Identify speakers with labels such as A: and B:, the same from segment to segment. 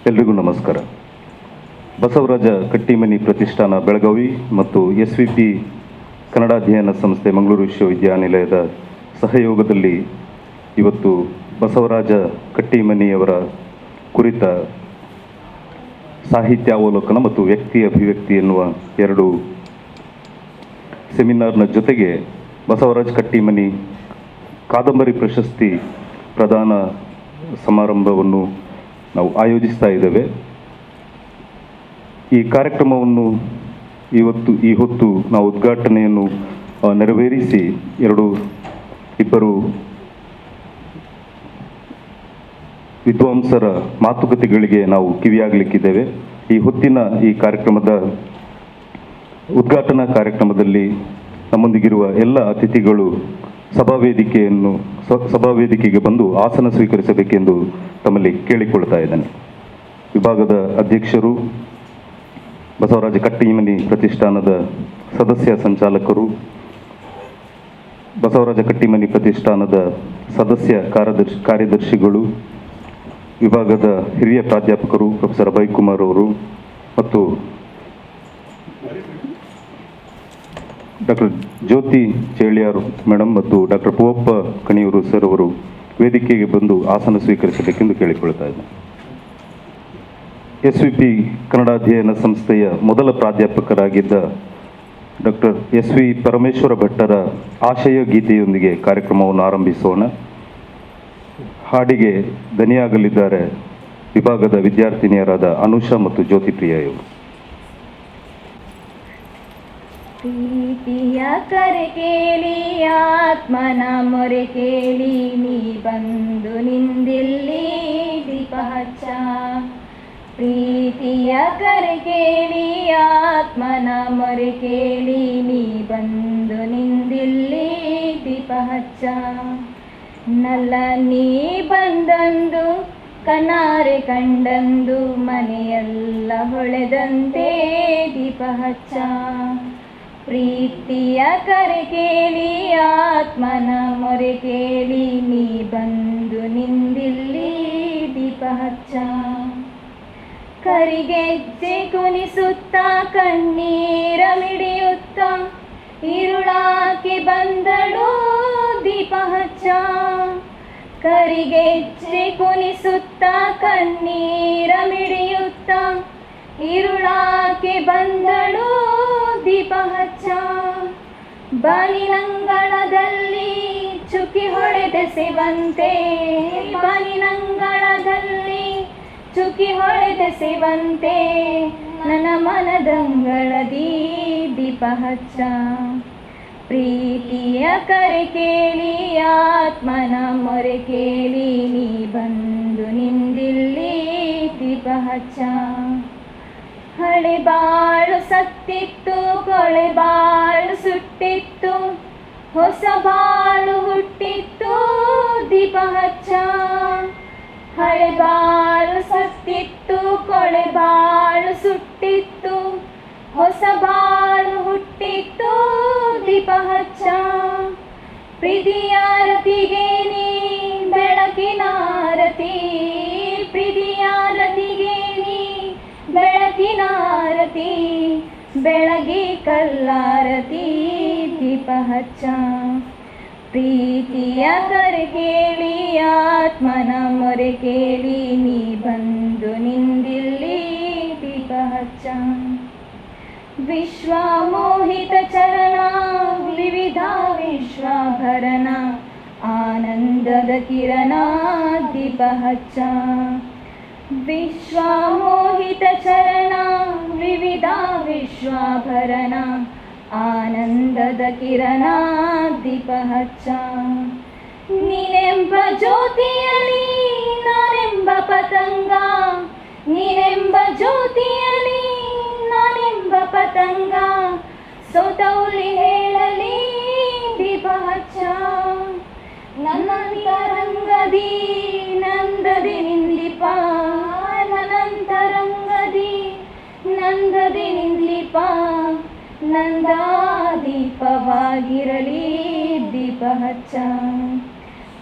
A: ಎಲ್ರಿಗೂ ನಮಸ್ಕಾರ. ಬಸವರಾಜ ಕಟ್ಟಿಮನಿ ಪ್ರತಿಷ್ಠಾನ ಬೆಳಗಾವಿ ಮತ್ತು SVP ಕನ್ನಡಾಧ್ಯಯನ ಸಂಸ್ಥೆ ಮಂಗಳೂರು ವಿಶ್ವವಿದ್ಯಾನಿಲಯದ ಸಹಯೋಗದಲ್ಲಿ ಇವತ್ತು ಬಸವರಾಜ ಕಟ್ಟಿಮನಿಯವರ ಕುರಿತ ಸಾಹಿತ್ಯಾವಲೋಕನ ಮತ್ತು ವ್ಯಕ್ತಿ ಅಭಿವ್ಯಕ್ತಿ ಎನ್ನುವ ಎರಡು ಸೆಮಿನಾರ್ನ ಜೊತೆಗೆ ಬಸವರಾಜ ಕಟ್ಟಿಮನಿ ಕಾದಂಬರಿ ಪ್ರಶಸ್ತಿ ಪ್ರದಾನ ಸಮಾರಂಭವನ್ನು ನಾವು ಆಯೋಜಿಸ್ತಾ ಇದ್ದೇವೆ. ಈ ಕಾರ್ಯಕ್ರಮವನ್ನು ಈ ಹೊತ್ತು ನಾವು ಉದ್ಘಾಟನೆಯನ್ನು ನೆರವೇರಿಸಿ ಇಬ್ಬರು ವಿದ್ವಾಂಸರ ಮಾತುಕತೆಗಳಿಗೆ ನಾವು ಕಿವಿಯಾಗಲಿಕ್ಕಿದ್ದೇವೆ. ಈ ಹೊತ್ತಿನ ಈ ಕಾರ್ಯಕ್ರಮದ ಉದ್ಘಾಟನಾ ಕಾರ್ಯಕ್ರಮದಲ್ಲಿ ನಮ್ಮೊಂದಿಗಿರುವ ಎಲ್ಲ ಅತಿಥಿಗಳು ಸಭಾವೇದಿಕೆಗೆ ಬಂದು ಆಸನ ಸ್ವೀಕರಿಸಬೇಕೆಂದು ತಮ್ಮಲ್ಲಿ ಕೇಳಿಕೊಳ್ತಾ ಇದ್ದೇನೆ. ವಿಭಾಗದ ಅಧ್ಯಕ್ಷರು, ಬಸವರಾಜ ಕಟ್ಟಿಮನಿ ಪ್ರತಿಷ್ಠಾನದ ಸದಸ್ಯ ಸಂಚಾಲಕರು, ಬಸವರಾಜ ಕಟ್ಟಿಮನಿ ಪ್ರತಿಷ್ಠಾನದ ಸದಸ್ಯ ಕಾರ್ಯದರ್ಶಿಗಳು, ವಿಭಾಗದ ಹಿರಿಯ ಪ್ರಾಧ್ಯಾಪಕರು ಪ್ರೊಫೆಸರ್ ಅಭಯ್ ಕುಮಾರ್ ಅವರು ಮತ್ತು ಡಾಕ್ಟರ್ ಜ್ಯೋತಿ ಚೇಳಿಯಾರ್ ಮೇಡಮ್ ಮತ್ತು ಡಾಕ್ಟರ್ ಪೂವಪ್ಪ ಕಣಿಯೂರು ಸರ್ ಅವರು ವೇದಿಕೆಗೆ ಬಂದು ಆಸನ ಸ್ವೀಕರಿಸಬೇಕೆಂದು ಕೇಳಿಕೊಳ್ತಾ ಇದ್ದೇನೆ. SVP ಕನ್ನಡಾಧ್ಯಯನ ಸಂಸ್ಥೆಯ ಮೊದಲ ಪ್ರಾಧ್ಯಾಪಕರಾಗಿದ್ದ ಡಾಕ್ಟರ್ SV ಪರಮೇಶ್ವರ ಭಟ್ಟರ ಆಶಯ ಗೀತೆಯೊಂದಿಗೆ ಕಾರ್ಯಕ್ರಮವನ್ನು ಆರಂಭಿಸೋಣ. ಹಾಡಿಗೆ ದನಿಯಾಗಲಿದ್ದಾರೆ ವಿಭಾಗದ ವಿದ್ಯಾರ್ಥಿನಿಯರಾದ ಅನುಷಾ ಮತ್ತು ಜ್ಯೋತಿ ಪ್ರಿಯಾ ಇವರು.
B: ಪ್ರೀತಿಯ ಕರೆ ಕೇಳಿ ಆತ್ಮನ ಮೊರೆ ಕೇಳಿ ನೀ ಬಂದು ನಿಂದಿಲ್ಲಿ ದೀಪ ಹಚ್ಚ. ಪ್ರೀತಿಯ ಕರೆ ಕೇಳಿ ಆತ್ಮನ ಮೊರೆ ಕೇಳಿ ನೀ ಬಂದು ನಿಂದಿಲ್ಲಿ ದೀಪ ಹಚ್ಚ. ನಲ್ಲ ನೀ ಬಂದಂದು ಕಣ್ಣಾರೆ ಕಂಡಂದು ಮನೆಯೆಲ್ಲ ಹೊಳೆದಂತೆ ದೀಪ ಹಚ್ಚ. ಪ್ರೀತಿಯ ಕರೆ ಕೇಳಿ ಆತ್ಮನ ಮೊರೆ ಕೇಳಿ ನೀ ಬಂದು ನಿಂದಿಲ್ಲಿ ದೀಪ ಹಚ್ಚ. ಕರಿಗೆಜ್ಜೆ ಕುಣಿಸುತ್ತ ಕಣ್ಣೀರ ಮಿಡಿಯುತ್ತ ഇരുളಾಕಿ ಬಂದಳು ದೀಪ ಹಚ್ಚ. ಕರಿಗೆಜ್ಜೆ ಕುಣಿಸುತ್ತ ಕಣ್ಣೀರ ಮಿಡಿಯುತ್ತ ഇരുಳಾಕಿ ಬಂದಳು ದೀಪ ಹಚ್ಚ. ಬಾನಿನಂಗಳದಲ್ಲಿ ಚುಕ್ಕಿ ಹೊಳೆದೆಸೆವಂತೆ, ಬಾನಿನಂಗಳದಲ್ಲಿ ಚುಕ್ಕಿ ಹೊಳೆದೆಸೆವಂತೆ ನನ್ನ ಮನದಂಗಳದಿ ದೀಪ ಹಚ್ಚ. ಪ್ರೀತಿಯ ಕರೆ ಕೇಳಿ ಆತ್ಮನ ಮೊರೆ ಕೇಳಿ ನೀ ಬಂದು ನಿಂದಿಲ್ಲಿ ದೀಪ ಹಚ್ಚ. ಹಳೆ ಬಾಳು ಸತ್ತಿತ್ತು, ಕೊಳೆ ಬಾಳು ಸುಟ್ಟಿತ್ತು, ಹೊಸ ಬಾಳು ಹುಟ್ಟಿತ್ತು ದೀಪ ಹಚ್ಚ. ಹಳೆ ಬಾಳು ಸತ್ತಿತ್ತು, ಕೊಳೆ ಬಾಳು ಸುಟ್ಟಿತ್ತು, ಹೊಸ ಬಾಳು ಹುಟ್ಟಿತ್ತು ದೀಪ ಹಚ್ಚ. ಪ್ರೀತಿಯಾರತಿಗೆ ನೀ ಬೆಳಕಿನಾರತಿ, ಪ್ರೀತಿಯಾರತಿಗೆ ನೀ ಬೆಳಕಿನಾರತಿ, ಬೆಳಗಿ ಕಲ್ಲಾರತಿ ದೀಪ ಹಚ್ಚ. ಪ್ರೀತಿಯ ಕರೆ ಕೇಳಿ ಆತ್ಮನ ಮೊರೆ ಕೇಳಿ ನೀ ಬಂದು ನಿಂದಿಲ್ಲಿ ದೀಪ ಹಚ್ಚ. ವಿಶ್ವಮೋಹಿತ ಚರಣ ವಿವಿಧ ವಿಶ್ವಾಭರಣ ಆನಂದದ ಕಿರಣ ದೀಪ ಹಚ್ಚ. ವಿಶ್ವಮೋಹಿತ ಚರಣ ವಿವಿಧ ವಿಶ್ವಾಭರಣ ಆನಂದದ ಕಿರಣ ದೀಪ ಹಚ್ಚ. ನೀನೆಂಬ ಜ್ಯೋತಿಯಲಿ ನಾನೆಂಬ ಪತಂಗ, ನೀನೆಂಬ ಜ್ಯೋತಿಯಲಿ ನಾನೆಂಬ ಪತಂಗ, ಸೋತೌಲಿ ಹೇಳಲಿ ದೀಪ ಹಚ್ಚ. ನನ್ನಂತರಂಗದಿ ನಂದದಿ ನಿಂದಿಪ, ನನ್ನಂತರಂಗದಿ ನಂದದಿ ನಿಂದಿಪ, ನಂದಾ ದೀಪವಾಗಿರಲಿ ದೀಪ ಹಚ್ಚ.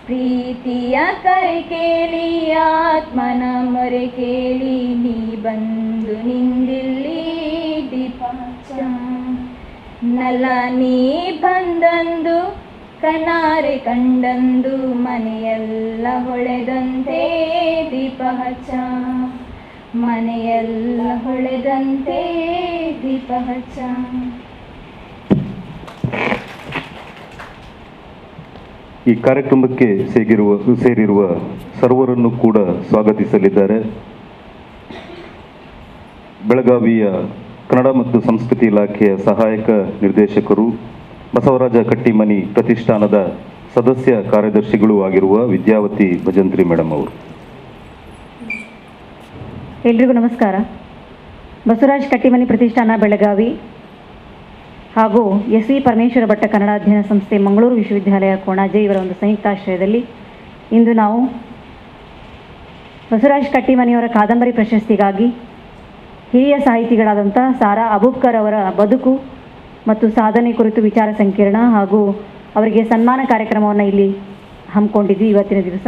B: ಪ್ರೀತಿಯ ಕರೆ ಕೇಳಿ ಆತ್ಮನ ಮೊರೆ ಕೇಳಿ ನೀ ಬಂದು ನಿಂದಿಲ್ಲಿ ದೀಪ ಹಚ್ಚ. ನಲ ನೀ ಬಂದಂದು ಕಣ್ಣಾರೆ ಕಂಡಂದು ಮನೆಯೆಲ್ಲ ಹೊಳೆದಂತೆ ದೀಪ ಹಚ್ಚ. ಮನೆಯೆಲ್ಲ ಹೊಳೆದಂತೆ ದೀಪ ಹಚ್ಚ.
A: ಈ ಕಾರ್ಯಕ್ರಮಕ್ಕೆ ಸೇರಿರುವ ಸರ್ವರನ್ನು ಕೂಡ ಸ್ವಾಗತಿಸಲಿದ್ದಾರೆ ಬೆಳಗಾವಿಯ ಕನ್ನಡ ಮತ್ತು ಸಂಸ್ಕೃತಿ ಇಲಾಖೆಯ ಸಹಾಯಕ ನಿರ್ದೇಶಕರು, ಬಸವರಾಜ ಕಟ್ಟಿಮನಿ ಪ್ರತಿಷ್ಠಾನದ ಸದಸ್ಯ ಕಾರ್ಯದರ್ಶಿಗಳೂ ಆಗಿರುವ ವಿದ್ಯಾವತಿ ಭಜಂತ್ರಿ ಮೇಡಮ್ ಅವರು.
C: ಎಲ್ರಿಗೂ ನಮಸ್ಕಾರ. ಬಸವರಾಜ್ ಕಟ್ಟಿಮನಿ ಪ್ರತಿಷ್ಠಾನ ಬೆಳಗಾವಿ ಹಾಗೂ ಎಸ್ ವಿ ಪರಮೇಶ್ವರ ಭಟ್ಟ ಕನ್ನಡ ಅಧ್ಯಯನ ಸಂಸ್ಥೆ ಮಂಗಳೂರು ವಿಶ್ವವಿದ್ಯಾಲಯ ಕೋಣಾಜೆ ಇವರ ಒಂದು ಸಂಯುಕ್ತಾಶ್ರಯದಲ್ಲಿ ಇಂದು ನಾವು ಬಸವರಾಜ್ ಕಟ್ಟಿಮನಿಯವರ ಕಾದಂಬರಿ ಪ್ರಶಸ್ತಿಗಾಗಿ ಹಿರಿಯ ಸಾಹಿತಿಗಳಾದಂಥ ಸಾರಾ ಅಬೂಬ್ಕರ್ ಅವರ ಬದುಕು ಮತ್ತು ಸಾಧನೆ ಕುರಿತು ವಿಚಾರ ಸಂಕಿರಣ ಹಾಗೂ ಅವರಿಗೆ ಸನ್ಮಾನ ಕಾರ್ಯಕ್ರಮವನ್ನು ಇಲ್ಲಿ ಹಮ್ಮಿಕೊಂಡಿದ್ವಿ ಇವತ್ತಿನ ದಿವಸ.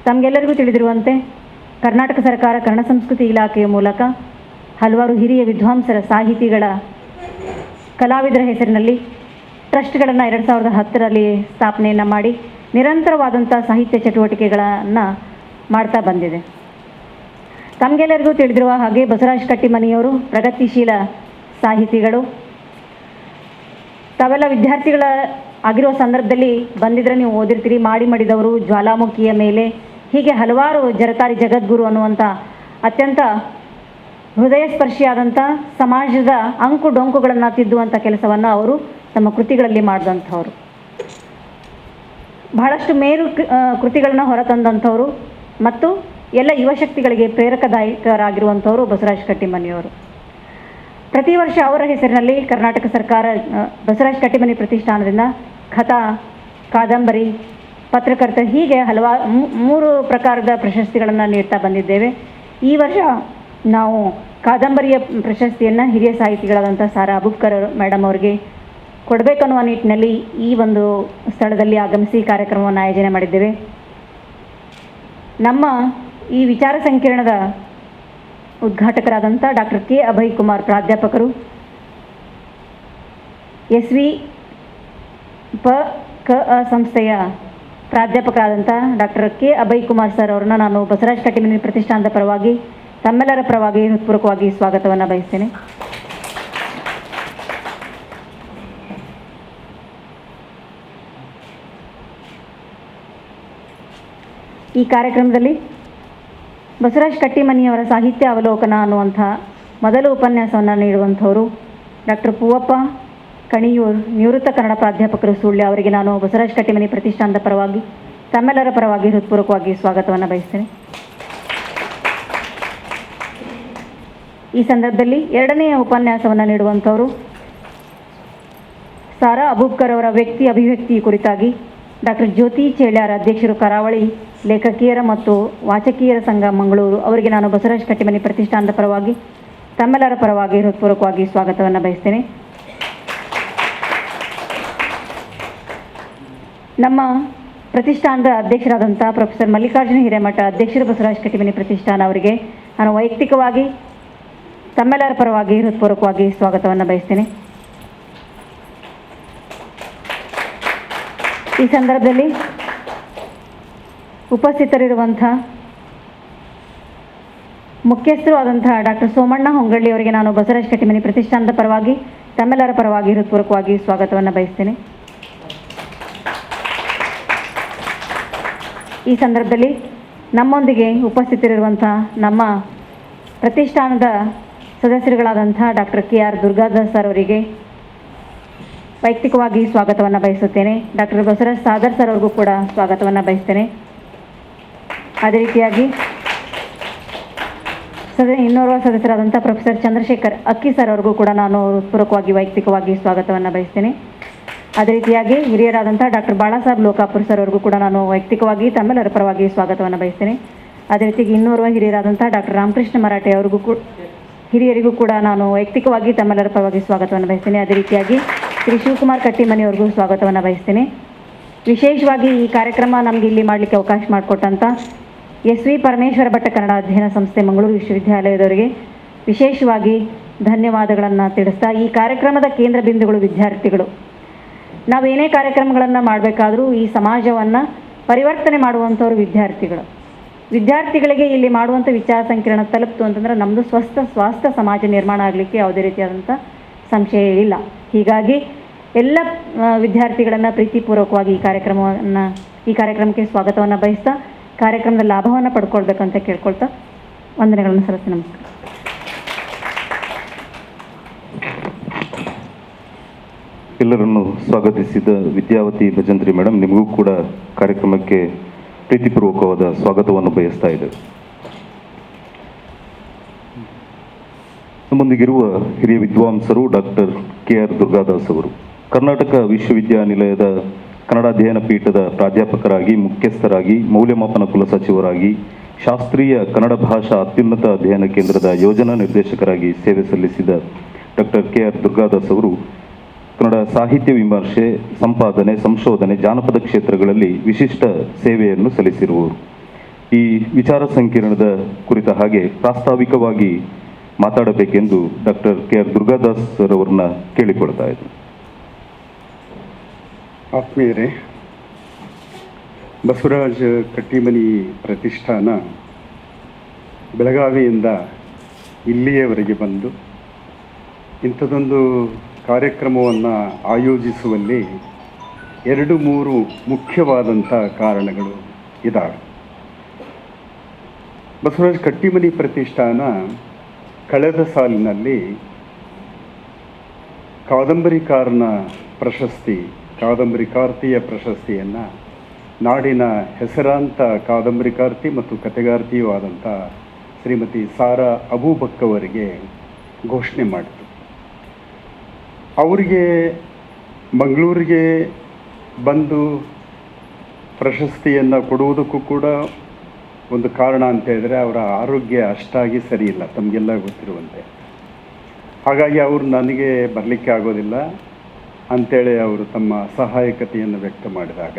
C: ತಮಗೆಲ್ಲರಿಗೂ ತಿಳಿದಿರುವಂತೆ ಕರ್ನಾಟಕ ಸರ್ಕಾರ ಕನ್ನಡ ಸಂಸ್ಕೃತಿ ಇಲಾಖೆಯ ಮೂಲಕ ಹಲವಾರು ಹಿರಿಯ ವಿದ್ವಾಂಸರ ಸಾಹಿತಿಗಳ ಕಲಾವಿದರ ಹೆಸರಿನಲ್ಲಿ ಟ್ರಸ್ಟ್ಗಳನ್ನು 2010ರಲ್ಲಿ ಸ್ಥಾಪನೆಯನ್ನು ಮಾಡಿ ನಿರಂತರವಾದಂಥ ಸಾಹಿತ್ಯ ಚಟುವಟಿಕೆಗಳನ್ನು ಮಾಡ್ತಾ ಬಂದಿದೆ. ತಮಗೆಲ್ಲರಿಗೂ ತಿಳಿದಿರುವ ಹಾಗೆ ಬಸವರಾಜ್ ಕಟ್ಟಿಮನಿಯವರು ಪ್ರಗತಿಶೀಲ ಸಾಹಿತಿಗಳು. ತಾವೆಲ್ಲ ವಿದ್ಯಾರ್ಥಿಗಳ ಆಗಿರೋ ಸಂದರ್ಭದಲ್ಲಿ ಬಂದಿದ್ರೆ ನೀವು ಓದಿರ್ತೀರಿ. ಮಡಿದವರು, ಜ್ವಾಲಾಮುಖಿಯ ಮೇಲೆ, ಹೀಗೆ ಹಲವಾರು ಜರತಾರಿ ಜಗದ್ಗುರು ಅನ್ನುವಂಥ ಅತ್ಯಂತ ಹೃದಯ ಸ್ಪರ್ಶಿಯಾದಂಥ ಸಮಾಜದ ಅಂಕು ಡೊಂಕುಗಳನ್ನು ತಿದ್ದುವಂಥ ಕೆಲಸವನ್ನು ಅವರು ತಮ್ಮ ಕೃತಿಗಳಲ್ಲಿ ಮಾಡಿದಂಥವ್ರು. ಬಹಳಷ್ಟು ಮೇರು ಕೃತಿಗಳನ್ನ ಹೊರತಂದಂಥವರು ಮತ್ತು ಎಲ್ಲ ಯುವಶಕ್ತಿಗಳಿಗೆ ಪ್ರೇರಕದಾಯಕರಾಗಿರುವಂಥವರು ಬಸವರಾಜ್ ಕಟ್ಟಿಮನಿಯವರು. ಪ್ರತಿ ವರ್ಷ ಅವರ ಹೆಸರಿನಲ್ಲಿ ಕರ್ನಾಟಕ ಸರ್ಕಾರ ಬಸವರಾಜ್ ಕಟ್ಟಿಮನಿ ಪ್ರತಿಷ್ಠಾನದಿಂದ ಕಥಾ, ಕಾದಂಬರಿ, ಪತ್ರಕರ್ತ ಹೀಗೆ ಹಲವಾರು 3 ಪ್ರಕಾರದ ಪ್ರಶಸ್ತಿಗಳನ್ನು ನೀಡ್ತಾ ಬಂದಿದ್ದೇವೆ. ಈ ವರ್ಷ ನಾವು ಕಾದಂಬರಿಯ ಪ್ರಶಸ್ತಿಯನ್ನು ಹಿರಿಯ ಸಾಹಿತಿಗಳಾದಂಥ ಸಾರಾ ಅಬೂಬ್ಕರ್ ಮೇಡಮ್ ಅವರಿಗೆ ಕೊಡಬೇಕನ್ನುವ ನಿಟ್ಟಿನಲ್ಲಿ ಈ ಒಂದು ಸ್ಥಳದಲ್ಲಿ ಆಗಮಿಸಿ ಕಾರ್ಯಕ್ರಮವನ್ನು ಆಯೋಜನೆ ಮಾಡಿದ್ದೇವೆ. ನಮ್ಮ ಈ ವಿಚಾರ ಸಂಕಿರಣದ ಉದ್ಘಾಟಕರಾದಂಥ ಡಾಕ್ಟರ್ ಕೆ ಅಭಯ್ ಕುಮಾರ್ ಪ್ರಾಧ್ಯಾಪಕರು, SVPK ಸಂಸ್ಥೆಯ ಪ್ರಾಧ್ಯಾಪಕರಾದಂಥ doctor K Abhay Kumar sir ಅವರನ್ನು ನಾನು ಬಸವರಾಜ್ ಕಟ್ಟಿಮನಿ ಪ್ರತಿಷ್ಠಾನದ ಪರವಾಗಿ ತಮ್ಮೆಲ್ಲರ ಪರವಾಗಿ ಹೃತ್ಪೂರ್ವಕವಾಗಿ ಸ್ವಾಗತವನ್ನು ಬಯಸ್ತೇನೆ. ಈ ಕಾರ್ಯಕ್ರಮದಲ್ಲಿ ಬಸವರಾಜ್ ಕಟ್ಟಿಮನಿಯವರ ಸಾಹಿತ್ಯ ಅವಲೋಕನ ಅನ್ನುವಂಥ ಮೊದಲ ಉಪನ್ಯಾಸವನ್ನು ನೀಡುವಂಥವರು ಡಾಕ್ಟರ್ ಪೂವಪ್ಪ ಕಣಿಯೂರ್, ನಿವೃತ್ತ ಕನ್ನಡ ಪ್ರಾಧ್ಯಾಪಕರು, ಸುಳ್ಯ ಅವರಿಗೆ ನಾನು ಬಸವರಾಜ್ ಕಟ್ಟಿಮನಿ ಪ್ರತಿಷ್ಠಾನದ ಪರವಾಗಿ ತಮ್ಮೆಲ್ಲರ ಪರವಾಗಿ ಹೃತ್ಪೂರ್ವಕವಾಗಿ ಸ್ವಾಗತವನ್ನು ಬಯಸ್ತೇನೆ. ಈ ಸಂದರ್ಭದಲ್ಲಿ ಎರಡನೆಯ ಉಪನ್ಯಾಸವನ್ನು ನೀಡುವಂಥವರು ಸಾರಾ ಅಬೂಬ್ಕರ್ ಅವರ ವ್ಯಕ್ತಿ ಅಭಿವ್ಯಕ್ತಿ ಕುರಿತಾಗಿ ಡಾಕ್ಟರ್ ಜ್ಯೋತಿ ಚೇಳ್ಯಾರ, ಅಧ್ಯಕ್ಷರು, ಕರಾವಳಿ ಲೇಖಕಿಯರ ಮತ್ತು ವಾಚಕಿಯರ ಸಂಘ ಮಂಗಳೂರು ಅವರಿಗೆ ನಾನು ಬಸವರಾಜ್ ಕಟ್ಟಿಮನಿ ಪ್ರತಿಷ್ಠಾನದ ಪರವಾಗಿ ತಮ್ಮೆಲ್ಲರ ಪರವಾಗಿ ಹೃತ್ಪೂರ್ವಕವಾಗಿ ಸ್ವಾಗತವನ್ನು ಬಯಸ್ತೇನೆ. ನಮ್ಮ ಪ್ರತಿಷ್ಠಾನದ ಅಧ್ಯಕ್ಷರಾದಂಥ ಪ್ರೊಫೆಸರ್ ಮಲ್ಲಿಕಾರ್ಜುನ ಹಿರೇಮಠ, ಅಧ್ಯಕ್ಷರು ಬಸವರಾಜ್ ಕಟ್ಟಿಮನಿ ಪ್ರತಿಷ್ಠಾನ ಅವರಿಗೆ ನಾನು ವೈಯಕ್ತಿಕವಾಗಿ ತಮ್ಮೆಲ್ಲರ ಪರವಾಗಿ ಹೃತ್ಪೂರ್ವಕವಾಗಿ ಸ್ವಾಗತವನ್ನು ಬಯಸ್ತೇನೆ. ಈ ಸಂದರ್ಭದಲ್ಲಿ ಉಪಸ್ಥಿತರಿರುವಂಥ ಮುಖ್ಯಸ್ಥರು ಆದಂತಹ ಡಾಕ್ಟರ್ ಸೋಮಣ್ಣ ಹೊಂಗಳ್ಳಿ ಅವರಿಗೆ ನಾನು ಬಸವರಾಜ್ ಕಟ್ಟಿಮನಿ ಪ್ರತಿಷ್ಠಾನದ ಪರವಾಗಿ ತಮ್ಮೆಲ್ಲರ ಪರವಾಗಿ ಹೃತ್ಪೂರ್ವಕವಾಗಿ ಸ್ವಾಗತವನ್ನು ಬಯಸ್ತೇನೆ. ಈ ಸಂದರ್ಭದಲ್ಲಿ ನಮ್ಮೊಂದಿಗೆ ಉಪಸ್ಥಿತರಿರುವಂಥ ನಮ್ಮ ಪ್ರತಿಷ್ಠಾನದ ಸದಸ್ಯರುಗಳಾದಂಥ ಡಾಕ್ಟರ್ KR ದುರ್ಗಾದಾಸ್ ಸರ್ ಅವರಿಗೆ ವೈಯಕ್ತಿಕವಾಗಿ ಸ್ವಾಗತವನ್ನು ಬಯಸುತ್ತೇನೆ. ಡಾಕ್ಟರ್ ಬಸವರಾಜ್ ಸಾದರ್ ಸರ್ ಅವ್ರಿಗೂ ಕೂಡ ಸ್ವಾಗತವನ್ನು ಬಯಸ್ತೇನೆ. ಅದೇ ರೀತಿಯಾಗಿ ಇನ್ನೋರ್ವ ಸದಸ್ಯರಾದಂಥ ಪ್ರೊಫೆಸರ್ ಚಂದ್ರಶೇಖರ್ ಅಕ್ಕಿ ಸರ್ ಅವ್ರಿಗೂ ಕೂಡ ನಾನು ಹೃತ್ಪೂರ್ವಕವಾಗಿ ವೈಯಕ್ತಿಕವಾಗಿ ಸ್ವಾಗತವನ್ನು ಬಯಸ್ತೇನೆ. ಅದೇ ರೀತಿಯಾಗಿ ಹಿರಿಯರಾದಂಥ ಡಾಕ್ಟರ್ ಬಾಳಾಸಾಹೇಬ್ ಲೋಕಾಪುರ್ ಸರ್ ಅವ್ರಿಗೂ ಕೂಡ ನಾನು ವೈಯಕ್ತಿಕವಾಗಿ ತಮ್ಮೆಲ್ಲರ ಪರವಾಗಿ ಸ್ವಾಗತವನ್ನು ಬಯಸ್ತೇನೆ. ಅದೇ ರೀತಿಯಾಗಿ ಇನ್ನೋರ್ವ ಹಿರಿಯರಾದಂಥ ಡಾಕ್ಟರ್ ರಾಮಕೃಷ್ಣ ಮರಾಠೆ ಹಿರಿಯರಿಗೂ ಕೂಡ ನಾನು ವೈಯಕ್ತಿಕವಾಗಿ ತಮ್ಮೆಲ್ಲರ ಪರವಾಗಿ ಸ್ವಾಗತವನ್ನು ಬಯಸ್ತೇನೆ. ಅದೇ ರೀತಿಯಾಗಿ ಶ್ರೀ ಶಿವಕುಮಾರ್ ಕಟ್ಟಿಮನಿ ಅವ್ರಿಗೂ ಸ್ವಾಗತವನ್ನು ಬಯಸ್ತೇನೆ. ವಿಶೇಷವಾಗಿ ಈ ಕಾರ್ಯಕ್ರಮ ನಮಗೆ ಇಲ್ಲಿ ಮಾಡಲಿಕ್ಕೆ ಅವಕಾಶ ಮಾಡಿಕೊಟ್ಟಂಥ SV ಪರಮೇಶ್ವರ ಭಟ್ಟ ಕನ್ನಡ ಅಧ್ಯಯನ ಸಂಸ್ಥೆ ಮಂಗಳೂರು ವಿಶ್ವವಿದ್ಯಾಲಯದವರಿಗೆ ವಿಶೇಷವಾಗಿ ಧನ್ಯವಾದಗಳನ್ನು ತಿಳಿಸ್ತಾ, ಈ ಕಾರ್ಯಕ್ರಮದ ಕೇಂದ್ರ ಬಿಂದುಗಳು ವಿದ್ಯಾರ್ಥಿಗಳು. ನಾವೇನೇ ಕಾರ್ಯಕ್ರಮಗಳನ್ನು ಮಾಡಬೇಕಾದ್ರೂ ಈ ಸಮಾಜವನ್ನು ಪರಿವರ್ತನೆ ಮಾಡುವಂಥವ್ರು ವಿದ್ಯಾರ್ಥಿಗಳಿಗೆ ಇಲ್ಲಿ ಮಾಡುವಂಥ ವಿಚಾರ ಸಂಕಿರಣ ತಲುಪ್ತು ಅಂತಂದರೆ ನಮ್ಮದು ಸ್ವಾಸ್ಥ್ಯ ಸಮಾಜ ನಿರ್ಮಾಣ ಆಗಲಿಕ್ಕೆ ಯಾವುದೇ ರೀತಿಯಾದಂಥ ಸಂಶಯ ಇಲ್ಲ. ಹೀಗಾಗಿ ಎಲ್ಲ ವಿದ್ಯಾರ್ಥಿಗಳನ್ನು ಪ್ರೀತಿಪೂರ್ವಕವಾಗಿ ಈ ಕಾರ್ಯಕ್ರಮಕ್ಕೆ ಸ್ವಾಗತವನ್ನು ಬಯಸ್ತಾ, ಕಾರ್ಯಕ್ರಮದ ಲಾಭವನ್ನು ಪಡ್ಕೊಳ್ಬೇಕಂತ ಕೇಳ್ಕೊಳ್ತಾ ವಂದನೆಗಳನ್ನು ಸಲ್ಲಿಸಿ ನಮಸ್ಕಾರ.
A: ಎಲ್ಲರನ್ನು ಸ್ವಾಗತಿಸಿದ ವಿದ್ಯಾವತಿ ಭಜಂತ್ರಿ ಮೇಡಮ್, ನಿಮಗೂ ಕೂಡ ಕಾರ್ಯಕ್ರಮಕ್ಕೆ ಪ್ರೀತಿಪೂರ್ವಕವಾದ ಸ್ವಾಗತವನ್ನು ಬಯಸ್ತಾ ಇದೆ. ನಮ್ಮೊಂದಿಗಿರುವ ಹಿರಿಯ ವಿದ್ವಾಂಸರು ಡಾಕ್ಟರ್ KR ದುರ್ಗಾದಾಸ್ ಅವರು ಕರ್ನಾಟಕ ವಿಶ್ವವಿದ್ಯಾನಿಲಯದ ಕನ್ನಡ ಅಧ್ಯಯನ ಪೀಠದ ಪ್ರಾಧ್ಯಾಪಕರಾಗಿ, ಮುಖ್ಯಸ್ಥರಾಗಿ, ಮೌಲ್ಯಮಾಪನ ಕುಲಸಚಿವರಾಗಿ, ಶಾಸ್ತ್ರೀಯ ಕನ್ನಡ ಭಾಷಾ ಅತ್ಯುನ್ನತ ಅಧ್ಯಯನ ಕೇಂದ್ರದ ಯೋಜನಾ ನಿರ್ದೇಶಕರಾಗಿ ಸೇವೆ ಸಲ್ಲಿಸಿದ ಡಾಕ್ಟರ್ KR ದುರ್ಗಾದಾಸ್ ಅವರು ಕನ್ನಡ ಸಾಹಿತ್ಯ ವಿಮರ್ಶೆ, ಸಂಪಾದನೆ, ಸಂಶೋಧನೆ, ಜಾನಪದ ಕ್ಷೇತ್ರಗಳಲ್ಲಿ ವಿಶಿಷ್ಟ ಸೇವೆಯನ್ನು ಸಲ್ಲಿಸಿರುವರು. ಈ ವಿಚಾರ ಸಂಕಿರಣದ ಕುರಿತ ಹಾಗೆ ಪ್ರಾಸ್ತಾವಿಕವಾಗಿ ಮಾತಾಡಬೇಕೆಂದು ಡಾಕ್ಟರ್ KR ದುರ್ಗಾದಾಸ್ ಸರ್ ಅವರನ್ನ ಕೇಳಿಕೊಳ್ತಾ ಇದ್ದರು.
D: ಆತ್ಮೀಯರೇ, ಬಸವರಾಜ ಕಟ್ಟಿಮನಿ ಪ್ರತಿಷ್ಠಾನ ಬೆಳಗಾವಿಯಿಂದ ಇಲ್ಲಿಯವರೆಗೆ ಬಂದು ಇಂಥದ್ದೊಂದು ಕಾರ್ಯಕ್ರಮವನ್ನು ಆಯೋಜಿಸುವಲ್ಲಿ 2-3 ಮುಖ್ಯವಾದಂಥ ಕಾರಣಗಳು ಇದ್ದಾವೆ. ಬಸವರಾಜ ಕಟ್ಟಿಮನಿ ಪ್ರತಿಷ್ಠಾನ ಕಳೆದ ಸಾಲಿನಲ್ಲಿ ಕಾದಂಬರಿಕಾರನ ಪ್ರಶಸ್ತಿ, ಕಾದಂಬರಿಕಾರ್ತಿಯ ಪ್ರಶಸ್ತಿಯನ್ನು ನಾಡಿನ ಹೆಸರಾಂತ ಕಾದಂಬರಿಕಾರ್ತಿ ಮತ್ತು ಕಥೆಗಾರ್ತಿಯೂ ಆದಂಥ ಶ್ರೀಮತಿ ಸಾರಾ ಅಬೂಬಕ್ ಅವರಿಗೆ ಘೋಷಣೆ ಮಾಡಿತು. ಅವರಿಗೆ ಮಂಗಳೂರಿಗೆ ಬಂದು ಪ್ರಶಸ್ತಿಯನ್ನು ಕೊಡುವುದಕ್ಕೂ ಕೂಡ ಒಂದು ಕಾರಣ ಅಂತ ಹೇಳಿದ್ರೆ ಅವರ ಆರೋಗ್ಯ ಅಷ್ಟಾಗಿ ಸರಿಯಿಲ್ಲ, ತಮಗೆಲ್ಲ ಗೊತ್ತಿರುವಂತೆ. ಹಾಗಾಗಿ ಅವರು ನನಗೆ ಬರಲಿಕ್ಕೆ ಆಗೋದಿಲ್ಲ ಅಂಥೇಳಿ ಅವರು ತಮ್ಮ ಅಸಹಾಯಕತೆಯನ್ನು ವ್ಯಕ್ತ ಮಾಡಿದಾಗ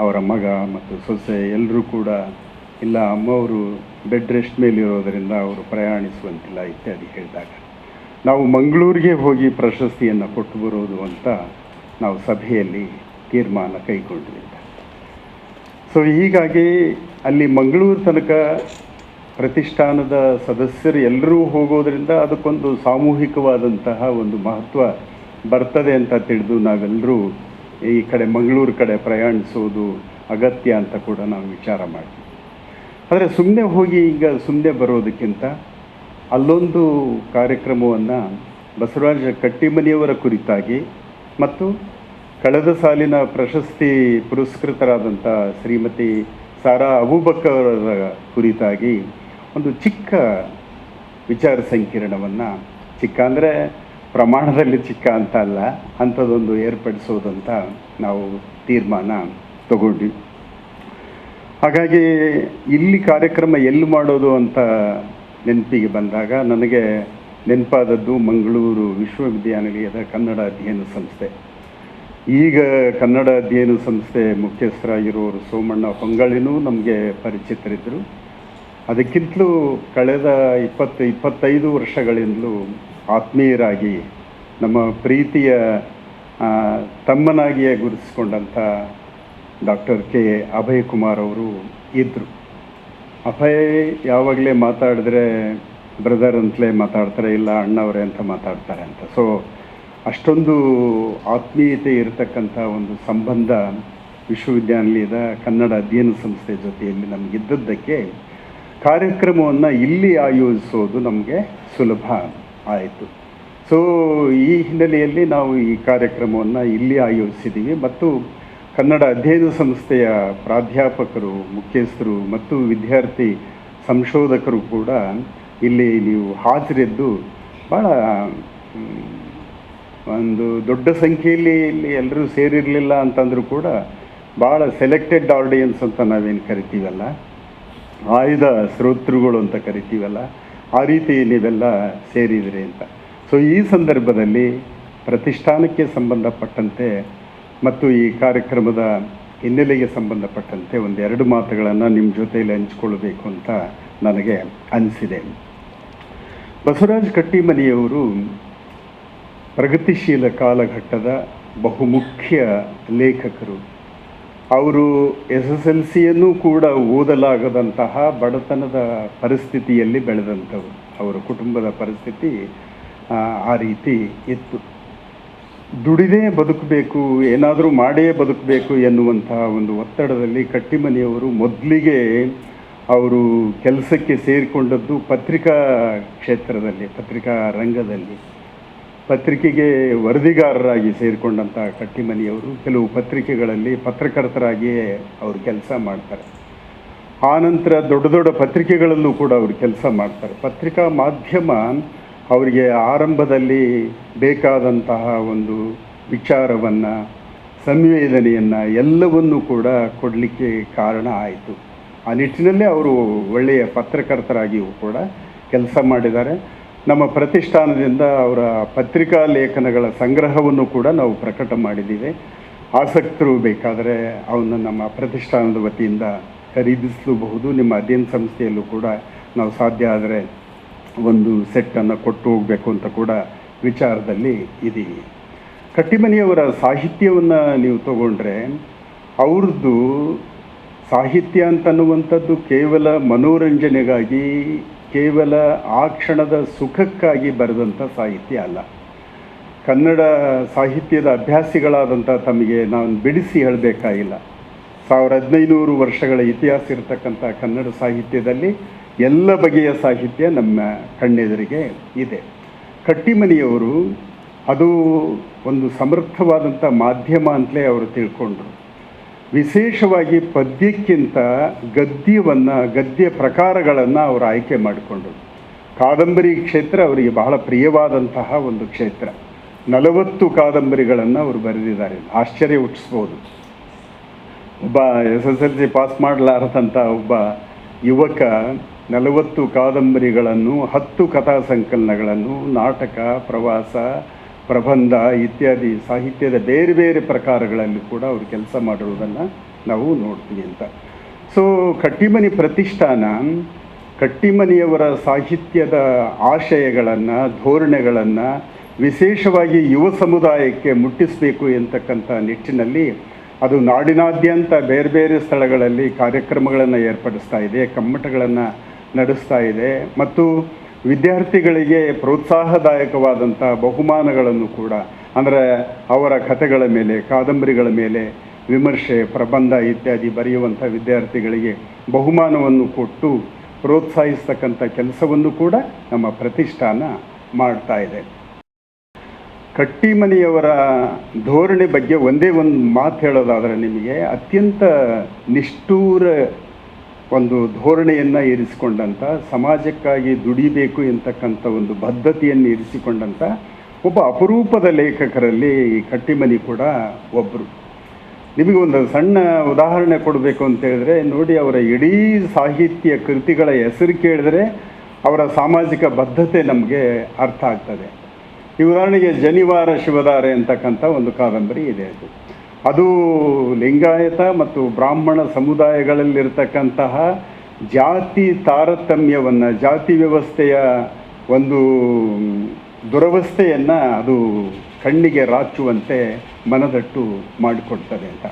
D: ಅವರ ಮಗ ಮತ್ತು ಸೊಸೆ ಎಲ್ಲರೂ ಕೂಡ ಇಲ್ಲ, ಅಮ್ಮವರು ಬೆಡ್ ರೆಸ್ಟ್ ಮೇಲಿರೋದರಿಂದ ಅವರು ಪ್ರಯಾಣಿಸುವಂತಿಲ್ಲ ಇತ್ಯಾದಿ ಹೇಳಿದಾಗ ನಾವು ಮಂಗಳೂರಿಗೆ ಹೋಗಿ ಪ್ರಶಸ್ತಿಯನ್ನು ಕೊಟ್ಟು ಬರೋದು ಅಂತ ನಾವು ಸಭೆಯಲ್ಲಿ ತೀರ್ಮಾನ ಕೈಗೊಂಡಿದ್ದ. ಸೊ ಹೀಗಾಗಿ ಅಲ್ಲಿ ಮಂಗಳೂರು ತನಕ ಪ್ರತಿಷ್ಠಾನದ ಸದಸ್ಯರು ಎಲ್ಲರೂ ಹೋಗೋದರಿಂದ ಅದಕ್ಕೊಂದು ಸಾಮೂಹಿಕವಾದಂತಹ ಒಂದು ಮಹತ್ವ ಬರ್ತದೆ ಅಂತ ತಿಳಿದು ನಾವೆಲ್ಲರೂ ಈ ಕಡೆ ಮಂಗಳೂರು ಕಡೆ ಪ್ರಯಾಣಿಸೋದು ಅಗತ್ಯ ಅಂತ ಕೂಡ ನಾವು ವಿಚಾರ ಮಾಡ್ತೀವಿ. ಆದರೆ ಸುಮ್ಮನೆ ಹೋಗಿ ಈಗ ಸುಮ್ಮನೆ ಬರೋದಕ್ಕಿಂತ ಅಲ್ಲೊಂದು ಕಾರ್ಯಕ್ರಮವನ್ನು ಬಸವರಾಜ ಕಟ್ಟಿಮನಿಯವರ ಕುರಿತಾಗಿ ಮತ್ತು ಕಳೆದ ಸಾಲಿನ ಪ್ರಶಸ್ತಿ ಪುರಸ್ಕೃತರಾದಂಥ ಶ್ರೀಮತಿ ಸಾರಾ ಅಬೂಬಕ್ ಅವರ ಕುರಿತಾಗಿ ಒಂದು ಚಿಕ್ಕ ವಿಚಾರ ಸಂಕಿರಣವನ್ನು, ಚಿಕ್ಕ ಅಂದರೆ ಪ್ರಮಾಣದಲ್ಲಿ ಚಿಕ್ಕ ಅಂತ ಅಲ್ಲ, ಅಂಥದ್ದೊಂದು ಏರ್ಪಡಿಸೋದಂತ ನಾವು ತೀರ್ಮಾನ ತಗೊಂಡ್ವಿ. ಹಾಗಾಗಿ ಇಲ್ಲಿ ಕಾರ್ಯಕ್ರಮ ಎಲ್ಲಿ ಮಾಡೋದು ಅಂತ ನೆನಪಿಗೆ ಬಂದಾಗ ನನಗೆ ನೆನಪಾದದ್ದು ಮಂಗಳೂರು ವಿಶ್ವವಿದ್ಯಾನಿಲಯದ ಕನ್ನಡ ಅಧ್ಯಯನ ಸಂಸ್ಥೆ. ಈಗ ಕನ್ನಡ ಅಧ್ಯಯನ ಸಂಸ್ಥೆ ಮುಖ್ಯಸ್ಥರಾಗಿರೋರು ಸೋಮಣ್ಣ ಹೊಂಗಳಿನೂ ನಮಗೆ ಪರಿಚಿತರಿದ್ದರು. ಅದಕ್ಕಿಂತಲೂ ಕಳೆದ 20-25 ವರ್ಷಗಳಿಂದಲೂ ಆತ್ಮೀಯರಾಗಿ ನಮ್ಮ ಪ್ರೀತಿಯ ತಮ್ಮನಾಗಿಯೇ ಗುರುತಿಸಿಕೊಂಡಂಥ ಡಾಕ್ಟರ್ ಕೆ ಅಭಯ್ ಕುಮಾರ್ ಅವರು ಇದ್ದರು. ಅಭಯ್ ಯಾವಾಗಲೇ ಮಾತಾಡಿದ್ರೆ ಬ್ರದರ್ ಅಂತಲೇ ಮಾತಾಡ್ತಾರೆ, ಇಲ್ಲ ಅಣ್ಣವರೇ ಅಂತ ಮಾತಾಡ್ತಾರೆ ಅಂತ. ಸೊ ಅಷ್ಟೊಂದು ಆತ್ಮೀಯತೆ ಇರತಕ್ಕಂಥ ಒಂದು ಸಂಬಂಧ ವಿಶ್ವವಿದ್ಯಾನಿಲಯದ ಕನ್ನಡ ಅಧ್ಯಯನ ಸಂಸ್ಥೆ ಜೊತೆಯಲ್ಲಿ ನಮಗಿದ್ದದ್ದಕ್ಕೆ ಕಾರ್ಯಕ್ರಮವನ್ನು ಇಲ್ಲಿ ಆಯೋಜಿಸೋದು ನಮಗೆ ಸುಲಭ ಆಯಿತು. ಸೊ ಈ ಹಿನ್ನೆಲೆಯಲ್ಲಿ ನಾವು ಈ ಕಾರ್ಯಕ್ರಮವನ್ನು ಇಲ್ಲಿ ಆಯೋಜಿಸಿದ್ದೀವಿ ಮತ್ತು ಕನ್ನಡ ಅಧ್ಯಯನ ಸಂಸ್ಥೆಯ ಪ್ರಾಧ್ಯಾಪಕರು, ಮುಖ್ಯಸ್ಥರು ಮತ್ತು ವಿದ್ಯಾರ್ಥಿ ಸಂಶೋಧಕರು ಕೂಡ ಇಲ್ಲಿ ನೀವು ಹಾಜರಿದ್ದು ಭಾಳ ಒಂದು ದೊಡ್ಡ ಸಂಖ್ಯೆಯಲ್ಲಿ ಇಲ್ಲಿ ಎಲ್ಲರೂ ಸೇರಿರಲಿಲ್ಲ ಅಂತಂದರೂ ಕೂಡ ಭಾಳ ಸೆಲೆಕ್ಟೆಡ್ ಆಡಿಯನ್ಸ್ ಅಂತ ನಾವೇನು ಕರಿತೀವಲ್ಲ, ಆಯ್ದ ಶ್ರೋತೃಗಳು ಅಂತ ಕರಿತೀವಲ್ಲ, ಆ ರೀತಿ ನೀವೆಲ್ಲ ಸೇರಿದ್ರಿ ಅಂತ. ಸೊ ಈ ಸಂದರ್ಭದಲ್ಲಿ ಪ್ರತಿಷ್ಠಾನಕ್ಕೆ ಸಂಬಂಧಪಟ್ಟಂತೆ ಮತ್ತು ಈ ಕಾರ್ಯಕ್ರಮದ ಹಿನ್ನೆಲೆಗೆ ಸಂಬಂಧಪಟ್ಟಂತೆ ಒಂದೆರಡು ಮಾತುಗಳನ್ನು ನಿಮ್ಮ ಜೊತೆಯಲ್ಲಿ ಹಂಚಿಕೊಳ್ಬೇಕು ಅಂತ ನನಗೆ ಅನಿಸಿದೆ. ಬಸವರಾಜ ಕಟ್ಟಿಮನಿಯವರು ಪ್ರಗತಿಶೀಲ ಕಾಲಘಟ್ಟದ ಬಹುಮುಖ್ಯ ಲೇಖಕರು. ಅವರು SSLCಯನ್ನು ಕೂಡ ಓದಲಾಗದಂತಹ ಬಡತನದ ಪರಿಸ್ಥಿತಿಯಲ್ಲಿ ಬೆಳೆದಂಥವರು. ಅವರ ಕುಟುಂಬದ ಪರಿಸ್ಥಿತಿ ಆ ರೀತಿ ಇತ್ತು. ದುಡಿದೇ ಬದುಕಬೇಕು, ಏನಾದರೂ ಮಾಡೇ ಬದುಕಬೇಕು ಎನ್ನುವಂತಹ ಒಂದು ಒತ್ತಡದಲ್ಲಿ ಕಟ್ಟಿಮನಿಯವರು ಮೊದಲಿಗೆ ಅವರು ಕೆಲಸಕ್ಕೆ ಸೇರಿಕೊಂಡದ್ದು ಪತ್ರಿಕಾ ಕ್ಷೇತ್ರದಲ್ಲಿ, ಪತ್ರಿಕಾ ರಂಗದಲ್ಲಿ. ಪತ್ರಿಕೆಗೆ ವರದಿಗಾರರಾಗಿ ಸೇರಿಕೊಂಡಂಥ ಕಟ್ಟಿಮನಿಯವರು ಕೆಲವು ಪತ್ರಿಕೆಗಳಲ್ಲಿ ಪತ್ರಕರ್ತರಾಗಿಯೇ ಅವರು ಕೆಲಸ ಮಾಡ್ತಾರೆ. ಆನಂತರ ದೊಡ್ಡ ದೊಡ್ಡ ಪತ್ರಿಕೆಗಳಲ್ಲೂ ಕೂಡ ಅವರು ಕೆಲಸ ಮಾಡ್ತಾರೆ. ಪತ್ರಿಕಾ ಮಾಧ್ಯಮ ಅವರಿಗೆ ಆರಂಭದಲ್ಲಿ ಬೇಕಾದಂತಹ ಒಂದು ವಿಚಾರವನ್ನು, ಸಂವೇದನೆಯನ್ನು ಎಲ್ಲವನ್ನೂ ಕೂಡ ಕೊಡಲಿಕ್ಕೆ ಕಾರಣ ಆಯಿತು. ಆ ನಿಟ್ಟಿನಲ್ಲೇ ಅವರು ಒಳ್ಳೆಯ ಪತ್ರಕರ್ತರಾಗಿಯೂ ಕೂಡ ಕೆಲಸ ಮಾಡಿದ್ದಾರೆ. ನಮ್ಮ ಪ್ರತಿಷ್ಠಾನದಿಂದ ಅವರ ಪತ್ರಿಕಾ ಲೇಖನಗಳ ಸಂಗ್ರಹವನ್ನು ಕೂಡ ನಾವು ಪ್ರಕಟ ಮಾಡಿದ್ದೀವಿ. ಆಸಕ್ತರು ಬೇಕಾದರೆ ಅವನ್ನು ನಮ್ಮ ಪ್ರತಿಷ್ಠಾನದ ವತಿಯಿಂದ ಖರೀದಿಸಲೂಬಹುದು. ನಿಮ್ಮ ಅಧ್ಯಯನ ಸಂಸ್ಥೆಯಲ್ಲೂ ಕೂಡ ನಾವು ಸಾಧ್ಯ ಆದರೆ ಒಂದು ಸೆಟ್ಟನ್ನು ಕೊಟ್ಟು ಹೋಗಬೇಕು ಅಂತ ಕೂಡ ವಿಚಾರದಲ್ಲಿ ಇದ್ದೀವಿ. ಕಟ್ಟಿಮನಿಯವರ ಸಾಹಿತ್ಯವನ್ನು ನೀವು ತಗೊಂಡ್ರೆ ಅವ್ರದ್ದು ಸಾಹಿತ್ಯ ಅಂತನ್ನುವಂಥದ್ದು ಕೇವಲ ಮನೋರಂಜನೆಗಾಗಿ, ಕೇವಲ ಆ ಕ್ಷಣದ ಸುಖಕ್ಕಾಗಿ ಬರೆದಂಥ ಸಾಹಿತ್ಯ ಅಲ್ಲ. ಕನ್ನಡ ಸಾಹಿತ್ಯದ ಅಭ್ಯಾಸಿಗಳಾದಂಥ ತಮಗೆ ನಾನು ಬಿಡಿಸಿ ಹೇಳಬೇಕಾಗಿಲ್ಲ. 1500 ವರ್ಷಗಳ ಇತಿಹಾಸ ಇರತಕ್ಕಂಥ ಕನ್ನಡ ಸಾಹಿತ್ಯದಲ್ಲಿ ಎಲ್ಲ ಬಗೆಯ ಸಾಹಿತ್ಯ ನಮ್ಮ ಕಣ್ಣೆದುರಿಗೆ ಇದೆ. ಕಟ್ಟಿಮನಿಯವರು ಅದು ಒಂದು ಸಮರ್ಥವಾದಂಥ ಮಾಧ್ಯಮ ಅಂತಲೇ ಅವರು ತಿಳ್ಕೊಂಡ್ರು. ವಿಶೇಷವಾಗಿ ಪದ್ಯಕ್ಕಿಂತ ಗದ್ಯ ಪ್ರಕಾರಗಳನ್ನು ಅವರು ಆಯ್ಕೆ ಮಾಡಿಕೊಂಡರು. ಕಾದಂಬರಿ ಕ್ಷೇತ್ರ ಅವರಿಗೆ ಬಹಳ ಪ್ರಿಯವಾದಂತಹ ಒಂದು ಕ್ಷೇತ್ರ. 40 ಕಾದಂಬರಿಗಳನ್ನು ಅವರು ಬರೆದಿದ್ದಾರೆ. ಆಶ್ಚರ್ಯ ಹುಟ್ಟಿಸ್ಬೋದು. ಒಬ್ಬ SSLC ಪಾಸ್ ಮಾಡಲಾರದಂಥ ಒಬ್ಬ ಯುವಕ 40 ಕಾದಂಬರಿಗಳನ್ನು, 10 ಕಥಾ ಸಂಕಲನಗಳನ್ನು, ನಾಟಕ, ಪ್ರವಾಸ, ಪ್ರಬಂಧ ಇತ್ಯಾದಿ ಸಾಹಿತ್ಯದ ಬೇರೆ ಬೇರೆ ಪ್ರಕಾರಗಳಲ್ಲಿ ಕೂಡ ಅವರು ಕೆಲಸ ಮಾಡಿರುವುದನ್ನು ನಾವು ನೋಡ್ತೀವಿ ಅಂತ. ಸೊ ಕಟ್ಟಿಮನಿ ಪ್ರತಿಷ್ಠಾನ ಕಟ್ಟಿಮನಿಯವರ ಸಾಹಿತ್ಯದ ಆಶಯಗಳನ್ನು, ಧೋರಣೆಗಳನ್ನು ವಿಶೇಷವಾಗಿ ಯುವ ಸಮುದಾಯಕ್ಕೆ ಮುಟ್ಟಿಸಬೇಕು ಎಂತಕ್ಕಂಥ ನಿಟ್ಟಿನಲ್ಲಿ ಅದು ನಾಡಿನಾದ್ಯಂತ ಬೇರೆ ಬೇರೆ ಸ್ಥಳಗಳಲ್ಲಿ ಕಾರ್ಯಕ್ರಮಗಳನ್ನು ಏರ್ಪಡಿಸ್ತಾ ಇದೆ, ಕಮ್ಮಟಗಳನ್ನು ನಡೆಸ್ತಾ ಇದೆ ಮತ್ತು ವಿದ್ಯಾರ್ಥಿಗಳಿಗೆ ಪ್ರೋತ್ಸಾಹದಾಯಕವಾದಂಥ ಬಹುಮಾನಗಳನ್ನು ಕೂಡ, ಅಂದರೆ ಅವರ ಕಥೆಗಳ ಮೇಲೆ, ಕಾದಂಬರಿಗಳ ಮೇಲೆ ವಿಮರ್ಶೆ, ಪ್ರಬಂಧ ಇತ್ಯಾದಿ ಬರೆಯುವಂಥ ವಿದ್ಯಾರ್ಥಿಗಳಿಗೆ ಬಹುಮಾನವನ್ನು ಕೊಟ್ಟು ಪ್ರೋತ್ಸಾಹಿಸ್ತಕ್ಕಂಥ ಕೆಲಸವನ್ನು ಕೂಡ ನಮ್ಮ ಪ್ರತಿಷ್ಠಾನ ಮಾಡ್ತಾ ಇದೆ. ಕಟ್ಟಿಮನಿಯವರ ಧೋರಣೆ ಬಗ್ಗೆ ಒಂದೇ ಒಂದು ಮಾತು ಹೇಳೋದಾದರೆ ನಿಮಗೆ, ಅತ್ಯಂತ ನಿಷ್ಠೂರ ಒಂದು ಧೋರಣೆಯನ್ನು ಇರಿಸಿಕೊಂಡಂಥ, ಸಮಾಜಕ್ಕಾಗಿ ದುಡಿಬೇಕು ಎಂತಕ್ಕಂಥ ಒಂದು ಬದ್ಧತೆಯನ್ನು ಇರಿಸಿಕೊಂಡಂಥ ಒಬ್ಬ ಅಪರೂಪದ ಲೇಖಕರಲ್ಲಿ ಈ ಕಟ್ಟಿಮನಿ ಕೂಡ ಒಬ್ಬರು. ನಿಮಗೆ ಒಂದು ಸಣ್ಣ ಉದಾಹರಣೆ ಕೊಡಬೇಕು ಅಂತ ಹೇಳಿದ್ರೆ ನೋಡಿ, ಅವರ ಇಡೀ ಸಾಹಿತ್ಯ ಕೃತಿಗಳ ಹೆಸರು ಕೇಳಿದರೆ ಅವರ ಸಾಮಾಜಿಕ ಬದ್ಧತೆ ನಮಗೆ ಅರ್ಥ ಆಗ್ತದೆ. ಈ ಉದಾಹರಣೆಗೆ ಜನಿವಾರ ಶಿವಧಾರೆ ಅಂತಕ್ಕಂಥ ಒಂದು ಕಾದಂಬರಿ ಇದೆ. ಅದು ಲಿಂಗಾಯತ ಮತ್ತು ಬ್ರಾಹ್ಮಣ ಸಮುದಾಯಗಳಲ್ಲಿರ್ತಕ್ಕಂತಹ ಜಾತಿ ತಾರತಮ್ಯವನ್ನು, ಜಾತಿ ವ್ಯವಸ್ಥೆಯ ಒಂದು ದುರವಸ್ಥೆಯನ್ನು ಅದು ಕಣ್ಣಿಗೆ ರಾಚುವಂತೆ ಮನದಟ್ಟು ಮಾಡಿಕೊಡ್ತದೆ ಅಂತ.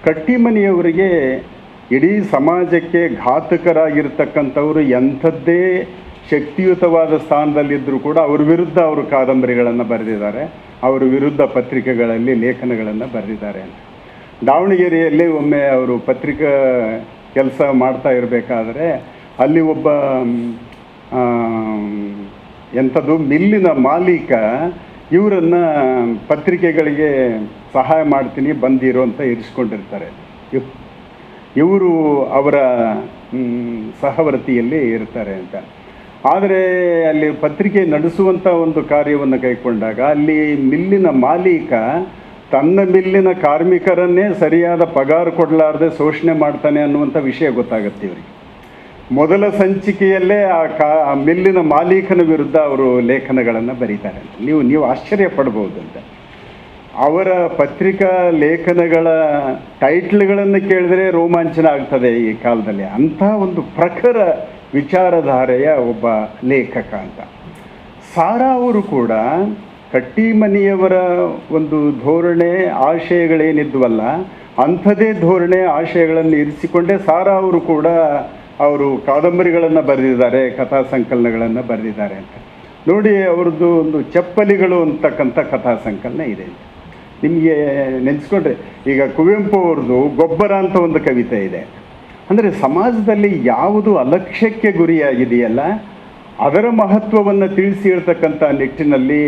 D: ಕಟ್ಟಿಮನಿಯವರಿಗೆ ಇಡೀ ಸಮಾಜಕ್ಕೆ ಘಾತಕರಾಗಿರ್ತಕ್ಕಂಥವರು ಎಂಥದ್ದೇ ಶಕ್ತಿಯುತವಾದ ಸ್ಥಾನದಲ್ಲಿದ್ದರೂ ಕೂಡ ಅವ್ರ ವಿರುದ್ಧ ಅವರು ಕಾದಂಬರಿಗಳನ್ನು ಬರೆದಿದ್ದಾರೆ, ಅವರ ವಿರುದ್ಧ ಪತ್ರಿಕೆಗಳಲ್ಲಿ ಲೇಖನಗಳನ್ನು ಬರೆದಿದ್ದಾರೆ ಅಂತ. ದಾವಣಗೆರೆಯಲ್ಲಿ ಒಮ್ಮೆ ಅವರು ಪತ್ರಿಕಾ ಕೆಲಸ ಮಾಡ್ತಾ ಇರಬೇಕಾದ್ರೆ ಅಲ್ಲಿ ಒಬ್ಬ ಎಂಥದ್ದು ಮಿಲ್ಲಿನ ಮಾಲೀಕ ಇವರನ್ನು ಪತ್ರಿಕೆಗಳಿಗೆ ಸಹಾಯ ಮಾಡ್ತೀನಿ ಬಂದಿರೋ ಅಂತ ಇರಿಸ್ಕೊಂಡಿರ್ತಾರೆ. ಇವರು ಅವರ ಸಹವರ್ತಿಯಲ್ಲಿ ಇರ್ತಾರೆ ಅಂತ. ಆದರೆ ಅಲ್ಲಿ ಪತ್ರಿಕೆ ನಡೆಸುವಂಥ ಒಂದು ಕಾರ್ಯವನ್ನು ಕೈಗೊಂಡಾಗ ಅಲ್ಲಿ ಮಿಲ್ಲಿನ ಮಾಲೀಕ ತನ್ನ ಮಿಲ್ಲಿನ ಕಾರ್ಮಿಕರನ್ನೇ ಸರಿಯಾದ ಪಗಾರ ಕೊಡಲಾರದೆ ಶೋಷಣೆ ಮಾಡ್ತಾನೆ ಅನ್ನುವಂಥ ವಿಷಯ ಗೊತ್ತಾಗುತ್ತೆ ಇವರಿಗೆ. ಮೊದಲ ಸಂಚಿಕೆಯಲ್ಲೇ ಆ ಮಿಲ್ಲಿನ ಮಾಲೀಕನ ವಿರುದ್ಧ ಅವರು ಲೇಖನಗಳನ್ನು ಬರೀತಾರೆ. ನೀವು ಆಶ್ಚರ್ಯ ಪಡ್ಬೋದು ಅಂತ. ಅವರ ಪತ್ರಿಕಾ ಲೇಖನಗಳ ಟೈಟ್ಲ್ಗಳನ್ನು ಕೇಳಿದ್ರೆ ರೋಮಾಂಚನ ಆಗ್ತದೆ ಈ ಕಾಲದಲ್ಲಿ. ಅಂಥ ಒಂದು ಪ್ರಖರ ವಿಚಾರಧಾರೆಯ ಒಬ್ಬ ಲೇಖಕ ಅಂತ. ಸಾರಾ ಅವರು ಕೂಡ ಕಟ್ಟಿಮನಿಯವರ ಒಂದು ಧೋರಣೆ ಆಶಯಗಳೇನಿದ್ವಲ್ಲ ಅಂಥದೇ ಧೋರಣೆ ಆಶಯಗಳನ್ನು ಇರಿಸಿಕೊಂಡೇ ಸಾರಾ ಅವರು ಕೂಡ ಅವರು ಕಾದಂಬರಿಗಳನ್ನು ಬರೆದಿದ್ದಾರೆ, ಕಥಾ ಸಂಕಲನಗಳನ್ನು ಬರೆದಿದ್ದಾರೆ ಅಂತ. ನೋಡಿ, ಅವ್ರದ್ದು ಒಂದು ಚಪ್ಪಲಿಗಳು ಅಂತಕ್ಕಂಥ ಕಥಾ ಸಂಕಲನ ಇದೆ. ನಿಮಗೆ ನೆನೆಸ್ಕೊಂಡ್ರೆ ಈಗ ಕುವೆಂಪು ಅವ್ರದ್ದು ಗೊಬ್ಬರ ಅಂತ ಒಂದು ಕವಿತೆ ಇದೆ. ಅಂದರೆ ಸಮಾಜದಲ್ಲಿ ಯಾವುದು ಅಲಕ್ಷ್ಯಕ್ಕೆ ಗುರಿಯಾಗಿದೆಯಲ್ಲ ಅದರ ಮಹತ್ವವನ್ನು ತಿಳಿಸಿ ಹೇಳ್ತಕ್ಕಂಥ ನಿಟ್ಟಿನಲ್ಲಿ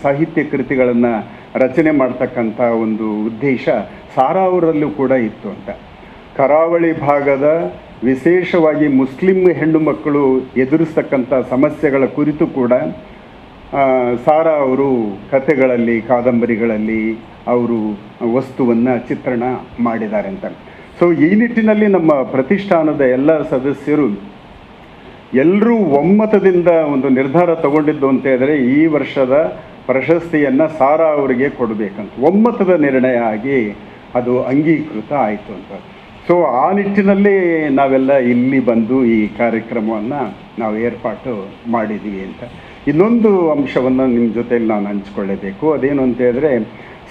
D: ಸಾಹಿತ್ಯ ಕೃತಿಗಳನ್ನು ರಚನೆ ಮಾಡ್ತಕ್ಕಂಥ ಒಂದು ಉದ್ದೇಶ ಸಾರಾ ಅವರಲ್ಲೂ ಕೂಡ ಇತ್ತು ಅಂತ. ಕರಾವಳಿ ಭಾಗದ ವಿಶೇಷವಾಗಿ ಮುಸ್ಲಿಂ ಹೆಣ್ಣು ಮಕ್ಕಳು ಎದುರಿಸ್ತಕ್ಕಂಥ ಸಮಸ್ಯೆಗಳ ಕುರಿತು ಕೂಡ ಸಾರಾ ಅವರು ಕಥೆಗಳಲ್ಲಿ, ಕಾದಂಬರಿಗಳಲ್ಲಿ ಅವರು ವಸ್ತುವನ್ನು ಚಿತ್ರಣ ಮಾಡಿದ್ದಾರೆ ಅಂತ. ಸೊ ಈ ನಿಟ್ಟಿನಲ್ಲಿ ನಮ್ಮ ಪ್ರತಿಷ್ಠಾನದ ಎಲ್ಲ ಸದಸ್ಯರು ಎಲ್ಲರೂ ಒಮ್ಮತದಿಂದ ಒಂದು ನಿರ್ಧಾರ ತಗೊಂಡಿದ್ದು ಅಂತ ಹೇಳಿದ್ರೆ ಈ ವರ್ಷದ ಪ್ರಶಸ್ತಿಯನ್ನು ಸಾರಾ ಅವರಿಗೆ ಕೊಡಬೇಕಂತ ಒಮ್ಮತದ ನಿರ್ಣಯ ಆಗಿ ಅದು ಅಂಗೀಕೃತ ಆಯಿತು ಅಂತ. ಸೊ ಆ ನಿಟ್ಟಿನಲ್ಲಿ ನಾವೆಲ್ಲ ಇಲ್ಲಿ ಬಂದು ಈ ಕಾರ್ಯಕ್ರಮವನ್ನು ನಾವು ಏರ್ಪಾಟು ಮಾಡಿದ್ದೀವಿ ಅಂತ. ಇನ್ನೊಂದು ಅಂಶವನ್ನು ನಿಮ್ಮ ಜೊತೆಯಲ್ಲಿ ನಾನು ಹಂಚ್ಕೊಳ್ಳೇಬೇಕು. ಅದೇನು ಅಂತ ಹೇಳಿದ್ರೆ,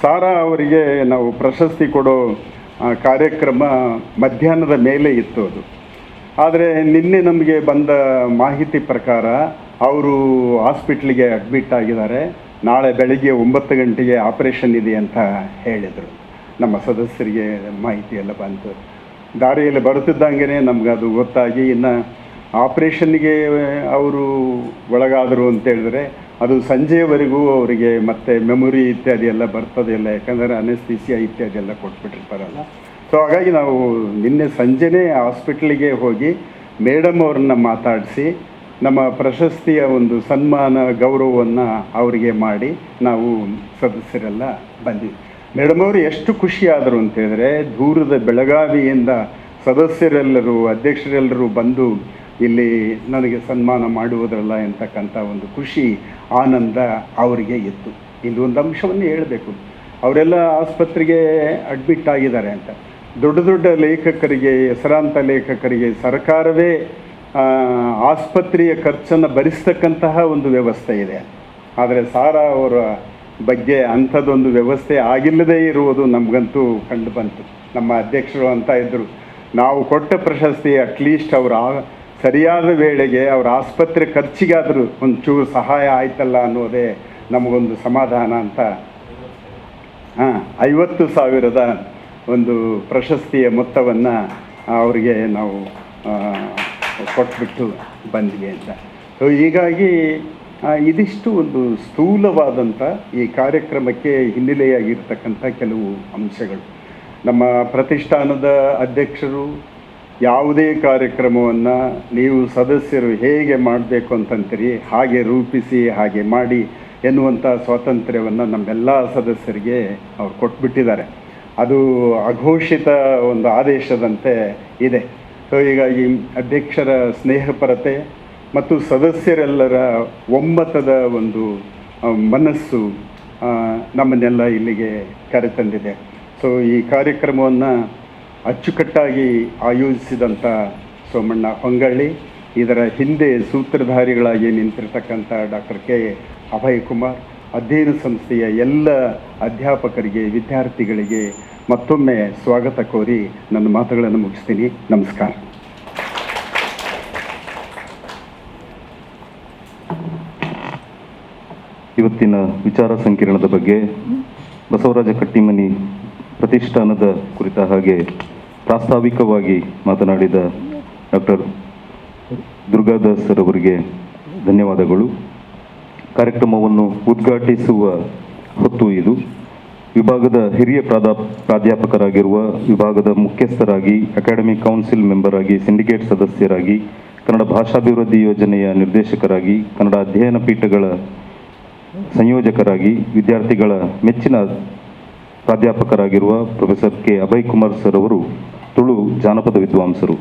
D: ಸಾರಾ ಅವರಿಗೆ ನಾವು ಪ್ರಶಸ್ತಿ ಕೊಡೋ ಕಾರ್ಯಕ್ರಮ ಮಧ್ಯಾಹ್ನದ ಮೇಲೆ ಇತ್ತು ಅದು. ಆದರೆ ನಿನ್ನೆ ನಮಗೆ ಬಂದ ಮಾಹಿತಿ ಪ್ರಕಾರ ಅವರು ಹಾಸ್ಪಿಟ್ಲಿಗೆ ಅಡ್ಮಿಟ್ ಆಗಿದ್ದಾರೆ. ನಾಳೆ ಬೆಳಗ್ಗೆ 9 ಗಂಟೆಗೆ ಆಪರೇಷನ್ ಇದೆ ಅಂತ ಹೇಳಿದರು. ನಮ್ಮ ಸದಸ್ಯರಿಗೆ ಮಾಹಿತಿ ಎಲ್ಲ ಬಂತು. ದಾರಿಯಲ್ಲಿ ಬರುತ್ತಿದ್ದಂಗೆ ನಮ್ಗೆ ಅದು ಗೊತ್ತಾಗಿ ಇನ್ನು ಆಪ್ರೇಷನ್ಗೆ ಅವರು ಒಳಗಾದರು ಅಂತೇಳಿದ್ರೆ ಅದು ಸಂಜೆಯವರೆಗೂ ಅವರಿಗೆ ಮತ್ತೆ ಮೆಮೊರಿ ಇತ್ಯಾದಿ ಎಲ್ಲ ಬರ್ತದೆಲ್ಲ, ಯಾಕಂದರೆ ಅನೆಸ್ಥೀಸಿಯಾ ಇತ್ಯಾದಿ ಎಲ್ಲ ಕೊಟ್ಬಿಟ್ಟಿರ್ತಾರಲ್ಲ. ಸೊ ಹಾಗಾಗಿ ನಾವು ನಿನ್ನೆ ಸಂಜೆನೇ ಹಾಸ್ಪಿಟ್ಲಿಗೆ ಹೋಗಿ ಮೇಡಮ್ ಅವ್ರನ್ನ ಮಾತಾಡಿಸಿ ನಮ್ಮ ಪ್ರಶಸ್ತಿಯ ಒಂದು ಸನ್ಮಾನ ಗೌರವವನ್ನು ಅವರಿಗೆ ಮಾಡಿ ನಾವು ಸದಸ್ಯರೆಲ್ಲ ಬಂದ್ವಿ. ಮೇಡಮ್ ಅವರು ಎಷ್ಟು ಖುಷಿಯಾದರು ಅಂತೇಳಿದ್ರೆ, ದೂರದ ಬೆಳಗಾವಿಯಿಂದ ಸದಸ್ಯರೆಲ್ಲರೂ, ಅಧ್ಯಕ್ಷರೆಲ್ಲರೂ ಬಂದು ಇಲ್ಲಿ ನನಗೆ ಸನ್ಮಾನ ಮಾಡುವುದರಲ್ಲ ಎಂತಕ್ಕಂಥ ಒಂದು ಖುಷಿ, ಆನಂದ ಅವರಿಗೆ ಇತ್ತು. ಇಲ್ಲಿ ಒಂದು ಅಂಶವನ್ನು ಹೇಳಬೇಕು, ಅವರೆಲ್ಲ ಆಸ್ಪತ್ರೆಗೆ ಅಡ್ಮಿಟ್ ಆಗಿದ್ದಾರೆ ಅಂತ. ದೊಡ್ಡ ದೊಡ್ಡ ಲೇಖಕರಿಗೆ, ಹೆಸರಾಂತ ಲೇಖಕರಿಗೆ ಸರ್ಕಾರವೇ ಆಸ್ಪತ್ರೆಯ ಖರ್ಚನ್ನು ಭರಿಸ್ತಕ್ಕಂತಹ ಒಂದು ವ್ಯವಸ್ಥೆ ಇದೆ. ಆದರೆ ಸಾರಾ ಅವರ ಬಗ್ಗೆ ಅಂಥದ್ದೊಂದು ವ್ಯವಸ್ಥೆ ಆಗಿಲ್ಲದೇ ಇರುವುದು ನಮಗಂತೂ ಕಂಡು ಬಂತು. ನಮ್ಮ ಅಧ್ಯಕ್ಷರು ಅಂತ ಇದ್ದರು, ನಾವು ಕೊಟ್ಟ ಪ್ರಶಸ್ತಿ ಅಟ್ಲೀಸ್ಟ್ ಅವರ ಸರಿಯಾದ ವೇಳೆಗೆ ಅವರ ಆಸ್ಪತ್ರೆ ಖರ್ಚಿಗಾದರೂ ಒಂಚೂರು ಸಹಾಯ ಆಯ್ತಲ್ಲ ಅನ್ನೋದೇ ನಮಗೊಂದು ಸಮಾಧಾನ ಅಂತ 50,000 ಒಂದು ಪ್ರಶಸ್ತಿಯ ಮೊತ್ತವನ್ನು ಅವರಿಗೆ ನಾವು ಕೊಟ್ಬಿಟ್ಟು ಬಂದ್ವಿ ಅಂತ. ಸೊ ಹೀಗಾಗಿ ಇದಿಷ್ಟು ಒಂದು ಸ್ಥೂಲವಾದಂಥ ಈ ಕಾರ್ಯಕ್ರಮಕ್ಕೆ ಹಿನ್ನೆಲೆಯಾಗಿರ್ತಕ್ಕಂಥ ಕೆಲವು ಅಂಶಗಳು. ನಮ್ಮ ಪ್ರತಿಷ್ಠಾನದ ಅಧ್ಯಕ್ಷರು ಯಾವುದೇ ಕಾರ್ಯಕ್ರಮವನ್ನು ನೀವು ಸದಸ್ಯರು ಹೇಗೆ ಮಾಡಬೇಕು ಅಂತಂತೀರಿ ಹಾಗೆ ರೂಪಿಸಿ ಹಾಗೆ ಮಾಡಿ ಎನ್ನುವಂಥ ಸ್ವಾತಂತ್ರ್ಯವನ್ನು ನಮ್ಮೆಲ್ಲ ಸದಸ್ಯರಿಗೆ ಅವ್ರು ಕೊಟ್ಬಿಟ್ಟಿದ್ದಾರೆ. ಅದು ಅಘೋಷಿತ ಒಂದು ಆದೇಶದಂತೆ ಇದೆ. ಸೊ ಹೀಗಾಗಿ ಅಧ್ಯಕ್ಷರ ಸ್ನೇಹಪರತೆ ಮತ್ತು ಸದಸ್ಯರೆಲ್ಲರ ಒಮ್ಮತದ ಒಂದು ಮನಸ್ಸು ನಮ್ಮನ್ನೆಲ್ಲ ಇಲ್ಲಿಗೆ ಕರೆತಂದಿದೆ. ಸೊ ಈ ಕಾರ್ಯಕ್ರಮವನ್ನು ಅಚ್ಚುಕಟ್ಟಾಗಿ ಆಯೋಜಿಸಿದಂಥ ಸೋಮಣ್ಣ ಹೊಂಗಳ್ಳಿ, ಇದರ ಹಿಂದೆ ಸೂತ್ರಧಾರಿಗಳಾಗಿ ನಿಂತಿರ್ತಕ್ಕಂಥ ಡಾಕ್ಟರ್ ಕೆ ಅಭಯ್ ಕುಮಾರ್, ಅಧ್ಯಯನ ಸಂಸ್ಥೆಯ ಎಲ್ಲ ಅಧ್ಯಾಪಕರಿಗೆ, ವಿದ್ಯಾರ್ಥಿಗಳಿಗೆ ಮತ್ತೊಮ್ಮೆ ಸ್ವಾಗತ ಕೋರಿ ನನ್ನ ಮಾತುಗಳನ್ನು ಮುಗಿಸ್ತೀನಿ. ನಮಸ್ಕಾರ.
A: ಇವತ್ತಿನ ವಿಚಾರ ಸಂಕಿರಣದ ಬಗ್ಗೆ ಬಸವರಾಜ ಕಟ್ಟಿಮನಿ ಪ್ರತಿಷ್ಠಾನದ ಕುರಿತ ಹಾಗೆ ಪ್ರಾಸ್ತಾವಿಕವಾಗಿ ಮಾತನಾಡಿದ ಡಾಕ್ಟರ್ ದುರ್ಗಾದಾಸ್ ಸರ್ ಅವರಿಗೆ ಧನ್ಯವಾದಗಳು. ಕಾರ್ಯಕ್ರಮವನ್ನು ಉದ್ಘಾಟಿಸುವ ಹೊತ್ತು ಇದು. ವಿಭಾಗದ ಹಿರಿಯ ಪ್ರಾಧ್ಯಾಪಕರಾಗಿರುವ, ವಿಭಾಗದ ಮುಖ್ಯಸ್ಥರಾಗಿ, ಅಕಾಡೆಮಿಕ್ ಕೌನ್ಸಿಲ್ ಮೆಂಬರ್ ಆಗಿ, ಸಿಂಡಿಕೇಟ್ ಸದಸ್ಯರಾಗಿ, ಕನ್ನಡ ಭಾಷಾಭಿವೃದ್ಧಿ ಯೋಜನೆಯ ನಿರ್ದೇಶಕರಾಗಿ, ಕನ್ನಡ ಅಧ್ಯಯನ ಪೀಠಗಳ ಸಂಯೋಜಕರಾಗಿ, ವಿದ್ಯಾರ್ಥಿಗಳ ಮೆಚ್ಚಿನ ಪ್ರಾಧ್ಯಾಪಕರಾಗಿರುವ professor K Abhay Kumar sir ಅವರು ತುಳು ಜಾನಪದ ವಿದ್ವಾಂಸರು.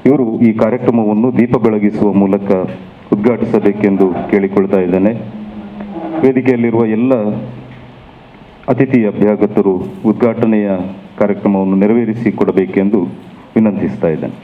A: ಇವರು ಈ ಕಾರ್ಯಕ್ರಮವನ್ನು ದೀಪ ಬೆಳಗಿಸುವ ಮೂಲಕ ಉದ್ಘಾಟಿಸಬೇಕೆಂದು ಕೇಳಿಕೊಳ್ತಾ ಇದ್ದೇನೆ. ವೇದಿಕೆಯಲ್ಲಿರುವ ಎಲ್ಲ ಅತಿಥಿ ಅಭ್ಯಾಗತರು ಉದ್ಘಾಟನೆಯ ಕಾರ್ಯಕ್ರಮವನ್ನು ನೆರವೇರಿಸಿ ಕೊಡಬೇಕೆಂದು ವಿನಂತಿಸ್ತಾ ಇದ್ದೇನೆ.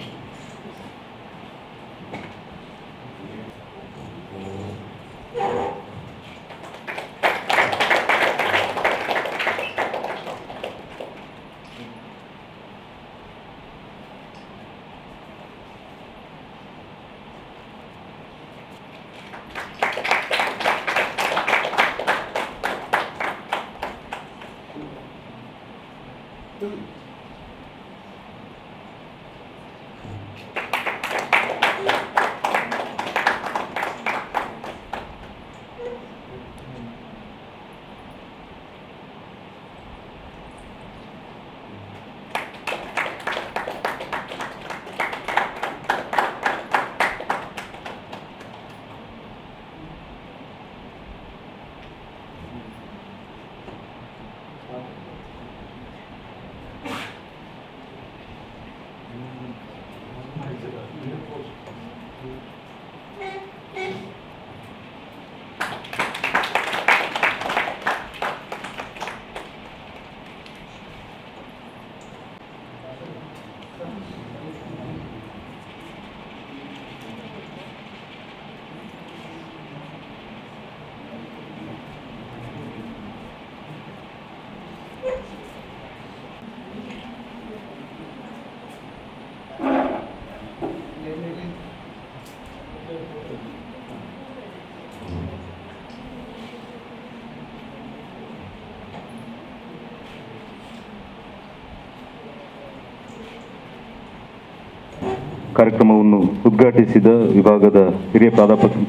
A: ಕಾರ್ಯಕ್ರಮವನ್ನು ಉದ್ಘಾಟಿಸಿದ ವಿಭಾಗದ ಹಿರಿಯ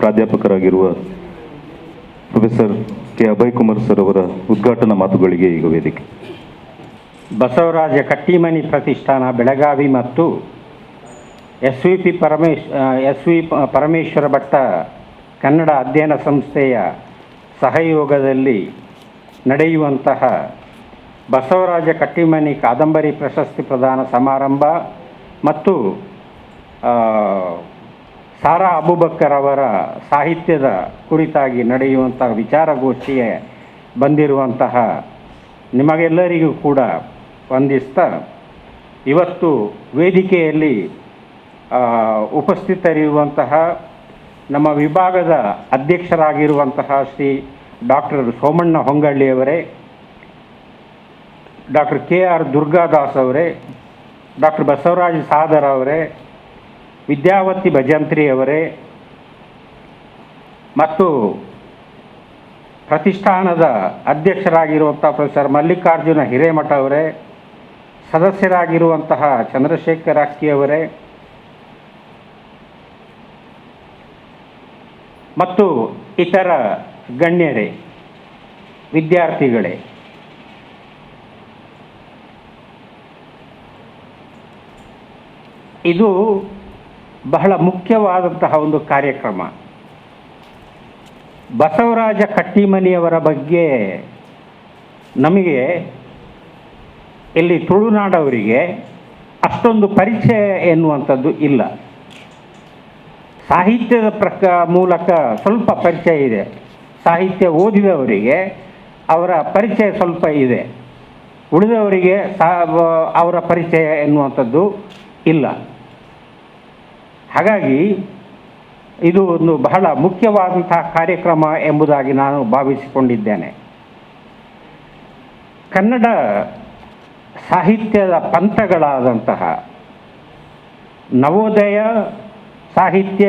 A: ಪ್ರಾಧ್ಯಾಪಕರಾಗಿರುವ professor K Abhay Kumar sir ಅವರ ಉದ್ಘಾಟನಾ ಮಾತುಗಳಿಗೆ ಈಗ ವೇದಿಕೆ.
E: ಬಸವರಾಜ ಕಟ್ಟಿಮನಿ ಪ್ರತಿಷ್ಠಾನ ಬೆಳಗಾವಿ ಮತ್ತು ಎಸ್ ವಿ ಪರಮೇಶ್ವರ ಭಟ್ಟ ಕನ್ನಡ ಅಧ್ಯಯನ ಸಂಸ್ಥೆಯ ಸಹಯೋಗದಲ್ಲಿ ನಡೆಯುವಂತಹ ಬಸವರಾಜ ಕಟ್ಟಿಮನಿ ಕಾದಂಬರಿ ಪ್ರಶಸ್ತಿ ಪ್ರದಾನ ಸಮಾರಂಭ ಮತ್ತು ಸಾರಾ ಅಬೂಬಕ್ಕರ್ ಅವರ ಸಾಹಿತ್ಯದ ಕುರಿತಾಗಿ ನಡೆಯುವಂತಹ ವಿಚಾರಗೋಷ್ಠಿಗೆ ಬಂದಿರುವಂತಹ ನಿಮಗೆಲ್ಲರಿಗೂ ಕೂಡ ವಂದಿಸ್ತಾ, ಇವತ್ತು ವೇದಿಕೆಯಲ್ಲಿ ಉಪಸ್ಥಿತರಿರುವಂತಹ ನಮ್ಮ ವಿಭಾಗದ ಅಧ್ಯಕ್ಷರಾಗಿರುವಂತಹ ಶ್ರೀ ಡಾಕ್ಟರ್ ಸೋಮಣ್ಣ ಹೊಂಗಳ್ಳಿಯವರೇ, ಡಾಕ್ಟರ್ KR ದುರ್ಗಾದಾಸ್ ಅವರೇ, ಡಾಕ್ಟರ್ ಬಸವರಾಜ್ ಸಾದರ್ ಅವರೇ, ವಿದ್ಯಾವತಿ ಭಜಂತ್ರಿ ಅವರೇ ಮತ್ತು ಪ್ರತಿಷ್ಠಾನದ ಅಧ್ಯಕ್ಷರಾಗಿರುವಂಥ ಪ್ರೊಫೆಸರ್ ಮಲ್ಲಿಕಾರ್ಜುನ ಹಿರೇಮಠ ಅವರೇ, ಸದಸ್ಯರಾಗಿರುವಂತಹ ಚಂದ್ರಶೇಖರ್ ಅಕ್ಕಿ ಅವರೇ ಮತ್ತು ಇತರ ಗಣ್ಯರೇ, ವಿದ್ಯಾರ್ಥಿಗಳೇ, ಇದು ಬಹಳ ಮುಖ್ಯವಾದಂತಹ ಒಂದು ಕಾರ್ಯಕ್ರಮ. ಬಸವರಾಜ ಕಟ್ಟಿಮನಿಯವರ ಬಗ್ಗೆ ನಮಗೆ ಇಲ್ಲಿ ತುಳುನಾಡವರಿಗೆ ಅಷ್ಟೊಂದು ಪರಿಚಯ ಎನ್ನುವಂಥದ್ದು ಇಲ್ಲ. ಸಾಹಿತ್ಯದ ಮೂಲಕ ಸ್ವಲ್ಪ ಪರಿಚಯ ಇದೆ, ಸಾಹಿತ್ಯ ಓದಿದವರಿಗೆ ಅವರ ಪರಿಚಯ ಸ್ವಲ್ಪ ಇದೆ, ಉಳಿದವರಿಗೆ ಅವರ ಪರಿಚಯ ಎನ್ನುವಂಥದ್ದು ಇಲ್ಲ. ಹಾಗಾಗಿ ಇದು ಒಂದು ಬಹಳ ಮುಖ್ಯವಾದಂತಹ ಕಾರ್ಯಕ್ರಮ ಎಂಬುದಾಗಿ ನಾನು ಭಾವಿಸಿಕೊಂಡಿದ್ದೇನೆ. ಕನ್ನಡ ಸಾಹಿತ್ಯದ ಪಂಥಗಳಾದಂತಹ ನವೋದಯ ಸಾಹಿತ್ಯ,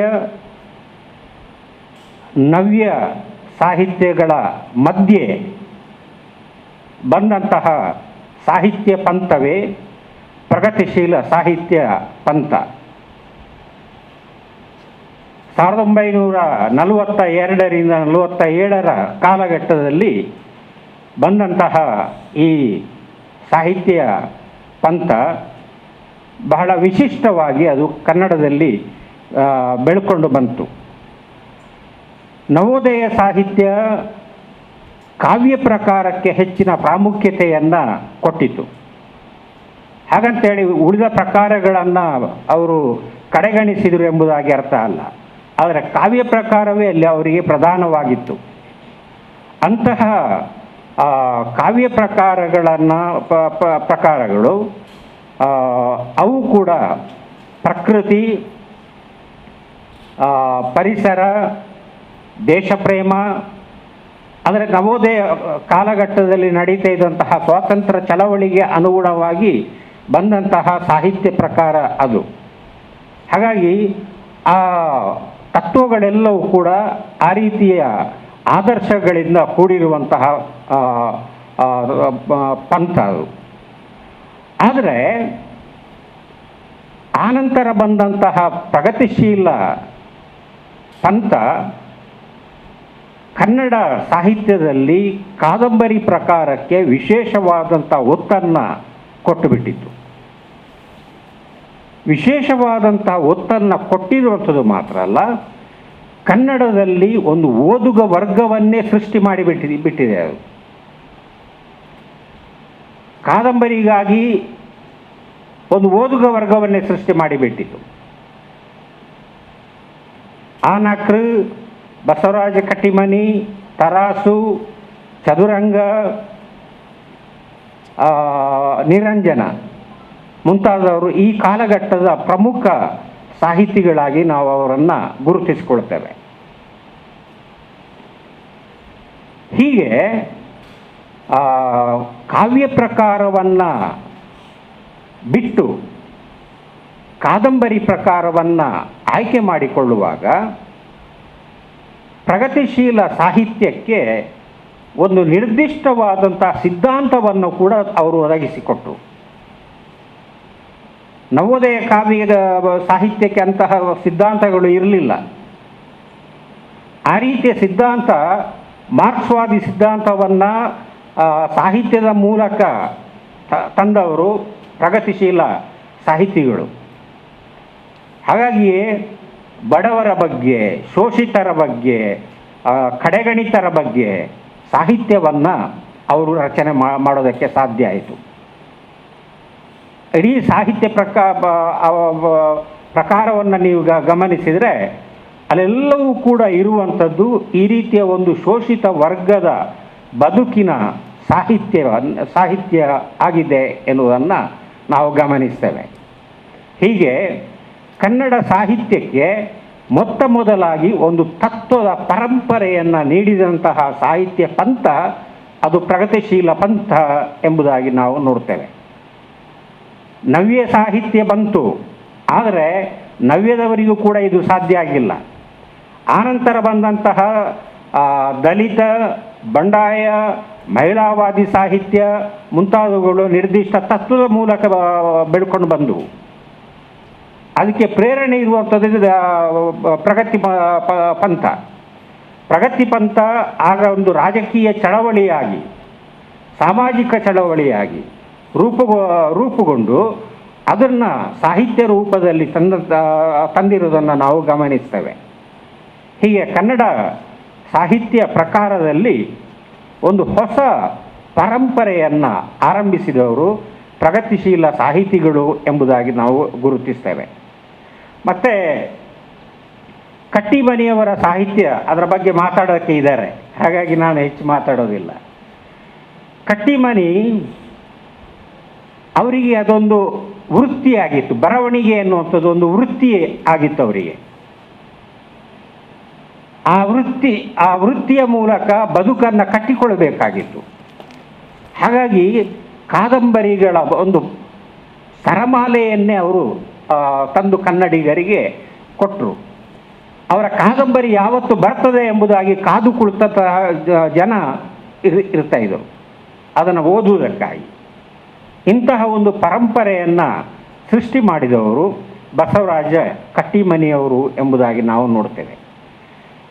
E: ನವ್ಯ ಸಾಹಿತ್ಯಗಳ ಮಧ್ಯೆ ಬಂದಂತಹ ಸಾಹಿತ್ಯ ಪಂಥವೇ ಪ್ರಗತಿಶೀಲ ಸಾಹಿತ್ಯ ಪಂಥ. 1942ರಿಂದ 47ರ ಕಾಲಘಟ್ಟದಲ್ಲಿ ಬಂದಂತಹ ಈ ಸಾಹಿತ್ಯ ಪಂಥ ಬಹಳ ವಿಶಿಷ್ಟವಾಗಿ ಅದು ಕನ್ನಡದಲ್ಲಿ ಬೆಳ್ಕೊಂಡು ಬಂತು. ನವೋದಯ ಸಾಹಿತ್ಯ ಕಾವ್ಯ ಪ್ರಕಾರಕ್ಕೆ ಹೆಚ್ಚಿನ ಪ್ರಾಮುಖ್ಯತೆಯನ್ನು ಕೊಟ್ಟಿತು. ಹಾಗಂತೇಳಿ ಉಳಿದ ಪ್ರಕಾರಗಳನ್ನು ಅವರು ಕಡೆಗಣಿಸಿದರು ಎಂಬುದಾಗಿ ಅರ್ಥ ಅಲ್ಲ, ಆದರೆ ಕಾವ್ಯ ಪ್ರಕಾರವೇ ಅಲ್ಲಿ ಅವರಿಗೆ ಪ್ರಧಾನವಾಗಿತ್ತು. ಅಂತಹ ಕಾವ್ಯ ಪ್ರಕಾರಗಳು ಅವು ಕೂಡ ಪ್ರಕೃತಿ, ಪರಿಸರ, ದೇಶಪ್ರೇಮ, ಅಂದರೆ ನವೋದಯ ಕಾಲಘಟ್ಟದಲ್ಲಿ ನಡೀತಾ ಇದ್ದಂತಹ ಸ್ವಾತಂತ್ರ್ಯ ಚಳವಳಿಗೆ ಅನುಗುಣವಾಗಿ ಬಂದಂತಹ ಸಾಹಿತ್ಯ ಪ್ರಕಾರ ಅದು. ಹಾಗಾಗಿ ಆ ತತ್ವಗಳೆಲ್ಲವೂ ಕೂಡ ಆ ರೀತಿಯ ಆದರ್ಶಗಳಿಂದ ಕೂಡಿರುವಂತಹ ಪಂಥ ಅದು. ಆದರೆ ಆನಂತರ ಬಂದಂತಹ ಪ್ರಗತಿಶೀಲ ಪಂಥ ಕನ್ನಡ ಸಾಹಿತ್ಯದಲ್ಲಿ ಕಾದಂಬರಿ ಪ್ರಕಾರಕ್ಕೆ ವಿಶೇಷವಾದಂಥ ಒತ್ತನ್ನು ಕೊಟ್ಟುಬಿಟ್ಟಿತ್ತು. ವಿಶೇಷವಾದಂಥ ಒತ್ತನ್ನು ಕೊಟ್ಟಿರುವಂಥದ್ದು ಮಾತ್ರ ಅಲ್ಲ, ಕನ್ನಡದಲ್ಲಿ ಒಂದು ಓದುಗ ವರ್ಗವನ್ನೇ ಸೃಷ್ಟಿ ಬಿಟ್ಟಿದೆ ಅದು. ಕಾದಂಬರಿಗಾಗಿ ಒಂದು ಓದುಗ ವರ್ಗವನ್ನೇ ಸೃಷ್ಟಿ ಮಾಡಿಬಿಟ್ಟಿತ್ತು. ಆನಕ್ರು, ಬಸವರಾಜ ಕಟ್ಟಿಮನಿ, ತರಾಸು, ಚದುರಂಗ, ನಿರಂಜನ ಮುಂತಾದವರು ಈ ಕಾಲಘಟ್ಟದ ಪ್ರಮುಖ ಸಾಹಿತಿಗಳಾಗಿ ನಾವು ಅವರನ್ನು ಗುರುತಿಸಿಕೊಳ್ತೇವೆ. ಹೀಗೆ ಕಾವ್ಯ ಪ್ರಕಾರವನ್ನು ಬಿಟ್ಟು ಕಾದಂಬರಿ ಪ್ರಕಾರವನ್ನು ಆಯ್ಕೆ ಮಾಡಿಕೊಳ್ಳುವಾಗ ಪ್ರಗತಿಶೀಲ ಸಾಹಿತ್ಯಕ್ಕೆ ಒಂದು ನಿರ್ದಿಷ್ಟವಾದಂಥ ಸಿದ್ಧಾಂತವನ್ನು ಕೂಡ ಅವರು ಒದಗಿಸಿಕೊಟ್ಟರು. ನವೋದಯ ಕಾವ್ಯದ ಸಾಹಿತ್ಯಕ್ಕೆ ಅಂತಹ ಸಿದ್ಧಾಂತಗಳು ಇರಲಿಲ್ಲ. ಆ ರೀತಿಯ ಸಿದ್ಧಾಂತ, ಮಾರ್ಕ್ಸ್ವಾದಿ ಸಿದ್ಧಾಂತವನ್ನು ಸಾಹಿತ್ಯದ ಮೂಲಕ ತಂದವರು ಪ್ರಗತಿಶೀಲ ಸಾಹಿತಿಗಳು. ಹಾಗಾಗಿಯೇ ಬಡವರ ಬಗ್ಗೆ, ಶೋಷಿತರ ಬಗ್ಗೆ, ಕಡೆಗಣಿತರ ಬಗ್ಗೆ ಸಾಹಿತ್ಯವನ್ನು ಅವರು ರಚನೆ ಮಾಡೋದಕ್ಕೆ ಸಾಧ್ಯ ಆಯಿತು. ಇಡೀ ಸಾಹಿತ್ಯ ಪ್ರಕಾರವನ್ನು ನೀವು ಗಮನಿಸಿದರೆ ಅಲ್ಲೆಲ್ಲವೂ ಕೂಡ ಇರುವಂಥದ್ದು ಈ ರೀತಿಯ ಒಂದು ಶೋಷಿತ ವರ್ಗದ ಬದುಕಿನ ಸಾಹಿತ್ಯ ಆಗಿದೆ ಎನ್ನುವುದನ್ನು ನಾವು ಗಮನಿಸ್ತೇವೆ. ಹೀಗೆ ಕನ್ನಡ ಸಾಹಿತ್ಯಕ್ಕೆ ಮೊತ್ತ ಮೊದಲಾಗಿ ಒಂದು ತತ್ವದ ಪರಂಪರೆಯನ್ನು ನೀಡಿದಂತಹ ಸಾಹಿತ್ಯ ಪಂಥ ಅದು ಪ್ರಗತಿಶೀಲ ಪಂಥ ಎಂಬುದಾಗಿ ನಾವು ನೋಡ್ತೇವೆ. ನವ್ಯ ಸಾಹಿತ್ಯ ಬಂತು, ಆದರೆ ನವ್ಯದವರಿಗೂ ಕೂಡ ಇದು ಸಾಧ್ಯ ಆಗಿಲ್ಲ. ಆನಂತರ ಬಂದಂತಹ ದಲಿತ, ಬಂಡಾಯ, ಮಹಿಳಾವಾದಿ ಸಾಹಿತ್ಯ ಮುಂತಾದವುಗಳು ನಿರ್ದಿಷ್ಟ ತತ್ವದ ಮೂಲಕ ಬೆಳ್ಕೊಂಡು ಬಂದವು. ಅದಕ್ಕೆ ಪ್ರೇರಣೆ ಇರುವಂಥದ್ದು ಪ್ರಗತಿ ಪಂಥ ಆಗ ಒಂದು ರಾಜಕೀಯ ಚಳವಳಿಯಾಗಿ, ಸಾಮಾಜಿಕ ಚಳವಳಿಯಾಗಿ ರೂಪುಗೊಂಡು ಅದನ್ನು ಸಾಹಿತ್ಯ ರೂಪದಲ್ಲಿ ತಂದಿರುವುದನ್ನು ನಾವು ಗಮನಿಸ್ತೇವೆ. ಹೀಗೆ ಕನ್ನಡ ಸಾಹಿತ್ಯ ಪ್ರಕಾರದಲ್ಲಿ ಒಂದು ಹೊಸ ಪರಂಪರೆಯನ್ನು ಆರಂಭಿಸಿದವರು ಪ್ರಗತಿಶೀಲ ಸಾಹಿತಿಗಳು ಎಂಬುದಾಗಿ ನಾವು ಗುರುತಿಸ್ತೇವೆ. ಮತ್ತು ಕಟ್ಟಿಮನಿಯವರ ಸಾಹಿತ್ಯ, ಅದರ ಬಗ್ಗೆ ಮಾತಾಡೋಕ್ಕೆ ಇದ್ದಾರೆ, ಹಾಗಾಗಿ ನಾನು ಹೆಚ್ಚು ಮಾತಾಡೋದಿಲ್ಲ. ಕಟ್ಟಿಮನಿ ಅವರಿಗೆ ಅದೊಂದು ವೃತ್ತಿಯಾಗಿತ್ತು. ಬರವಣಿಗೆ ಎನ್ನುವಂಥದ್ದು ಒಂದು ವೃತ್ತಿ ಆಗಿತ್ತು ಅವರಿಗೆ. ಆ ವೃತ್ತಿಯ ಮೂಲಕ ಬದುಕನ್ನು ಕಟ್ಟಿಕೊಳ್ಳಬೇಕಾಗಿತ್ತು. ಹಾಗಾಗಿ ಕಾದಂಬರಿಗಳ ಒಂದು ಸರಮಾಲೆಯನ್ನೇ ಅವರು ತಂದು ಕನ್ನಡಿಗರಿಗೆ ಕೊಟ್ಟರು. ಅವರ ಕಾದಂಬರಿ ಯಾವತ್ತು ಬರ್ತದೆ ಎಂಬುದಾಗಿ ಕಾದು ಕುಳಿತ ಜನ ಇರ್ತಾ ಇದ್ದರು ಅದನ್ನು ಓದುವುದಕ್ಕಾಗಿ. ಇಂತಹ ಒಂದು ಪರಂಪರೆಯನ್ನು ಸೃಷ್ಟಿ ಮಾಡಿದವರು ಬಸವರಾಜ ಕಟ್ಟಿಮನಿಯವರು ಎಂಬುದಾಗಿ ನಾವು ನೋಡ್ತೇವೆ.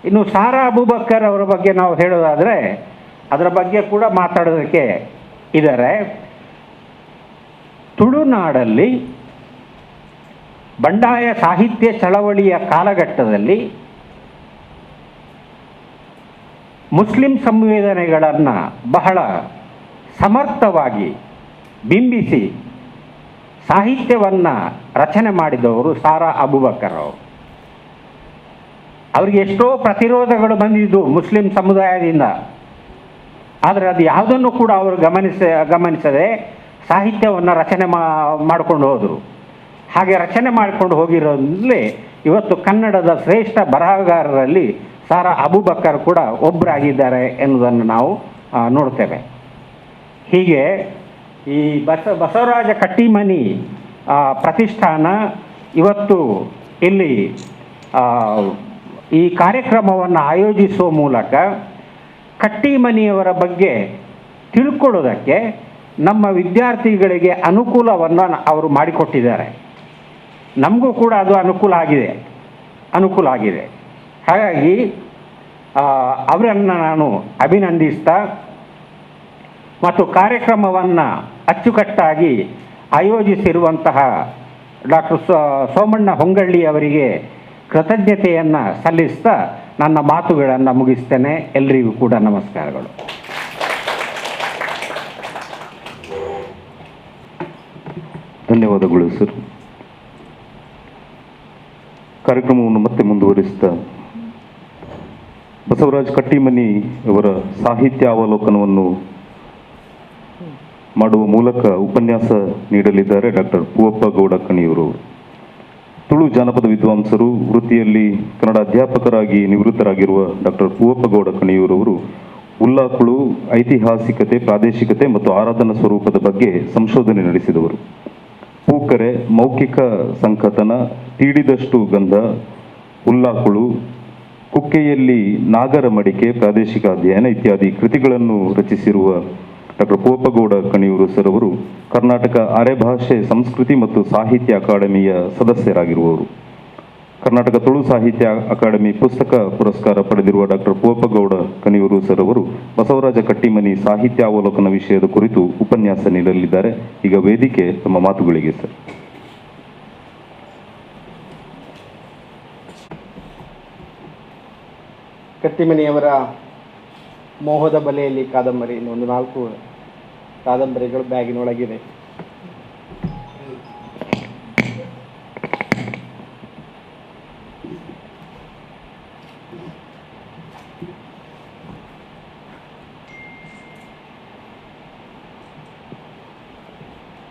E: ಇನ್ನು ಸಾರಾ ಅಬೂಬಕ್ಕರ್ ಅವರ ಬಗ್ಗೆ ನಾವು ಹೇಳೋದಾದರೆ ಅದರ ಬಗ್ಗೆ ಕೂಡ ಮಾತಾಡೋದಕ್ಕೆ ಇದ್ದಾರೆ. ತುಳುನಾಡಲ್ಲಿ ಬಂಡಾಯ ಸಾಹಿತ್ಯ ಚಳವಳಿಯ ಕಾಲಘಟ್ಟದಲ್ಲಿ ಮುಸ್ಲಿಂ ಸಂವೇದನೆಗಳನ್ನು ಬಹಳ ಸಮರ್ಥವಾಗಿ ಬಿಂಬಿಸಿ ಸಾಹಿತ್ಯವನ್ನು ರಚನೆ ಮಾಡಿದವರು ಸಾರಾ ಅಬೂಬಕ್ಕರ್ ಅವರು. ಅವರಿಗೆ ಎಷ್ಟೋ ಪ್ರತಿರೋಧಗಳು ಬಂದಿದ್ದು ಮುಸ್ಲಿಂ ಸಮುದಾಯದಿಂದ. ಆದರೆ ಅದು ಯಾವುದನ್ನು ಕೂಡ ಅವರು ಗಮನಿಸದೆ ಸಾಹಿತ್ಯವನ್ನು ರಚನೆ ಮಾಡಿಕೊಂಡು ಹೋದರು. ಹಾಗೆ ರಚನೆ ಮಾಡಿಕೊಂಡು ಹೋಗಿರೋದ್ರಲ್ಲಿ ಇವತ್ತು ಕನ್ನಡದ ಶ್ರೇಷ್ಠ ಬರಹಗಾರರಲ್ಲಿ ಸಾರಾ ಅಬೂಬಕ್ಕರ್ ಕೂಡ ಒಬ್ಬರಾಗಿದ್ದಾರೆ ಎನ್ನುವುದನ್ನು ನಾವು ನೋಡ್ತೇವೆ. ಹೀಗೆ ಈ ಬಸವರಾಜ ಕಟ್ಟಿಮನಿ ಪ್ರತಿಷ್ಠಾನ ಇವತ್ತು ಇಲ್ಲಿ ಈ ಕಾರ್ಯಕ್ರಮವನ್ನು ಆಯೋಜಿಸುವ ಮೂಲಕ ಕಟ್ಟಿಮನಿಯವರ ಬಗ್ಗೆ ತಿಳ್ಕೊಳ್ಳೋದಕ್ಕೆ ನಮ್ಮ ವಿದ್ಯಾರ್ಥಿಗಳಿಗೆ ಅನುಕೂಲವನ್ನು ಅವರು ಮಾಡಿಕೊಟ್ಟಿದ್ದಾರೆ. ನಮಗೂ ಕೂಡ ಅದು ಅನುಕೂಲ ಆಗಿದೆ. ಹಾಗಾಗಿ ಅವರನ್ನು ನಾನು ಅಭಿನಂದಿಸ್ತಾ ಮತ್ತು ಕಾರ್ಯಕ್ರಮವನ್ನು ಅಚ್ಚುಕಟ್ಟಾಗಿ ಆಯೋಜಿಸಿರುವಂತಹ ಡಾಕ್ಟರ್ ಸೋಮಣ್ಣ ಹೊಂಗಳ್ಳಿ ಅವರಿಗೆ ಕೃತಜ್ಞತೆಯನ್ನು ಸಲ್ಲಿಸ್ತಾ ನನ್ನ ಮಾತುಗಳನ್ನು ಮುಗಿಸ್ತೇನೆ. ಎಲ್ಲರಿಗೂ ಕೂಡ ನಮಸ್ಕಾರಗಳು.
A: ಧನ್ಯವಾದಗಳು ಸರ್. ಕಾರ್ಯಕ್ರಮವನ್ನು ಮತ್ತೆ ಮುಂದುವರಿಸ್ತಾ ಬಸವರಾಜ ಕಟ್ಟಿಮನಿ ಅವರ ಸಾಹಿತ್ಯ ಅವಲೋಕನವನ್ನು ಮಾಡುವ ಮೂಲಕ ಉಪನ್ಯಾಸ ನೀಡಲಿದ್ದಾರೆ ಡಾಕ್ಟರ್ ಪೂವಪ್ಪ ಗೌಡ ಕಣಿಯೂರವರು. ತುಳು ಜಾನಪದ ವಿದ್ವಾಂಸರು, ವೃತ್ತಿಯಲ್ಲಿ ಕನ್ನಡ ಅಧ್ಯಾಪಕರಾಗಿ ನಿವೃತ್ತರಾಗಿರುವ ಡಾಕ್ಟರ್ ಪೂವಪ್ಪ ಗೌಡ ಕಣಿಯೂರವರು ಉಲ್ಲಾಕುಳು, ಐತಿಹಾಸಿಕತೆ, ಪ್ರಾದೇಶಿಕತೆ ಮತ್ತು ಆರಾಧನಾ ಸ್ವರೂಪದ ಬಗ್ಗೆ ಸಂಶೋಧನೆ ನಡೆಸಿದವರು. ಪೂಕರೆ, ಮೌಖಿಕ ಸಂಕಥನ, ತೀಡಿದಷ್ಟು ಗಂಧ, ಉಲ್ಲಾಕುಳು, ಕುಕ್ಕೆಯಲ್ಲಿ ನಾಗರ ಮಡಿಕೆ, ಪ್ರಾದೇಶಿಕ ಅಧ್ಯಯನ ಇತ್ಯಾದಿ ಕೃತಿಗಳನ್ನು ರಚಿಸಿರುವ ಡಾಕ್ಟರ್ ಪೂವಪ್ಪಗೌಡ ಕಣಿಯೂರು ಸರ್ ಅವರು ಕರ್ನಾಟಕ ಅರೆಭಾಷೆ ಸಂಸ್ಕೃತಿ ಮತ್ತು ಸಾಹಿತ್ಯ ಅಕಾಡೆಮಿಯ ಸದಸ್ಯರಾಗಿರುವವರು. ಕರ್ನಾಟಕ ತುಳು ಸಾಹಿತ್ಯ ಅಕಾಡೆಮಿ ಪುಸ್ತಕ ಪುರಸ್ಕಾರ ಪಡೆದಿರುವ ಡಾಕ್ಟರ್ ಪೂವಪ್ಪಗೌಡ ಕಣಿಯೂರು ಸರ್ ಅವರು ಬಸವರಾಜ ಕಟ್ಟಿಮನಿ ಸಾಹಿತ್ಯ ಅವಲೋಕನ ವಿಷಯದ ಕುರಿತು ಉಪನ್ಯಾಸ ನೀಡಲಿದ್ದಾರೆ. ಈಗ ವೇದಿಕೆ ತಮ್ಮ ಮಾತುಗಳಿಗೆ ಸರ್.
F: ಕಟ್ಟಿಮನಿಯವರ ಮೋಹದ ಬಲೆಯಲ್ಲಿ ಕಾದಂಬರಿ, ಒಂದು 4 ಕಾದಂಬರಿಗಳು ಬ್ಯಾಗಿನೊಳಗಿದೆ.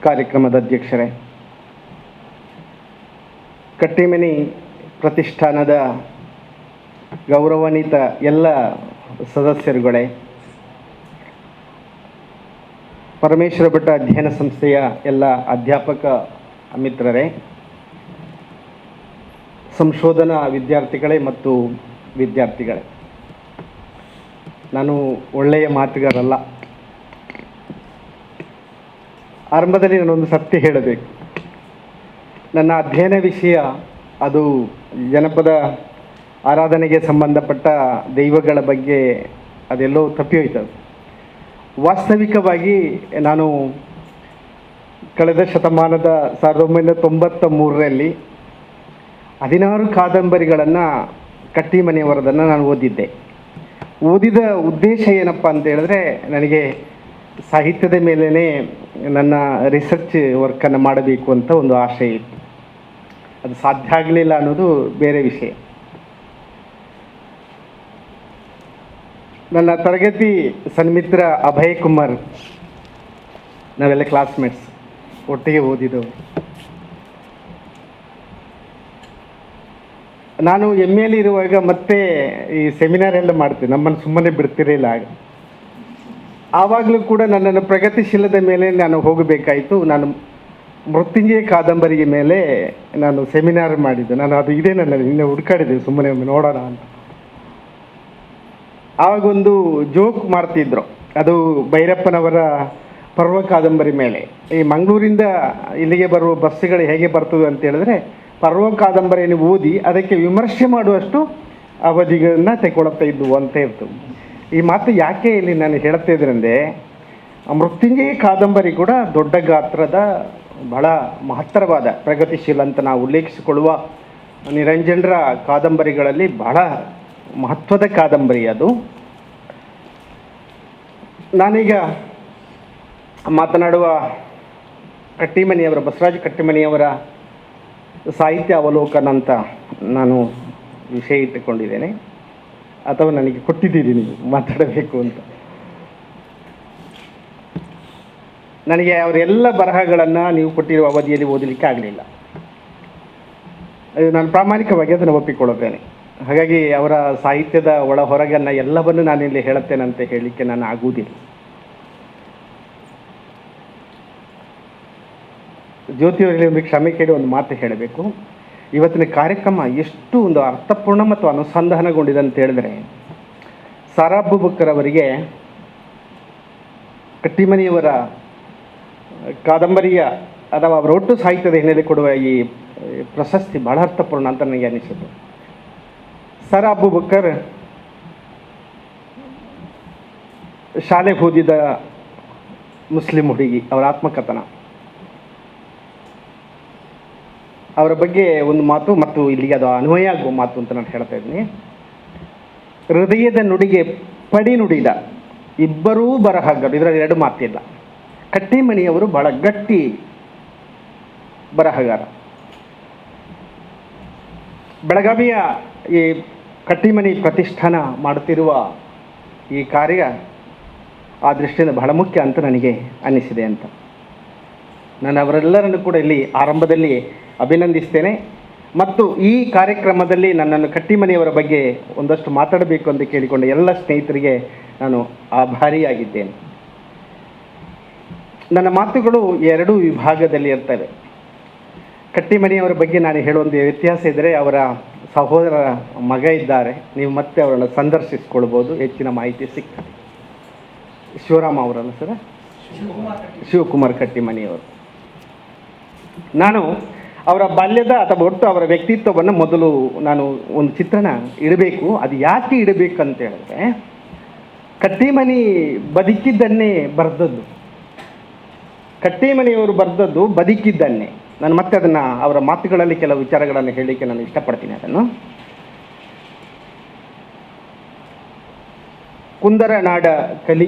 F: ಕಾರ್ಯಕ್ರಮದ ಅಧ್ಯಕ್ಷರೇ, ಕಟ್ಟಿಮನಿ ಪ್ರತಿಷ್ಠಾನದ ಗೌರವಾನ್ವಿತ ಎಲ್ಲ ಸದಸ್ಯರುಗಳೇ, ಪರಮೇಶ್ವರ ಭಟ್ಟ ಅಧ್ಯಯನ ಸಂಸ್ಥೆಯ ಎಲ್ಲ ಅಧ್ಯಾಪಕ ಮಿತ್ರರೇ, ಸಂಶೋಧನಾ ವಿದ್ಯಾರ್ಥಿಗಳೇ ಮತ್ತು ವಿದ್ಯಾರ್ಥಿಗಳೇ, ನಾನು ಒಳ್ಳೆಯ ಮಾತುಗಾರಲ್ಲ. ಆರಂಭದಲ್ಲಿ ನಾನೊಂದು ಸತ್ಯ ಹೇಳಬೇಕು. ನನ್ನ ಅಧ್ಯಯನ ವಿಷಯ ಅದು ಜನಪದ ಆರಾಧನೆಗೆ ಸಂಬಂಧಪಟ್ಟ ದೈವಗಳ ಬಗ್ಗೆ ಅದೆಲ್ಲೋ ತಪ್ಪಿ ಹೋಯ್ತದೆ. ವಾಸ್ತವಿಕವಾಗಿ ನಾನು ಕಳೆದ ಶತಮಾನದ 1993ರಲ್ಲಿ 16 ಕಾದಂಬರಿಗಳನ್ನು ಕಟ್ಟಿಮನಿಯವರದನ್ನು ನಾನು ಓದಿದ್ದೆ. ಓದಿದ ಉದ್ದೇಶ ಏನಪ್ಪ ಅಂತ ಹೇಳಿದ್ರೆ, ನನಗೆ ಸಾಹಿತ್ಯದ ಮೇಲೇ ನನ್ನ ರಿಸರ್ಚ್ ವರ್ಕನ್ನು ಮಾಡಬೇಕು ಅಂತ ಒಂದು ಆಶೆ ಇತ್ತು. ಅದು ಸಾಧ್ಯ ಆಗಲಿಲ್ಲ ಅನ್ನೋದು ಬೇರೆ ವಿಷಯ. ನನ್ನ ತರಗತಿ ಸನ್ಮಿತ್ರ ಅಭಯ್ ಕುಮಾರ್, ನಾವೆಲ್ಲ ಕ್ಲಾಸ್ಮೇಟ್ಸ್, ಒಟ್ಟಿಗೆ ಓದಿದವು. ನಾನು MA ಇರುವಾಗ ಮತ್ತೆ ಈ ಸೆಮಿನಾರ್ ಎಲ್ಲ ಮಾಡ್ತೀನಿ, ನಮ್ಮನ್ನು ಸುಮ್ಮನೆ ಬಿಡ್ತಿರಲಿಲ್ಲ. ಆವಾಗಲೂ ಕೂಡ ನನ್ನನ್ನು ಪ್ರಗತಿಶೀಲದ ಮೇಲೆ ನಾನು ಹೋಗಬೇಕಾಯಿತು. ನಾನು ಮೃತ್ಯುಂಜಯ ಕಾದಂಬರಿಗೆ ಮೇಲೆ ನಾನು ಸೆಮಿನಾರ್ ಮಾಡಿದ್ದೆ. ನಾನು ಅದು ಇದೇ ನನ್ನ ನಿನ್ನೆ ಹುಡುಕಾಡಿದೆ, ಸುಮ್ಮನೆ ಒಮ್ಮೆ ನೋಡೋಣ ಅಂತ. ಆವಾಗೊಂದು ಜೋಕ್ ಮಾಡ್ತಿದ್ರು, ಅದು ಭೈರಪ್ಪನವರ ಪರ್ವ ಕಾದಂಬರಿ ಮೇಲೆ. ಈ ಮಂಗಳೂರಿಂದ ಇಲ್ಲಿಗೆ ಬರುವ ಬಸ್ಸುಗಳು ಹೇಗೆ ಬರ್ತದೆ ಅಂತ ಹೇಳಿದ್ರೆ, ಪರ್ವ ಕಾದಂಬರಿಯನ್ನು ಓದಿ ಅದಕ್ಕೆ ವಿಮರ್ಶೆ ಮಾಡುವಷ್ಟು ಅವಧಿಗಳನ್ನ ತೆಗೊಳ್ತಾ ಇದ್ವು ಅಂತ ಇರ್ತದೆ. ಈ ಮಾತು ಯಾಕೆ ಇಲ್ಲಿ ನಾನು ಹೇಳ್ತಾ ಇದ್ರಂದರೆ, ಮೃತ್ಯುಂಜಯ ಕಾದಂಬರಿ ಕೂಡ ದೊಡ್ಡ ಗಾತ್ರದ ಬಹಳ ಮಹತ್ತರವಾದ ಪ್ರಗತಿಶೀಲ ಅಂತ ನಾವು ಉಲ್ಲೇಖಿಸಿಕೊಳ್ಳುವ ನಿರಂಜನರ ಕಾದಂಬರಿಗಳಲ್ಲಿ ಬಹಳ ಮಹತ್ವದ ಕಾದಂಬರಿ ಅದು. ನಾನೀಗ ಮಾತನಾಡುವ ಕಟ್ಟಿಮನಿಯವರ, ಬಸವರಾಜ ಕಟ್ಟಿಮನಿಯವರ ಸಾಹಿತ್ಯ ಅವಲೋಕನ ಅಂತ ನಾನು ವಿಷಯ ಇಟ್ಟುಕೊಂಡಿದ್ದೇನೆ, ಅಥವಾ ನನಗೆ ಕೊಟ್ಟಿದ್ದೀರಿ ನೀವು ಮಾತಾಡಬೇಕು ಅಂತ. ನನಗೆ ಅವರೆಲ್ಲ ಬರಹಗಳನ್ನು ನೀವು ಕೊಟ್ಟಿರುವ ಅವಧಿಯಲ್ಲಿ ಓದಲಿಕ್ಕೆ ಆಗಲಿಲ್ಲ. ನಾನು ಪ್ರಾಮಾಣಿಕವಾಗಿ ಅದನ್ನು ಒಪ್ಪಿಕೊಳ್ಳುತ್ತೇನೆ. ಹಾಗಾಗಿ ಅವರ ಸಾಹಿತ್ಯದ ಒಳ ಹೊರಗನ್ನು ಎಲ್ಲವನ್ನು ನಾನಿಲ್ಲಿ ಹೇಳುತ್ತೇನಂತ ಹೇಳಲಿಕ್ಕೆ ನಾನು ಆಗುವುದಿಲ್ಲ. ಜ್ಯೋತಿಯವರಲ್ಲಿ ಒಂದು ಕ್ಷಮೆ ಕೇಳಿ ಒಂದು ಮಾತು ಹೇಳಬೇಕು. ಇವತ್ತಿನ ಕಾರ್ಯಕ್ರಮ ಎಷ್ಟು ಒಂದು ಅರ್ಥಪೂರ್ಣ ಮತ್ತು ಅನುಸಂಧಾನಗೊಂಡಿದೆ ಅಂತ ಹೇಳಿದ್ರೆ, ಸಾರಾ ಅಬೂಬಕ್ಕರ್ ಅವರಿಗೆ ಕಟ್ಟಿಮನಿಯವರ ಕಾದಂಬರಿಯ ಅಥವಾ ಅವರ ಒಟ್ಟು ಸಾಹಿತ್ಯದ ಹಿನ್ನೆಲೆ ಕೊಡುವ ಈ ಪ್ರಶಸ್ತಿ ಬಹಳ ಅರ್ಥಪೂರ್ಣ ಅಂತ ನನಗೆ ಅನಿಸಿತು. ಸಾರಾ ಅಬೂಬಕ್ಕರ್ ಶಾಲೆಗೆ ಓದಿದ ಮುಸ್ಲಿಂ ಹುಡುಗಿ, ಅವರ ಆತ್ಮಕಥನ, ಅವರ ಬಗ್ಗೆ ಒಂದು ಮಾತು ಮತ್ತು ಇಲ್ಲಿಗೆ ಅದು ಅನ್ವಯ ಆಗುವ ಮಾತು ಅಂತ ನಾನು ಹೇಳ್ತಾ ಇದ್ದೀನಿ. ಹೃದಯದ ನುಡಿಗೆ ಪಡಿ ನುಡಿದ ಇಬ್ಬರೂ ಬರಹಗಾರರು, ಇದರಲ್ಲಿ ಎರಡು ಮಾತಿಲ್ಲ. ಕಟ್ಟಿಮನಿಯವರು ಬಹಳ ಗಟ್ಟಿ ಬರಹಗಾರ. ಬೆಳಗಾವಿಯ ಈ ಕಟ್ಟಿಮನಿ ಪ್ರತಿಷ್ಠಾನ ಮಾಡುತ್ತಿರುವ ಈ ಕಾರ್ಯ ಆ ದೃಷ್ಟಿಯಿಂದ ಬಹಳ ಮುಖ್ಯ ಅಂತ ನನಗೆ ಅನ್ನಿಸಿದೆ ಅಂತ. ನಾನು ಅವರೆಲ್ಲರನ್ನು ಕೂಡ ಇಲ್ಲಿ ಆರಂಭದಲ್ಲಿ ಅಭಿನಂದಿಸ್ತೇನೆ ಮತ್ತು ಈ ಕಾರ್ಯಕ್ರಮದಲ್ಲಿ ನನ್ನನ್ನು ಕಟ್ಟಿಮನಿಯವರ ಬಗ್ಗೆ ಒಂದಷ್ಟು ಮಾತಾಡಬೇಕು ಅಂತ ಕೇಳಿಕೊಂಡ ಎಲ್ಲ ಸ್ನೇಹಿತರಿಗೆ ನಾನು ಆಭಾರಿಯಾಗಿದ್ದೇನೆ. ನನ್ನ ಮಾತುಗಳು ಎರಡು ವಿಭಾಗದಲ್ಲಿ ಇರ್ತವೆ. ಕಟ್ಟಿಮನಿಯವರ ಬಗ್ಗೆ ನಾನು ಹೇಳುವಂಥ ವ್ಯತ್ಯಾಸ ಇದ್ದರೆ, ಅವರ ಸಹೋದರ ಮಗ ಇದ್ದಾರೆ, ನೀವು ಮತ್ತೆ ಅವರನ್ನು ಸಂದರ್ಶಿಸ್ಕೊಳ್ಬೋದು, ಹೆಚ್ಚಿನ ಮಾಹಿತಿ ಸಿಗ್ತದೆ. ಶಿವರಾಮ ಅವರನ್ನು ಸರ್, ಶಿವಕುಮಾರ್ ಕಟ್ಟಿಮನಿಯವರು. ನಾನು ಅವರ ಬಾಲ್ಯದ ಅಥವಾ ಒಟ್ಟು ಅವರ ವ್ಯಕ್ತಿತ್ವವನ್ನು ಮೊದಲು ನಾನು ಒಂದು ಚಿತ್ರಣ ಇಡಬೇಕು. ಅದು ಯಾಕೆ ಇಡಬೇಕಂತ ಹೇಳಿದ್ರೆ, ಕಟ್ಟಿಮನಿ ಬದುಕಿದ್ದನ್ನೇ ಬರೆದದ್ದು, ಕಟ್ಟಿಮನಿಯವರು ಬರೆದದ್ದು ಬದುಕಿದ್ದನ್ನೇ. ನಾನು ಮತ್ತೆ ಅದನ್ನು ಅವರ ಮಾತುಗಳಲ್ಲಿ ಕೆಲವು ವಿಚಾರಗಳನ್ನು ಹೇಳಲಿಕ್ಕೆ ನಾನು ಇಷ್ಟಪಡ್ತೀನಿ. ಅದನ್ನು ಕುಂದರ ನಾಡ ಕಲಿ,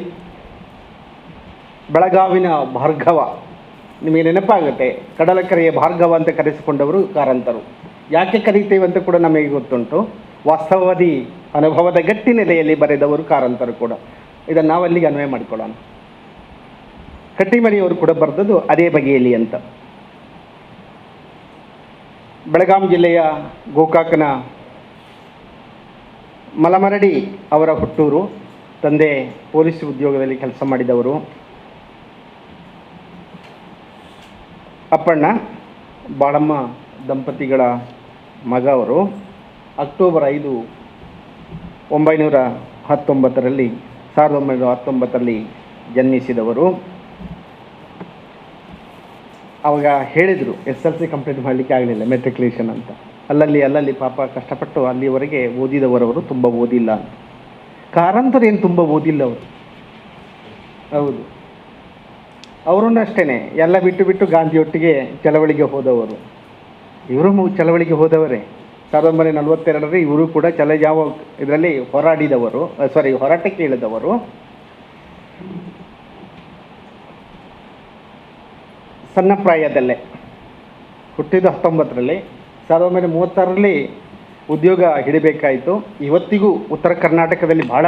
F: ಬೆಳಗಾವಿನ ಭಾರ್ಗವ, ನಿಮಗೆ ನೆನಪಾಗುತ್ತೆ, ಕಡಲಕರೆಯ ಭಾರ್ಗವ ಅಂತ ಕರೆಸಿಕೊಂಡವರು ಕಾರಂತರು. ಯಾಕೆ ಕರೀತೇವೆ ಅಂತ ಕೂಡ ನಮಗೆ ಗೊತ್ತುಂಟು. ವಾಸ್ತವವಾದಿ ಅನುಭವದ ಗಟ್ಟಿ ನೆಲೆಯಲ್ಲಿ ಬರೆದವರು ಕಾರಂತರು ಕೂಡ. ಇದನ್ನು ನಾವಲ್ಲಿಗೆ ಅನ್ವಯ ಮಾಡಿಕೊಳ್ಳೋಣ. ಕಟ್ಟಿಮನಿಯವರು ಕೂಡ ಬರೆದದ್ದು ಅದೇ ಬಗೆಯಲ್ಲಿ ಅಂತ. ಬೆಳಗಾಂ ಜಿಲ್ಲೆಯ ಗೋಕಾಕನ ಮಲಮರಡಿ ಅವರ ಹುಟ್ಟೂರು. ತಂದೆ ಪೊಲೀಸ್ ಉದ್ಯೋಗದಲ್ಲಿ ಕೆಲಸ ಮಾಡಿದವರು. ಅಪ್ಪಣ್ಣ ಬಾಳಮ್ಮ ದಂಪತಿಗಳ ಮಗ ಅವರು. ಅಕ್ಟೋಬರ್ 5, 1919ರಲ್ಲಿ ಜನ್ಮಿಸಿದವರು. ಅವಾಗ ಹೇಳಿದರು SLC ಕಂಪ್ಲೀಟ್ ಮಾಡಲಿಕ್ಕೆ ಆಗಲಿಲ್ಲ, ಮೆಟ್ರಿಕ್ಯುಲೇಷನ್ ಅಂತ. ಅಲ್ಲಲ್ಲಿ ಪಾಪ ಕಷ್ಟಪಟ್ಟು ಅಲ್ಲಿವರೆಗೆ ಓದಿದವರವರು ತುಂಬ ಓದಿಲ್ಲ ಅಂತ. ಕಾರಂತರು ಏನು ತುಂಬ ಓದಿಲ್ಲ ಅವರು. ಹೌದು, ಅವರನ್ನು ಅಷ್ಟೇ ಎಲ್ಲ ಬಿಟ್ಟು ಗಾಂಧಿಯೊಟ್ಟಿಗೆ ಚಳವಳಿಗೆ ಹೋದವರು. ಇವರು ಚಳವಳಿಗೆ ಹೋದವರೇ. 1942ರಲ್ಲಿ ಇವರು ಕೂಡ ಇದರಲ್ಲಿ ಹೋರಾಟಕ್ಕೆ ಇಳಿದವರು. ಸಣ್ಣ ಪ್ರಾಯದಲ್ಲೇ ಹುಟ್ಟಿದ 19ರಲ್ಲಿ, 1936ರಲ್ಲಿ ಉದ್ಯೋಗ ಹಿಡಿಬೇಕಾಯಿತು. ಇವತ್ತಿಗೂ ಉತ್ತರ ಕರ್ನಾಟಕದಲ್ಲಿ ಬಹಳ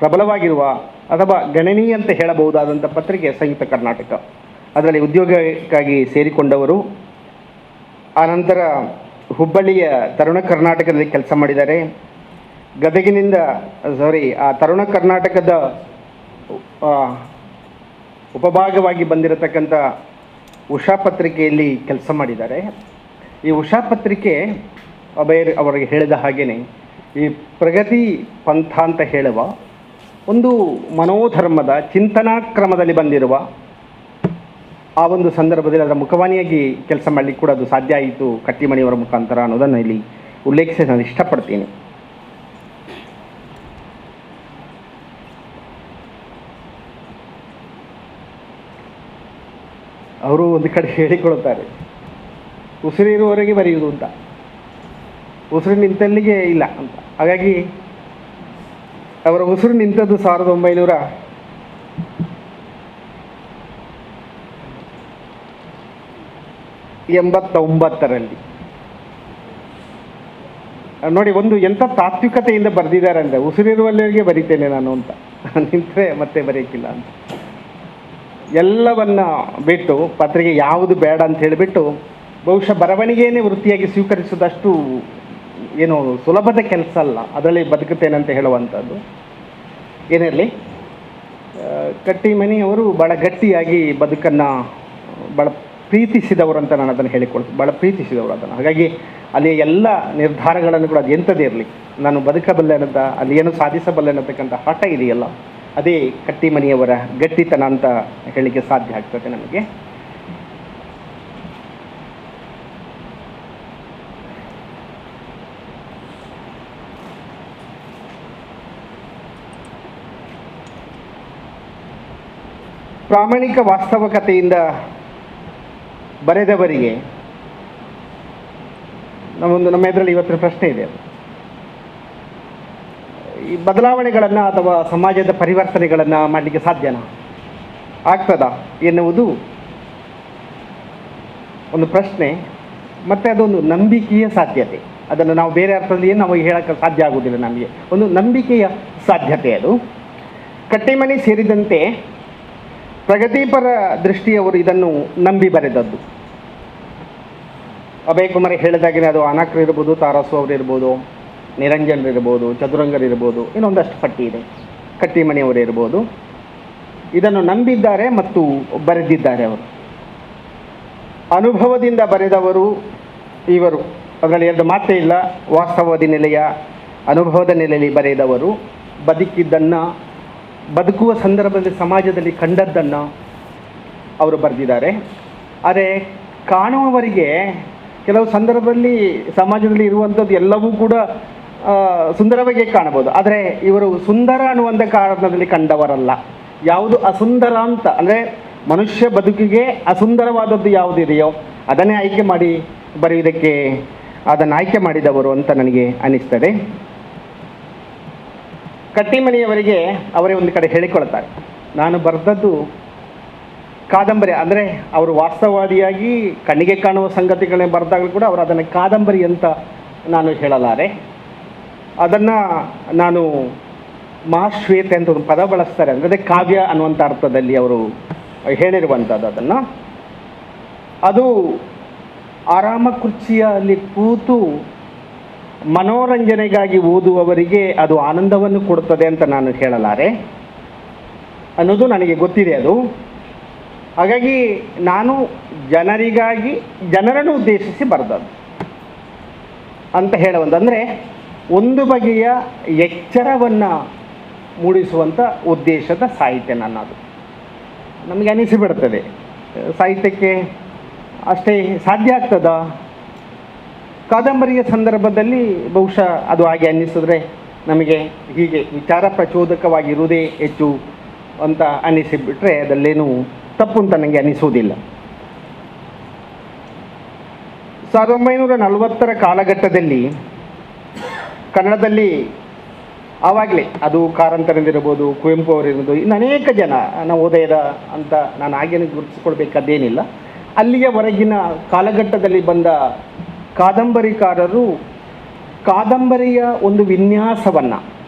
F: ಪ್ರಬಲವಾಗಿರುವ ಅಥವಾ ಗಣನೀಯ ಅಂತ ಹೇಳಬಹುದಾದಂಥ ಪತ್ರಿಕೆ ಸಂಯುಕ್ತ ಕರ್ನಾಟಕ. ಅದರಲ್ಲಿ ಉದ್ಯೋಗಕ್ಕಾಗಿ ಸೇರಿಕೊಂಡವರು. ಆನಂತರ ಹುಬ್ಬಳ್ಳಿಯ ತರುಣ ಕರ್ನಾಟಕದಲ್ಲಿ ಕೆಲಸ ಮಾಡಿದ್ದಾರೆ. ಆ ತರುಣ ಕರ್ನಾಟಕದ ಉಪಭಾಗವಾಗಿ ಬಂದಿರತಕ್ಕಂಥ ಉಷಾ ಪತ್ರಿಕೆಯಲ್ಲಿ ಕೆಲಸ ಮಾಡಿದ್ದಾರೆ. ಈ ಉಷಾ ಪತ್ರಿಕೆ ಅವರಿಗೆ ಹೇಳಿದ ಹಾಗೆಯೇ ಈ ಪ್ರಗತಿ ಪಂಥ ಅಂತ ಹೇಳುವ ಒಂದು ಮನೋಧರ್ಮದ ಚಿಂತನಾ ಕ್ರಮದಲ್ಲಿ ಬಂದಿರುವ ಆ ಒಂದು ಸಂದರ್ಭದಲ್ಲಿ ಅದರ ಮುಖವಾಣಿಯಾಗಿ ಕೆಲಸ ಮಾಡಲಿಕ್ಕೆ ಕೂಡ ಅದು ಸಾಧ್ಯ ಆಯಿತು ಕಟ್ಟಿಮನಿಯವರ ಮುಖಾಂತರ ಅನ್ನೋದನ್ನು ಇಲ್ಲಿ ಉಲ್ಲೇಖಿಸಿ ನಾನು ಇಷ್ಟಪಡ್ತೀನಿ. ಅವರು ಒಂದು ಕಡೆ ಹೇಳಿಕೊಳ್ಳುತ್ತಾರೆ, ಉಸಿರಿರುವವರೆಗೆ ಬರೆಯುವುದು ಅಂತ, ಉಸಿರು ನಿಂತಲ್ಲಿಗೆ ಇಲ್ಲ ಅಂತ. ಹಾಗಾಗಿ ಅವರ ಉಸಿರು ನಿಂತದ್ದು 1989ರಲ್ಲಿ. ನೋಡಿ, ಒಂದು ಎಂಥ ತಾತ್ವಿಕತೆಯಿಂದ ಬರೆದಿದ್ದಾರೆ ಅಂದರೆ, ಉಸಿರಿರುವಲ್ಲಿಗೆ ಬರಿತೇನೆ ನಾನು ಅಂತ, ನಿಂತರೆ ಮತ್ತೆ ಬರೆಯಕ್ಕಿಲ್ಲ ಅಂತ. ಎಲ್ಲವನ್ನ ಬಿಟ್ಟು ಪತ್ರಿಕೆ ಯಾವುದು ಬೇಡ ಅಂತ ಹೇಳಿಬಿಟ್ಟು ಬಹುಶಃ ಬರವಣಿಗೆಯೇ ವೃತ್ತಿಯಾಗಿ ಸ್ವೀಕರಿಸೋದಷ್ಟು ಏನು ಸುಲಭದ ಕೆಲಸ ಅಲ್ಲ, ಅದರಲ್ಲಿ ಬದುಕುತ್ತೇನೆ ಅಂತ ಹೇಳುವಂಥದ್ದು. ಏನಿರಲಿ, ಕಟ್ಟಿಮನಿ ಅವರು ಭಾಳ ಗಟ್ಟಿಯಾಗಿ ಬದುಕನ್ನು ಭಾಳ ಪ್ರೀತಿಸಿದವರು ಅಂತ ನಾನು ಅದನ್ನು ಹೇಳಿಕೊಳ್ತೀನಿ, ಭಾಳ ಪ್ರೀತಿಸಿದವರು ಅದನ್ನು. ಹಾಗಾಗಿ ಅಲ್ಲಿ ಎಲ್ಲ ನಿರ್ಧಾರಗಳನ್ನು ಕೂಡ ಅದು ಎಂಥದೇ ಇರಲಿ, ನಾನು ಬದುಕಬಲ್ಲೆ ಅನ್ನೋದ, ಅಲ್ಲಿ ಏನು ಸಾಧಿಸಬಲ್ಲೆ ಅನ್ನತಕ್ಕಂಥ ಹಠ ಇದೆಯಲ್ಲ, ಅದೇ ಕಟ್ಟಿಮನಿಯವರ ಗಟ್ಟಿತನ ಅಂತ ಹೇಳಲಿಕ್ಕೆ ಸಾಧ್ಯ ಆಗ್ತದೆ ನಮಗೆ. ಪ್ರಾಮಾಣಿಕ ವಾಸ್ತವಿಕತೆಯಿಂದ ಬರೆದವರಿಗೆ ನಮ್ಮ ಎದುರಲ್ಲಿ ಇವತ್ತಿನ ಪ್ರಶ್ನೆ ಇದೆ. ಈ ಬದಲಾವಣೆಗಳನ್ನು ಅಥವಾ ಸಮಾಜದ ಪರಿವರ್ತನೆಗಳನ್ನು ಮಾಡಲಿಕ್ಕೆ ಸಾಧ್ಯನಾ, ಆಗ್ತದಾ ಎನ್ನುವುದು ಒಂದು ಪ್ರಶ್ನೆ. ಮತ್ತು ಅದೊಂದು ನಂಬಿಕೆಯ ಸಾಧ್ಯತೆ. ಅದನ್ನು ನಾವು ಬೇರೆ ಅರ್ಥದಲ್ಲಿ ಏನು ನಾವು ಹೇಳೋಕ್ಕೆ ಸಾಧ್ಯ ಆಗುವುದಿಲ್ಲ. ನಮಗೆ ಒಂದು ನಂಬಿಕೆಯ ಸಾಧ್ಯತೆ ಅದು. ಕಟ್ಟಿಮನಿ ಸೇರಿದಂತೆ ಪ್ರಗತಿಪರ ದೃಷ್ಟಿಯವರು ಇದನ್ನು ನಂಬಿ ಬರೆದದ್ದು. ಅಭಯ್ ಕುಮಾರ್ ಹೇಳಿದಾಗೆ ಅದು ಅನಾಕ್ರು ಇರ್ಬೋದು, ತಾರಾಸು ಅವರು ಇರ್ಬೋದು, ನಿರಂಜನ್ ಇರ್ಬೋದು, ಚದುರಂಗರ್ ಇರ್ಬೋದು, ಇನ್ನೊಂದಷ್ಟು ಪಟ್ಟಿ ಇದೆ, ಕಟ್ಟಿಮನಿಯವರು ಇರ್ಬೋದು. ಇದನ್ನು ನಂಬಿದ್ದಾರೆ ಮತ್ತು ಬರೆದಿದ್ದಾರೆ ಅವರು. ಅನುಭವದಿಂದ ಬರೆದವರು ಇವರು, ಅದರಲ್ಲಿ ಎರಡು ಮಾತೇ ಇಲ್ಲ. ವಾಸ್ತವದ ನೆಲೆಯ ಅನುಭವದ ನೆಲೆಯಲ್ಲಿ ಬರೆದವರು, ಬದುಕಿದ್ದನ್ನು, ಬದುಕುವ ಸಂದರ್ಭದಲ್ಲಿ ಸಮಾಜದಲ್ಲಿ ಕಂಡದ್ದನ್ನು ಅವರು ಬರೆದಿದ್ದಾರೆ. ಆದರೆ ಕಾಣುವವರಿಗೆ ಕೆಲವು ಸಂದರ್ಭದಲ್ಲಿ ಸಮಾಜದಲ್ಲಿ ಇರುವಂಥದ್ದು ಎಲ್ಲವೂ ಕೂಡ ಸುಂದರವಾಗಿ ಕಾಣಬಹುದು. ಆದರೆ ಇವರು ಸುಂದರ ಅನ್ನುವಂಥ ಕಾರಣದಲ್ಲಿ ಕಂಡವರಲ್ಲ. ಯಾವುದು ಅಸುಂದರ ಅಂತ ಅಂದರೆ ಮನುಷ್ಯ ಬದುಕಿಗೆ ಅಸುಂದರವಾದದ್ದು ಯಾವುದಿದೆಯೋ ಅದನ್ನೇ ಆಯ್ಕೆ ಮಾಡಿ ಬರೆಯುವುದಕ್ಕೆ ಅದನ್ನು ಆಯ್ಕೆ ಮಾಡಿದವರು ಅಂತ ನನಗೆ ಅನ್ನಿಸ್ತದೆ. ಕಟ್ಟಿಮನಿಯವರಿಗೆ ಅವರೇ ಒಂದು ಕಡೆ ಹೇಳಿಕೊಳ್ತಾರೆ, ನಾನು ಬರೆದದ್ದು ಕಾದಂಬರಿ. ಅಂದರೆ ಅವರು ವಾಸ್ತವವಾದಿಯಾಗಿ ಕಣ್ಣಿಗೆ ಕಾಣುವ ಸಂಗತಿಗಳನ್ನೇ ಬರೆದಾಗಲೂ ಕೂಡ ಅವರು ಅದನ್ನು ಕಾದಂಬರಿ ಅಂತ ನಾನು ಹೇಳಲಾರೆ. ಅದನ್ನು ನಾನು ಮಹಾಶ್ವೇತೆ ಅಂತ ಒಂದು ಪದ ಬಳಸ್ತಾರೆ, ಅಂದರೆ ಕಾವ್ಯ ಅನ್ನುವಂಥ ಅರ್ಥದಲ್ಲಿ ಅವರು ಹೇಳಿರುವಂಥದ್ದು. ಅದನ್ನು ಅದು ಆರಾಮ ಕುರ್ಚಿಯಲ್ಲಿ ಕೂತು ಮನೋರಂಜನೆಗಾಗಿ ಓದುವವರಿಗೆ ಅದು ಆನಂದವನ್ನು ಕೊಡುತ್ತದೆ ಅಂತ ನಾನು ಹೇಳಲಾರೆ ಅನ್ನೋದು ನನಗೆ ಗೊತ್ತಿದೆ ಅದು. ಹಾಗಾಗಿ ನಾನು ಜನರಿಗಾಗಿ, ಜನರನ್ನು ಉದ್ದೇಶಿಸಿ ಬರೆದದ್ದು ಅಂತ ಹೇಳುವಂಥ, ಅಂದರೆ ಒಂದು ಬಗೆಯ ಎಚ್ಚರವನ್ನು ಮೂಡಿಸುವಂಥ ಉದ್ದೇಶದ ಸಾಹಿತ್ಯ ನನ್ನದು. ನಮಗೆ ಅನಿಸಿಬಿಡ್ತದೆ, ಸಾಹಿತ್ಯಕ್ಕೆ ಅಷ್ಟೇ ಸಾಧ್ಯ ಆಗ್ತದಾ? ಕಾದಂಬರಿಯ ಸಂದರ್ಭದಲ್ಲಿ ಬಹುಶಃ ಅದು ಹಾಗೆ ಅನ್ನಿಸಿದ್ರೆ ನಮಗೆ ಹೀಗೆ ವಿಚಾರ ಪ್ರಚೋದಕವಾಗಿರುವುದೇ ಹೆಚ್ಚು ಅಂತ ಅನ್ನಿಸಿಬಿಟ್ರೆ ಅದರಲ್ಲೇನು ತಪ್ಪು ಅಂತ ನನಗೆ ಅನಿಸುವುದಿಲ್ಲ. 1940ರ ಕಾಲಘಟ್ಟದಲ್ಲಿ ಕನ್ನಡದಲ್ಲಿ ಆವಾಗಲೇ ಅದು ಕಾರಂತರದಿರ್ಬೋದು, ಕುವೆಂಪು ಅವರಿರ್ಬೋದು, ಇನ್ನು ಅನೇಕ ಜನ ನವೋದಯದ ಅಂತ ನಾನು ಹಾಗೇನು ಗುರುತಿಸ್ಕೊಳ್ಬೇಕಾದ್ದೇನಿಲ್ಲ, ಅಲ್ಲಿಯವರೆಗಿನ ಕಾಲಘಟ್ಟದಲ್ಲಿ ಬಂದ ಕಾದಂಬರಿಕಾರರು ಕಾದಂಬರಿಯ ಒಂದು ವಿನ್ಯಾಸವನ್ನು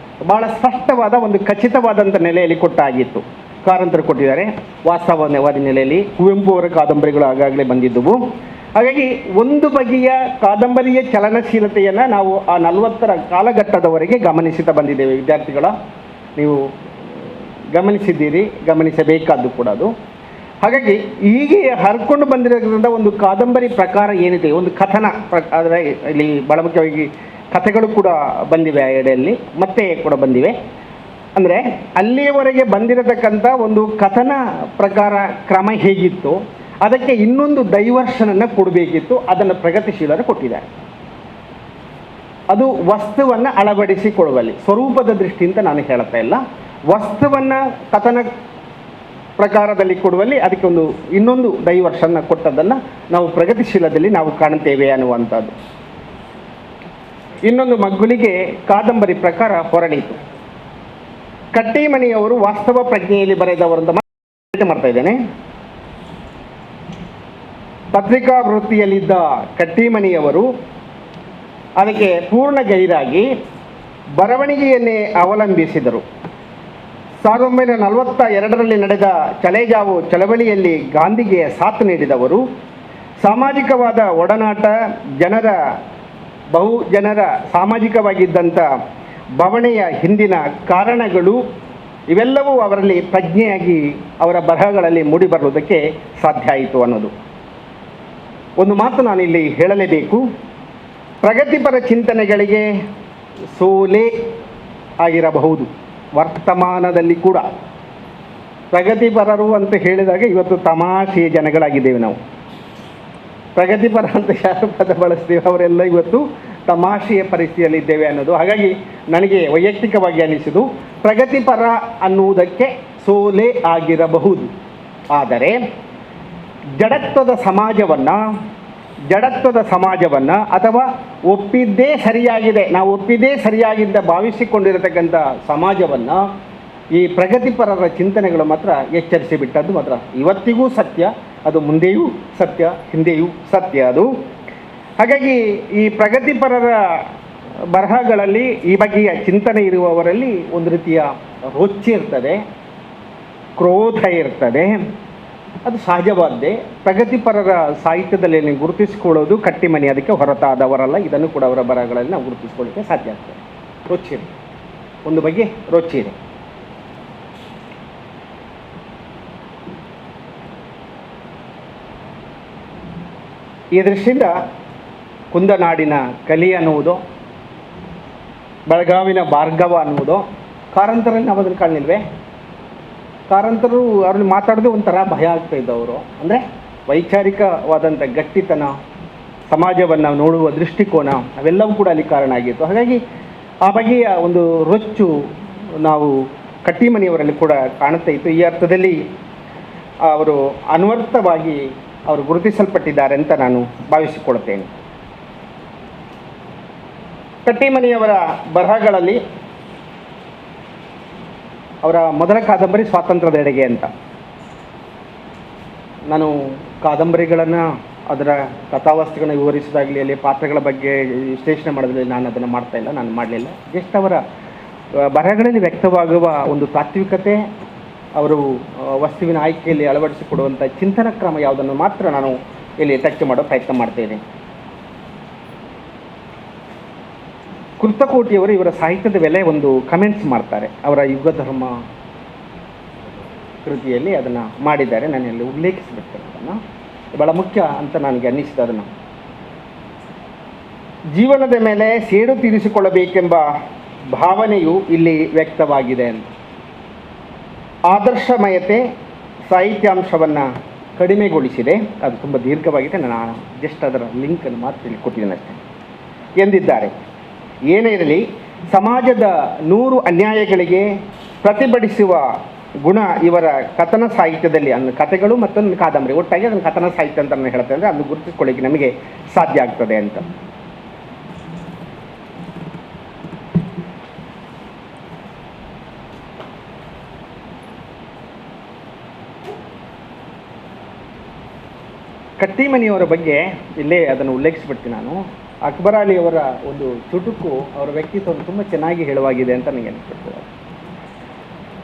F: ಭಾಳ ಸ್ಪಷ್ಟವಾದ ಒಂದು ಖಚಿತವಾದಂಥ ನೆಲೆಯಲ್ಲಿ ಕೊಟ್ಟಾಗಿತ್ತು. ಕಾರಂತರು ಕೊಟ್ಟಿದ್ದಾರೆ, ವಾಸ್ತವವಾದಿ ನೆಲೆಯಲ್ಲಿ ಕುವೆಂಪು ಅವರ ಕಾದಂಬರಿಗಳು ಆಗಾಗಲೇ ಬಂದಿದ್ದವು. ಹಾಗಾಗಿ ಒಂದು ಬಗೆಯ ಕಾದಂಬರಿಯ ಚಲನಶೀಲತೆಯನ್ನು ನಾವು ಆ 40ರ ಕಾಲಘಟ್ಟದವರೆಗೆ ಗಮನಿಸುತ್ತಾ ಬಂದಿದ್ದೇವೆ. ವಿದ್ಯಾರ್ಥಿಗಳ ನೀವು ಗಮನಿಸಿದ್ದೀರಿ, ಗಮನಿಸಬೇಕಾದ್ದು ಕೂಡ ಅದು. ಹಾಗಾಗಿ ಹೀಗೆ ಹರ್ಕೊಂಡು ಬಂದಿರೋದ್ರಿಂದ ಒಂದು ಕಾದಂಬರಿ ಪ್ರಕಾರ ಏನಿದೆ, ಒಂದು ಕಥನ ಆದರೆ ಇಲ್ಲಿ ಭಾಳ ಮುಖ್ಯವಾಗಿ ಕಥೆಗಳು ಕೂಡ ಬಂದಿವೆ, ಆ ಎಡೆಯಲ್ಲಿ ಮತ್ತೆ ಕೂಡ ಬಂದಿವೆ. ಅಂದರೆ ಅಲ್ಲಿಯವರೆಗೆ ಬಂದಿರತಕ್ಕಂಥ ಒಂದು ಕಥನ ಪ್ರಕಾರ ಕ್ರಮ ಹೇಗಿತ್ತು, ಅದಕ್ಕೆ ಇನ್ನೊಂದು ಡೈವರ್ಷನನ್ನು ಕೊಡಬೇಕಿತ್ತು. ಅದನ್ನು ಪ್ರಗತಿಶೀಲರು ಕೊಟ್ಟಿದ್ದಾರೆ. ಅದು ವಸ್ತುವನ್ನು ಅಳವಡಿಸಿಕೊಳ್ಳುವಲ್ಲಿ, ಸ್ವರೂಪದ ದೃಷ್ಟಿಯಿಂದ ನಾನು ಹೇಳ್ತಾ ಇಲ್ಲ, ವಸ್ತುವನ್ನು ಕಥನ ಪ್ರಕಾರದಲ್ಲಿ ಕೊಡುವಲ್ಲಿ ಅದಕ್ಕೆ ಒಂದು ಇನ್ನೊಂದು ಡೈವರ್ಷನ್ನ ಕೊಟ್ಟದ್ದನ್ನು ನಾವು ಪ್ರಗತಿಶೀಲದಲ್ಲಿ ನಾವು ಕಾಣುತ್ತೇವೆ ಅನ್ನುವಂಥದ್ದು. ಇನ್ನೊಂದು ಮಗ್ಗುಲಿಗೆ ಕಾದಂಬರಿ ಪ್ರಕಾರ ಹೊರಡಿತು. ಕಟ್ಟಿಮನಿಯವರು ವಾಸ್ತವ ಪ್ರಜ್ಞೆಯಲ್ಲಿ ಬರೆದವರಂತ ಮಾಡ್ತಾ ಇದ್ದೇನೆ. ಪತ್ರಿಕಾ ವೃತ್ತಿಯಲ್ಲಿದ್ದ ಕಟ್ಟಿಮನಿಯವರು ಅದಕ್ಕೆ ಪೂರ್ಣ ಗೈರಾಗಿ ಬರವಣಿಗೆಯನ್ನೇ ಅವಲಂಬಿಸಿದರು. 1942ರಲ್ಲಿ ನಡೆದ ಚಲೇಜಾವೋ ಚಳವಳಿಯಲ್ಲಿ ಗಾಂಧಿಗೆ ಸಾಥ್ ನೀಡಿದವರು. ಸಾಮಾಜಿಕವಾದ ಒಡನಾಟ, ಬಹುಜನರ ಸಾಮಾಜಿಕವಾಗಿದ್ದಂಥ ಬವಣೆಯ ಹಿಂದಿನ ಕಾರಣಗಳು ಇವೆಲ್ಲವೂ ಅವರಲ್ಲಿ ಪ್ರಜ್ಞೆಯಾಗಿ ಅವರ ಬರಹಗಳಲ್ಲಿ ಮೂಡಿಬರುವುದಕ್ಕೆ ಸಾಧ್ಯ ಆಯಿತು ಅನ್ನೋದು. ಒಂದು ಮಾತು ನಾನಿಲ್ಲಿ ಹೇಳಲೇಬೇಕು. ಪ್ರಗತಿಪರ ಚಿಂತನೆಗಳಿಗೆ ಸೋಲೆ ಆಗಿರಬಹುದು ವರ್ತಮಾನದಲ್ಲಿ ಕೂಡ. ಪ್ರಗತಿಪರರು ಅಂತ ಹೇಳಿದಾಗ ಇವತ್ತು ತಮಾಷೆಯ ಜನಗಳಾಗಿದ್ದೇವೆ ನಾವು. ಪ್ರಗತಿಪರ ಅಂತ ಯಾರು ಪದ ಬಳಸ್ತೀವಿ ಅವರೆಲ್ಲ ಇವತ್ತು ತಮಾಷೆಯ ಪರಿಸ್ಥಿತಿಯಲ್ಲಿದ್ದೇವೆ ಅನ್ನೋದು. ಹಾಗಾಗಿ ನನಗೆ ವೈಯಕ್ತಿಕವಾಗಿ ಅನಿಸಿದ್ದು ಪ್ರಗತಿಪರ ಅನ್ನುವುದಕ್ಕೆ ಸೋಲೆ ಆಗಿರಬಹುದು. ಆದರೆ ಜಡತ್ವದ ಸಮಾಜವನ್ನು ಅಥವಾ ಒಪ್ಪಿದ್ದೇ ಸರಿಯಾಗಿದೆ, ನಾವು ಒಪ್ಪಿದ್ದೇ ಸರಿಯಾಗಿದ್ದ ಭಾವಿಸಿಕೊಂಡಿರತಕ್ಕಂಥ ಸಮಾಜವನ್ನು ಈ ಪ್ರಗತಿಪರರ ಚಿಂತನೆಗಳು ಮಾತ್ರ ಎಚ್ಚರಿಸಿ ಬಿಟ್ಟದ್ದು ಮಾತ್ರ ಇವತ್ತಿಗೂ ಸತ್ಯ. ಅದು ಮುಂದೆಯೂ ಸತ್ಯ, ಹಿಂದೆಯೂ ಸತ್ಯ ಅದು. ಹಾಗಾಗಿ ಈ ಪ್ರಗತಿಪರರ ಬರಹಗಳಲ್ಲಿ ಈ ಬಗೆಯ ಚಿಂತನೆ ಇರುವವರಲ್ಲಿ ಒಂದು ರೀತಿಯ ರೋಚಿ ಇರ್ತದೆ, ಕ್ರೋಧ ಇರ್ತದೆ. ಅದು ಸಹಜವಾದ್ದೇ. ಪ್ರಗತಿಪರರ ಸಾಹಿತ್ಯದಲ್ಲಿ ನೀವು ಗುರುತಿಸಿಕೊಳ್ಳೋದು ಕಟ್ಟಿಮನಿ ಅದಕ್ಕೆ ಹೊರತಾದವರಲ್ಲ. ಇದನ್ನು ಕೂಡ ಅವರ ಬರಹಗಳಲ್ಲಿ ನಾವು ಗುರುತಿಸ್ಕೊಳ್ಳಿಕ್ಕೆ ಸಾಧ್ಯ ಆಗ್ತದೆ. ರುಚಿ ಇದೆ, ಒಂದು ಬಗೆ ರುಚಿ ಇದೆ. ಈ ದೃಷ್ಟಿಯಿಂದ ಕುಂದನಾಡಿನ ಕಲಿ ಅನ್ನುವುದು, ಬೆಳಗಾವಿನ ಭಾರ್ಗವ ಅನ್ನುವುದು, ಕಾರಂತರಲ್ಲಿ ನಾವು ಅದನ್ನು ಕಾಣಲಿಲ್ವೇ? ಕಾರಂತರು ಅವ್ರಲ್ಲಿ ಮಾತಾಡೋದು ಒಂಥರ ಭಯ ಆಗ್ತಾ ಇದ್ದವರು. ಅಂದರೆ ವೈಚಾರಿಕವಾದಂಥ ಗಟ್ಟಿತನ, ಸಮಾಜವನ್ನು ನೋಡುವ ದೃಷ್ಟಿಕೋನ ಅವೆಲ್ಲವೂ ಕೂಡ ಅಲ್ಲಿ ಕಾರಣ ಆಗಿತ್ತು. ಹಾಗಾಗಿ ಆ ಬಗೆಯ ಒಂದು ರೊಚ್ಚು ನಾವು ಕಟ್ಟಿಮನಿಯವರಲ್ಲಿ ಕೂಡ ಕಾಣುತ್ತಾ ಇತ್ತು. ಈ ಅರ್ಥದಲ್ಲಿ ಅವರು ಅನ್ವರ್ಥವಾಗಿ ಅವರು ಗುರುತಿಸಲ್ಪಟ್ಟಿದ್ದಾರೆ ಅಂತ ನಾನು ಭಾವಿಸಿಕೊಳ್ಳುತ್ತೇನೆ. ಕಟ್ಟಿಮನಿಯವರ ಬರಹಗಳಲ್ಲಿ ಅವರ ಮೊದಲ ಕಾದಂಬರಿ ಸ್ವಾತಂತ್ರ್ಯದೆಡೆಗೆ ಅಂತ. ನಾನು ಕಾದಂಬರಿಗಳನ್ನು ಅದರ ಕಥಾವಸ್ತುಗಳನ್ನು ವಿವರಿಸೋದಾಗಲಿ, ಅಲ್ಲಿ ಪಾತ್ರಗಳ ಬಗ್ಗೆ ವಿಶ್ಲೇಷಣೆ ಮಾಡೋದ್ರಲ್ಲಿ ನಾನು ಅದನ್ನು ಮಾಡ್ತಾಯಿಲ್ಲ, ನಾನು ಮಾಡಲಿಲ್ಲ. ಜಸ್ಟ್ ಅವರ ಬರಹಗಳಲ್ಲಿ ವ್ಯಕ್ತವಾಗುವ ಒಂದು ತಾತ್ವಿಕತೆ, ಅವರು ವಸ್ತುವಿನ ಆಯ್ಕೆಯಲ್ಲಿ ಅಳವಡಿಸಿಕೊಡುವಂಥ ಚಿಂತನ ಕ್ರಮ ಯಾವುದನ್ನು ಮಾತ್ರ ನಾನು ಇಲ್ಲಿ ಟಚ್ ಮಾಡೋ ಪ್ರಯತ್ನ ಮಾಡ್ತೇನೆ. ಕುರ್ತಕೋಟಿಯವರು ಇವರ ಸಾಹಿತ್ಯದ ಮೇಲೆ ಒಂದು ಕಮೆಂಟ್ಸ್ ಮಾಡ್ತಾರೆ. ಅವರ ಯುಗಧರ್ಮ ಕೃತಿಯಲ್ಲಿ ಅದನ್ನು ಮಾಡಿದ್ದಾರೆ. ನಾನು ಇಲ್ಲಿ ಉಲ್ಲೇಖಿಸಬೇಕು. ಅದನ್ನು ಬಹಳ ಮುಖ್ಯ ಅಂತ ನನಗೆ ಅನ್ನಿಸಿದೆ. ಅದನ್ನು ಜೀವನದ ಮೇಲೆ ಸೇಡು ತೀರಿಸಿಕೊಳ್ಳಬೇಕೆಂಬ ಭಾವನೆಯು ಇಲ್ಲಿ ವ್ಯಕ್ತವಾಗಿದೆ ಅಂತ. ಆದರ್ಶಮಯತೆ ಸಾಹಿತ್ಯಾಂಶವನ್ನು ಕಡಿಮೆಗೊಳಿಸಿದೆ. ಅದು ತುಂಬ ದೀರ್ಘವಾಗಿದೆ, ನಾನು ಜಸ್ಟ್ ಅದರ ಲಿಂಕನ್ನು ಮಾತ್ರ ಇಲ್ಲಿ ಕೊಟ್ಟಿದ್ದೇನೆ ಅಷ್ಟೇ ಎಂದಿದ್ದಾರೆ. ಏನೇ ಇರಲಿ, ಸಮಾಜದ 100 ಅನ್ಯಾಯಗಳಿಗೆ ಪ್ರತಿಭಟಿಸುವ ಗುಣ ಇವರ ಕಥನ ಸಾಹಿತ್ಯದಲ್ಲಿ, ಕಥೆಗಳು ಮತ್ತೊಂದು ಕಾದಂಬರಿ ಒಟ್ಟಾಗಿ ಅದನ್ನು ಕಥನ ಸಾಹಿತ್ಯ ಅಂತ ನಾನು ಹೇಳ್ತೇನೆ. ಅಂದರೆ ಅದನ್ನು ಗುರುತಿಸ್ಕೊಳ್ಳಿಕ್ಕೆ ನಮಗೆ ಸಾಧ್ಯ ಆಗ್ತದೆ ಅಂತ. ಕಟ್ಟಿಮನಿಯವರ ಬಗ್ಗೆ ಇಲ್ಲೇ ಅದನ್ನು ಉಲ್ಲೇಖಿಸ್ಬಿಡ್ತೀನಿ ನಾನು. ಅಕ್ಬರ್ ಅಲಿ ಅವರ ಒಂದು ಚುಟುಕು ಅವರ ವ್ಯಕ್ತಿತ್ವವನ್ನು ತುಂಬ ಚೆನ್ನಾಗಿ ಹೇಳುವಾಗಿದೆ ಅಂತ ನನಗೆ ಅನಿಸ್ಬಿಡ್ತದೆ.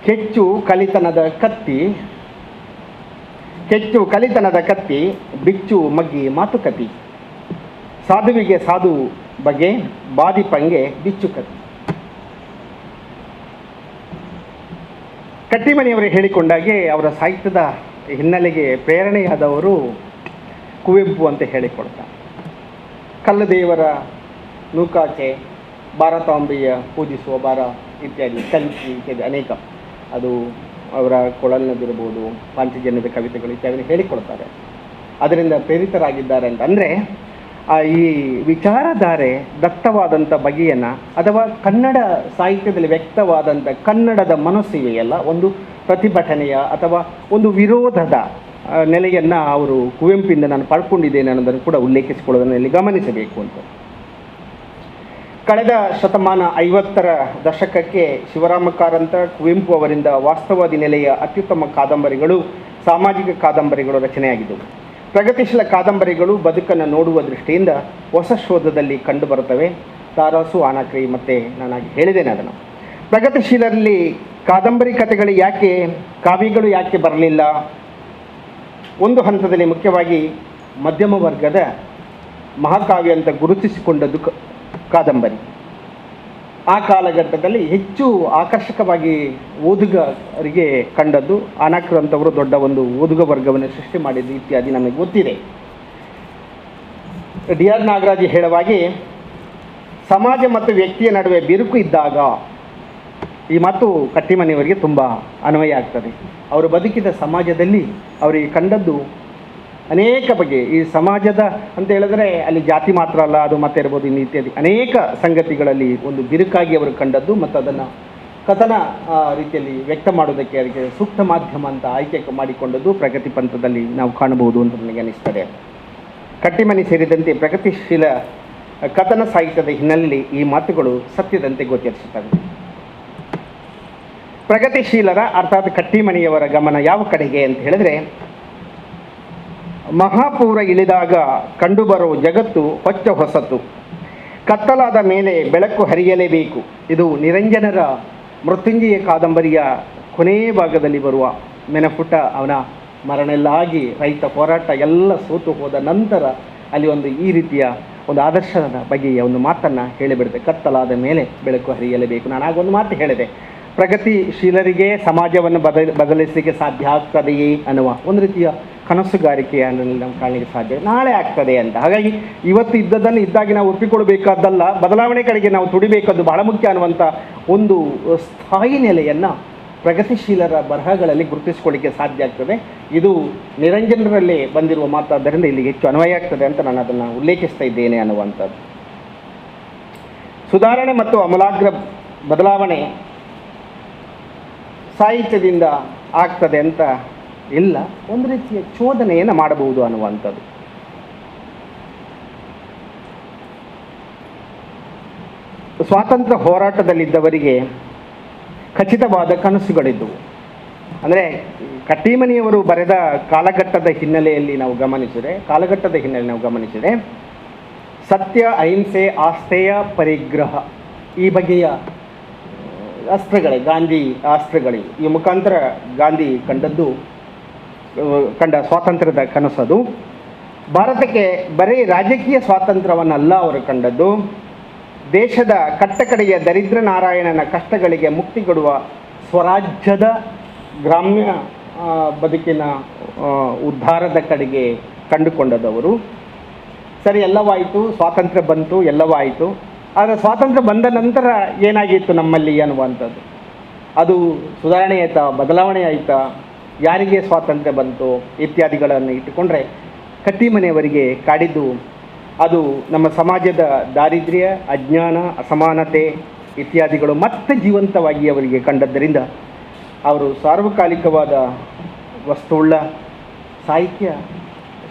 F: ಕೆಚ್ಚು ಕಲಿತನದ ಕತ್ತಿ ಬಿಚ್ಚು ಮಗ್ಗಿ ಮಾತುಕತಿ, ಸಾಧುವಿಗೆ ಸಾಧು ಬಗೆ ಬಾದಿಪಂಗೆ ಬಿಚ್ಚು ಕತ್ತಿ. ಕಟ್ಟಿಮನಿಯವರು ಹೇಳಿಕೊಂಡಾಗೆ ಅವರ ಸಾಹಿತ್ಯದ ಹಿನ್ನೆಲೆಗೆ ಪ್ರೇರಣೆಯಾದವರು ಕುವೆಂಪು ಅಂತ ಹೇಳಿಕೊಡ್ತಾರೆ. ಕಲ್ಲದೇವರ ನೂಕಾಚೆ, ಭಾರತಾಂಬೆಯ ಪೂಜಿಸುವ ಭಾರ ಇತ್ಯಾದಿ, ಕಲ್ಕಿ ಇತ್ಯಾದಿ ಅನೇಕ, ಅದು ಅವರ ಕೊಳಲ್ನದಿರ್ಬೋದು, ಪಾಂಚಜನ್ಯದ ಕವಿತೆಗಳು ಇತ್ಯಾದಿ ಹೇಳಿಕೊಡ್ತಾರೆ. ಅದರಿಂದ ಪ್ರೇರಿತರಾಗಿದ್ದಾರೆ ಅಂತ. ಅಂದರೆ ಈ ವಿಚಾರಧಾರೆ ದತ್ತವಾದಂಥ ಬಗೆಯನ್ನು ಅಥವಾ ಕನ್ನಡ ಸಾಹಿತ್ಯದಲ್ಲಿ ವ್ಯಕ್ತವಾದಂಥ ಕನ್ನಡದ ಮನಸ್ಸಿವೆಯಲ್ಲ, ಒಂದು ಪ್ರತಿಭಟನೆಯ ಅಥವಾ ಒಂದು ವಿರೋಧದ ನೆಲೆಯನ್ನು ಅವರು ಕುವೆಂಪಿಂದ ನಾನು ಪಡ್ಕೊಂಡಿದ್ದೇನೆ ಅನ್ನೋದನ್ನು ಕೂಡ ಉಲ್ಲೇಖಿಸಿಕೊಳ್ಳೋದನ್ನು ಇಲ್ಲಿ ಗಮನಿಸಬೇಕು ಅಂತ. ಕಳೆದ ಶತಮಾನ 50ರ ದಶಕಕ್ಕೆ ಶಿವರಾಮ ಕಾರಂತ, ಕುವೆಂಪು ಅವರಿಂದ ವಾಸ್ತವಾದಿ ನೆಲೆಯ ಅತ್ಯುತ್ತಮ ಕಾದಂಬರಿಗಳು, ಸಾಮಾಜಿಕ ಕಾದಂಬರಿಗಳು ರಚನೆಯಾಗಿದ್ದವು. ಪ್ರಗತಿಶೀಲ ಕಾದಂಬರಿಗಳು ಬದುಕನ್ನು ನೋಡುವ ದೃಷ್ಟಿಯಿಂದ ಹೊಸ ಶೋಧದಲ್ಲಿ ಕಂಡುಬರುತ್ತವೆ. ತಾರಾಸು, ಆನಕ್ರಿ, ಮತ್ತು ನಾನಾಗಿ ಹೇಳಿದ್ದೇನೆ ಅದನ್ನು. ಪ್ರಗತಿಶೀಲರಲ್ಲಿ ಕಾದಂಬರಿ ಕಥೆಗಳು ಯಾಕೆ, ಕಾವ್ಯಗಳು ಯಾಕೆ ಬರಲಿಲ್ಲ? ಒಂದು ಹಂತದಲ್ಲಿ ಮುಖ್ಯವಾಗಿ ಮಧ್ಯಮ ವರ್ಗದ ಮಹಾಕಾವ್ಯ ಅಂತ ಗುರುತಿಸಿಕೊಂಡದ್ದು ಕಾದಂಬರಿ. ಆ ಕಾಲಘಟ್ಟದಲ್ಲಿ ಹೆಚ್ಚು ಆಕರ್ಷಕವಾಗಿ ಓದುಗರಿಗೆ ಕಂಡದ್ದು ಅನಾಕರ್ ಅಂತವರು ದೊಡ್ಡ ಒಂದು ಓದುಗ ವರ್ಗವನ್ನು ಸೃಷ್ಟಿ ಮಾಡಿದ್ದು ಇತ್ಯಾದಿ ನಮಗೆ ಗೊತ್ತಿದೆ. ಡಿ ಆರ್ ನಾಗರಾಜ್ ಹೇಳುವಾಗೆ ಸಮಾಜ ಮತ್ತು ವ್ಯಕ್ತಿಯ ನಡುವೆ ಬಿರುಕು ಇದ್ದಾಗ, ಈ ಮಾತು ಕಟ್ಟಿಮನಿಯವರಿಗೆ ತುಂಬ ಅನ್ವಯ ಆಗ್ತದೆ. ಅವರು ಬದುಕಿದ ಸಮಾಜದಲ್ಲಿ ಅವರಿಗೆ ಕಂಡದ್ದು ಅನೇಕ ಬಗೆ, ಈ ಸಮಾಜದ ಅಂತ ಹೇಳಿದ್ರೆ ಅಲ್ಲಿ ಜಾತಿ ಮಾತ್ರ ಅಲ್ಲ, ಅದು ಮತ್ತೆ ಇರ್ಬೋದು, ಇನ್ನು ಇತ್ಯಾದಿ ಅನೇಕ ಸಂಗತಿಗಳಲ್ಲಿ ಒಂದು ಬಿರುಕಾಗಿ ಅವರು ಕಂಡದ್ದು ಮತ್ತು ಅದನ್ನು ಕಥನ ರೀತಿಯಲ್ಲಿ ವ್ಯಕ್ತ ಮಾಡೋದಕ್ಕೆ ಅವರಿಗೆ ಸೂಕ್ತ ಮಾಧ್ಯಮ ಅಂತ ಆಯ್ಕೆ ಮಾಡಿಕೊಂಡದ್ದು ಪ್ರಗತಿ ಪಂಥದಲ್ಲಿ ನಾವು ಕಾಣಬಹುದು ಅಂತ ನನಗೆ ಅನಿಸ್ತದೆ. ಕಟ್ಟಿಮನಿ ಸೇರಿದಂತೆ ಪ್ರಗತಿಶೀಲ ಕಥನ ಸಾಹಿತ್ಯದ ಹಿನ್ನೆಲೆಯಲ್ಲಿ ಈ ಮಾತುಗಳು ಸತ್ಯದಂತೆ ಗೋಚರಿಸುತ್ತವೆ. ಪ್ರಗತಿಶೀಲರ ಅರ್ಥಾತ್ ಕಟ್ಟಿಮನಿಯವರ ಗಮನ ಯಾವ ಕಡೆಗೆ ಅಂತ ಹೇಳಿದ್ರೆ, ಮಹಾಪೂರ ಇಳಿದಾಗ ಕಂಡುಬರೋ ಜಗತ್ತು ಹೊಚ್ಚ ಹೊಸತು, ಕತ್ತಲಾದ ಮೇಲೆ ಬೆಳಕು ಹರಿಯಲೇಬೇಕು. ಇದು ನಿರಂಜನರ ಮೃತ್ಯುಂಜಯ ಕಾದಂಬರಿಯ ಕೊನೆಯ ಭಾಗದಲ್ಲಿ ಬರುವ ಮೆನಪುಟ. ಅವನ ಮರಣ ಎಲ್ಲ ಆಗಿ ರೈತ ಹೋರಾಟ ಎಲ್ಲ ಸೋತು ಹೋದ ನಂತರ ಅಲ್ಲಿ ಒಂದು ಈ ರೀತಿಯ ಒಂದು ಆದರ್ಶದ ಬಗೆಯ ಒಂದು ಮಾತನ್ನು ಹೇಳಿಬಿಡುತ್ತೆ, ಕತ್ತಲಾದ ಮೇಲೆ ಬೆಳಕು ಹರಿಯಲೇಬೇಕು. ನಾನು ಆಗೊಂದು ಮಾತು ಹೇಳಿದೆ, ಪ್ರಗತಿಶೀಲರಿಗೆ ಸಮಾಜವನ್ನು ಬದಲಿಸಲಿಕ್ಕೆ ಸಾಧ್ಯ ಆಗ್ತದೆಯೇ ಅನ್ನುವ ಒಂದು ರೀತಿಯ ಕನಸುಗಾರಿಕೆಯನ್ನು ನಾವು ಕಾಣಲಿಕ್ಕೆ ಸಾಧ್ಯ, ನಾಳೆ ಆಗ್ತದೆ ಅಂತ. ಹಾಗಾಗಿ ಇವತ್ತು ಇದ್ದದನ್ನು ಇದ್ದಾಗಿ ನಾವು ಒಪ್ಪಿಕೊಳ್ಬೇಕಾದ್ದಲ್ಲ, ಬದಲಾವಣೆ ಕಡೆಗೆ ನಾವು ತುಡಿಬೇಕದ್ದು ಬಹಳ ಮುಖ್ಯ ಅನ್ನುವಂಥ ಒಂದು ಸ್ಥಾಯಿ ನೆಲೆಯನ್ನು ಪ್ರಗತಿಶೀಲರ ಬರಹಗಳಲ್ಲಿ ಗುರುತಿಸಿಕೊಳ್ಳಿಕ್ಕೆ ಸಾಧ್ಯ ಆಗ್ತದೆ. ಇದು ನಿರಂಜನರಲ್ಲೇ ಬಂದಿರುವ ಮಾತಾದ್ದರಿಂದ ಇಲ್ಲಿ ಹೆಚ್ಚು ಅನ್ವಯ ಆಗ್ತದೆ ಅಂತ ನಾನು ಅದನ್ನು ಉಲ್ಲೇಖಿಸ್ತಾ ಇದ್ದೇನೆ ಅನ್ನುವಂಥದ್ದು. ಸುಧಾರಣೆ ಮತ್ತು ಅಮೂಲಾಗ್ರ ಬದಲಾವಣೆ ಸಾಹಿತ್ಯದಿಂದ ಆಗ್ತದೆ ಅಂತ ಇಲ್ಲ, ಒಂದು ರೀತಿಯ ಚೋದನೆಯನ್ನು ಮಾಡಬಹುದು ಅನ್ನುವಂಥದ್ದು. ಸ್ವಾತಂತ್ರ್ಯ ಹೋರಾಟದಲ್ಲಿದ್ದವರಿಗೆ ಖಚಿತವಾದ ಕನಸುಗಳಿದ್ದವು. ಅಂದರೆ ಕಟ್ಟಿಮನಿಯವರು ಬರೆದ ಕಾಲಘಟ್ಟದ ಹಿನ್ನೆಲೆಯಲ್ಲಿ ನಾವು ಗಮನಿಸಿದರೆ ಸತ್ಯ, ಅಹಿಂಸೆ, ಆಸ್ಥೇಯ ಪರಿಗ್ರಹ ಈ ಬಗೆಯ ಗಾಂಧಿ ಅಸ್ತ್ರಗಳಿವೆ. ಈ ಮುಖಾಂತರ ಗಾಂಧಿ ಕಂಡ ಸ್ವಾತಂತ್ರ್ಯದ ಕನಸದು. ಭಾರತಕ್ಕೆ ಬರೀ ರಾಜಕೀಯ ಸ್ವಾತಂತ್ರ್ಯವನ್ನಲ್ಲ ಅವರು ಕಂಡದ್ದು, ದೇಶದ ಕಟ್ಟಕಡೆಯ ದರಿದ್ರ ನಾರಾಯಣನ ಕಷ್ಟಗಳಿಗೆ ಮುಕ್ತಿ ಕೊಡುವ ಸ್ವರಾಜ್ಯದ ಗ್ರಾಮ್ಯ ಬದುಕಿನ ಉದ್ಧಾರದ ಕಡೆಗೆ ಕಂಡುಕೊಂಡದವರು. ಸರಿ, ಎಲ್ಲವಾಯಿತು, ಸ್ವಾತಂತ್ರ್ಯ ಬಂತು, ಎಲ್ಲವಾಯಿತು. ಆದರೆ ಸ್ವಾತಂತ್ರ್ಯ ಬಂದ ನಂತರ ಏನಾಗಿತ್ತು ನಮ್ಮಲ್ಲಿ ಅನ್ನುವಂಥದ್ದು, ಅದು ಸುಧಾರಣೆ ಆಯಿತಾ, ಬದಲಾವಣೆ ಆಯಿತಾ, ಯಾರಿಗೆ ಸ್ವಾತಂತ್ರ್ಯ ಬಂತು ಇತ್ಯಾದಿಗಳನ್ನು ಇಟ್ಟುಕೊಂಡ್ರೆ ಕಟ್ಟಿಮನಿಯವರಿಗೆ ಕಾಡಿದ್ದು ಅದು ನಮ್ಮ ಸಮಾಜದ ದಾರಿದ್ರ್ಯ, ಅಜ್ಞಾನ, ಅಸಮಾನತೆ ಇತ್ಯಾದಿಗಳು ಮತ್ತೆ ಜೀವಂತವಾಗಿ ಅವರಿಗೆ ಕಂಡದ್ದರಿಂದ ಅವರು ಸಾರ್ವಕಾಲಿಕವಾದ ವಸ್ತುವುಳ್ಳ ಸಾಹಿತ್ಯ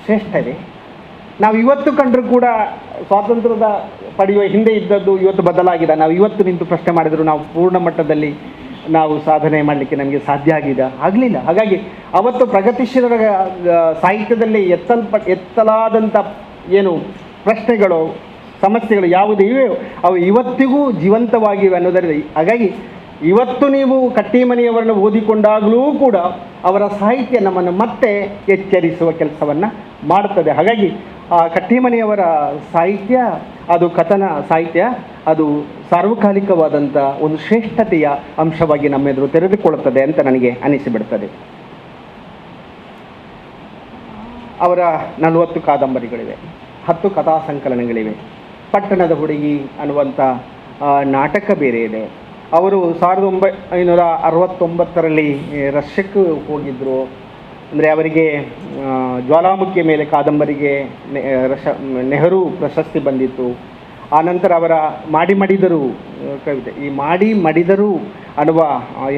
F: ಶ್ರೇಷ್ಠವೇ. ನಾವು ಇವತ್ತು ಕಂಡರೂ ಕೂಡ ಸ್ವಾತಂತ್ರ್ಯದ ಪಡೆಯುವ ಹಿಂದೆ ಇದ್ದದ್ದು ಇವತ್ತು ಬದಲಾಗಿದೆ. ನಾವು ಇವತ್ತು ನಿಂತು ಪ್ರಶ್ನೆ ಮಾಡಿದರೂ ನಾವು ಪೂರ್ಣ ಮಟ್ಟದಲ್ಲಿ ನಾವು ಸಾಧನೆ ಮಾಡಲಿಕ್ಕೆ ನಮಗೆ ಸಾಧ್ಯ ಆಗಲಿಲ್ಲ. ಹಾಗಾಗಿ ಅವತ್ತು ಪ್ರಗತಿಶೀಲರ ಸಾಹಿತ್ಯದಲ್ಲಿ ಎತ್ತಲಾದಂಥ ಏನು ಪ್ರಶ್ನೆಗಳು, ಸಮಸ್ಯೆಗಳು ಯಾವುದು ಇವೆ ಅವು ಇವತ್ತಿಗೂ ಜೀವಂತವಾಗಿವೆ ಅನ್ನೋದರಿಂದ, ಹಾಗಾಗಿ ಇವತ್ತು ನೀವು ಕಟ್ಟಿಮನಿಯವರನ್ನು ಓದಿಕೊಂಡಾಗಲೂ ಕೂಡ ಅವರ ಸಾಹಿತ್ಯ ನಮ್ಮನ್ನು ಮತ್ತೆ ಎಚ್ಚರಿಸುವ ಕೆಲಸವನ್ನು ಮಾಡುತ್ತದೆ. ಹಾಗಾಗಿ ಆ ಕಟ್ಟಿಮನಿಯವರ ಸಾಹಿತ್ಯ, ಅದು ಕಥನ ಸಾಹಿತ್ಯ, ಅದು ಸಾರ್ವಕಾಲಿಕವಾದಂಥ ಒಂದು ಶ್ರೇಷ್ಠತೆಯ ಅಂಶವಾಗಿ ನಮ್ಮೆದುರು ತೆರೆದುಕೊಳ್ಳುತ್ತದೆ ಅಂತ ನನಗೆ ಅನಿಸಿಬಿಡ್ತದೆ. ಅವರ 40 ಕಾದಂಬರಿಗಳಿವೆ, 10 ಕಥಾ ಸಂಕಲನಗಳಿವೆ. ಪಟ್ಟಣದ ಹುಡುಗಿ ಅನ್ನುವಂಥ ನಾಟಕ ಬೇರೆ ಇದೆ. ಅವರು 1969ರಲ್ಲಿ ರಷ್ಯಕ್ಕೆ ಹೋಗಿದ್ದರು. ಅಂದರೆ ಅವರಿಗೆ ಜ್ವಾಲಾಮುಖಿಯ ಮೇಲೆ ಕಾದಂಬರಿಗೆ ನೆಹರು ಪ್ರಶಸ್ತಿ ಬಂದಿತ್ತು. ಆನಂತರ ಅವರ ಮಾಡಿ ಮಡಿದರು ಕವಿತೆ, ಈ ಮಾಡಿ ಮಡಿದರು ಅನ್ನುವ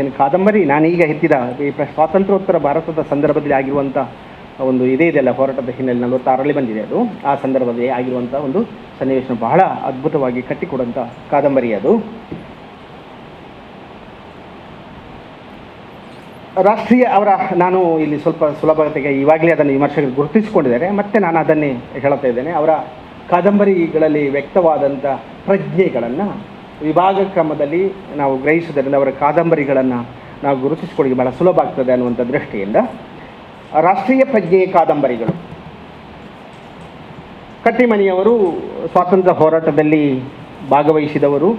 F: ಏನು ಕಾದಂಬರಿ ನಾನೀಗ ಎತ್ತಿದ ಈ ಸ್ವಾತಂತ್ರ್ಯೋತ್ತರ ಭಾರತದ ಸಂದರ್ಭದಲ್ಲಿ ಆಗಿರುವಂಥ ಒಂದು ಇದೇ ಇದೆಯಲ್ಲ, ಹೋರಾಟದ ಹಿನ್ನೆಲೆ 46ರಲ್ಲಿ ಬಂದಿದೆ. ಅದು ಆ ಸಂದರ್ಭದಲ್ಲಿ ಆಗಿರುವಂಥ ಒಂದು ಸನ್ನಿವೇಶ ಬಹಳ ಅದ್ಭುತವಾಗಿ ಕಟ್ಟಿಕೊಡುವಂಥ ಕಾದಂಬರಿ ಅದು. ರಾಷ್ಟ್ರೀಯ ಅವರ, ನಾನು ಇಲ್ಲಿ ಸ್ವಲ್ಪ ಸುಲಭತೆಗೆ ಇವಾಗಲೇ ಅದನ್ನು ವಿಮರ್ಶಕರು ಗುರುತಿಸಿಕೊಂಡಿದ್ದಾರೆ, ಮತ್ತೆ ನಾನು ಅದನ್ನೇ ಹೇಳ್ತಾ ಇದ್ದೇನೆ. ಅವರ ಕಾದಂಬರಿಗಳಲ್ಲಿ ವ್ಯಕ್ತವಾದಂಥ ಪ್ರಜ್ಞೆಗಳನ್ನು ವಿಭಾಗ ಕ್ರಮದಲ್ಲಿ ನಾವು ಗ್ರಹಿಸುವುದರಿಂದ ಅವರ ಕಾದಂಬರಿಗಳನ್ನು ನಾವು ಗುರುತಿಸಿಕೊಳ್ಳಿ ಬಹಳ ಸುಲಭ ಆಗ್ತದೆ ಅನ್ನುವಂಥ ದೃಷ್ಟಿಯಿಂದ ರಾಷ್ಟ್ರೀಯ ಪ್ರಜ್ಞೆಯ ಕಾದಂಬರಿಗಳು. ಕಟ್ಟಿಮನಿಯವರು ಸ್ವಾತಂತ್ರ್ಯ ಹೋರಾಟದಲ್ಲಿ ಭಾಗವಹಿಸಿದವರು.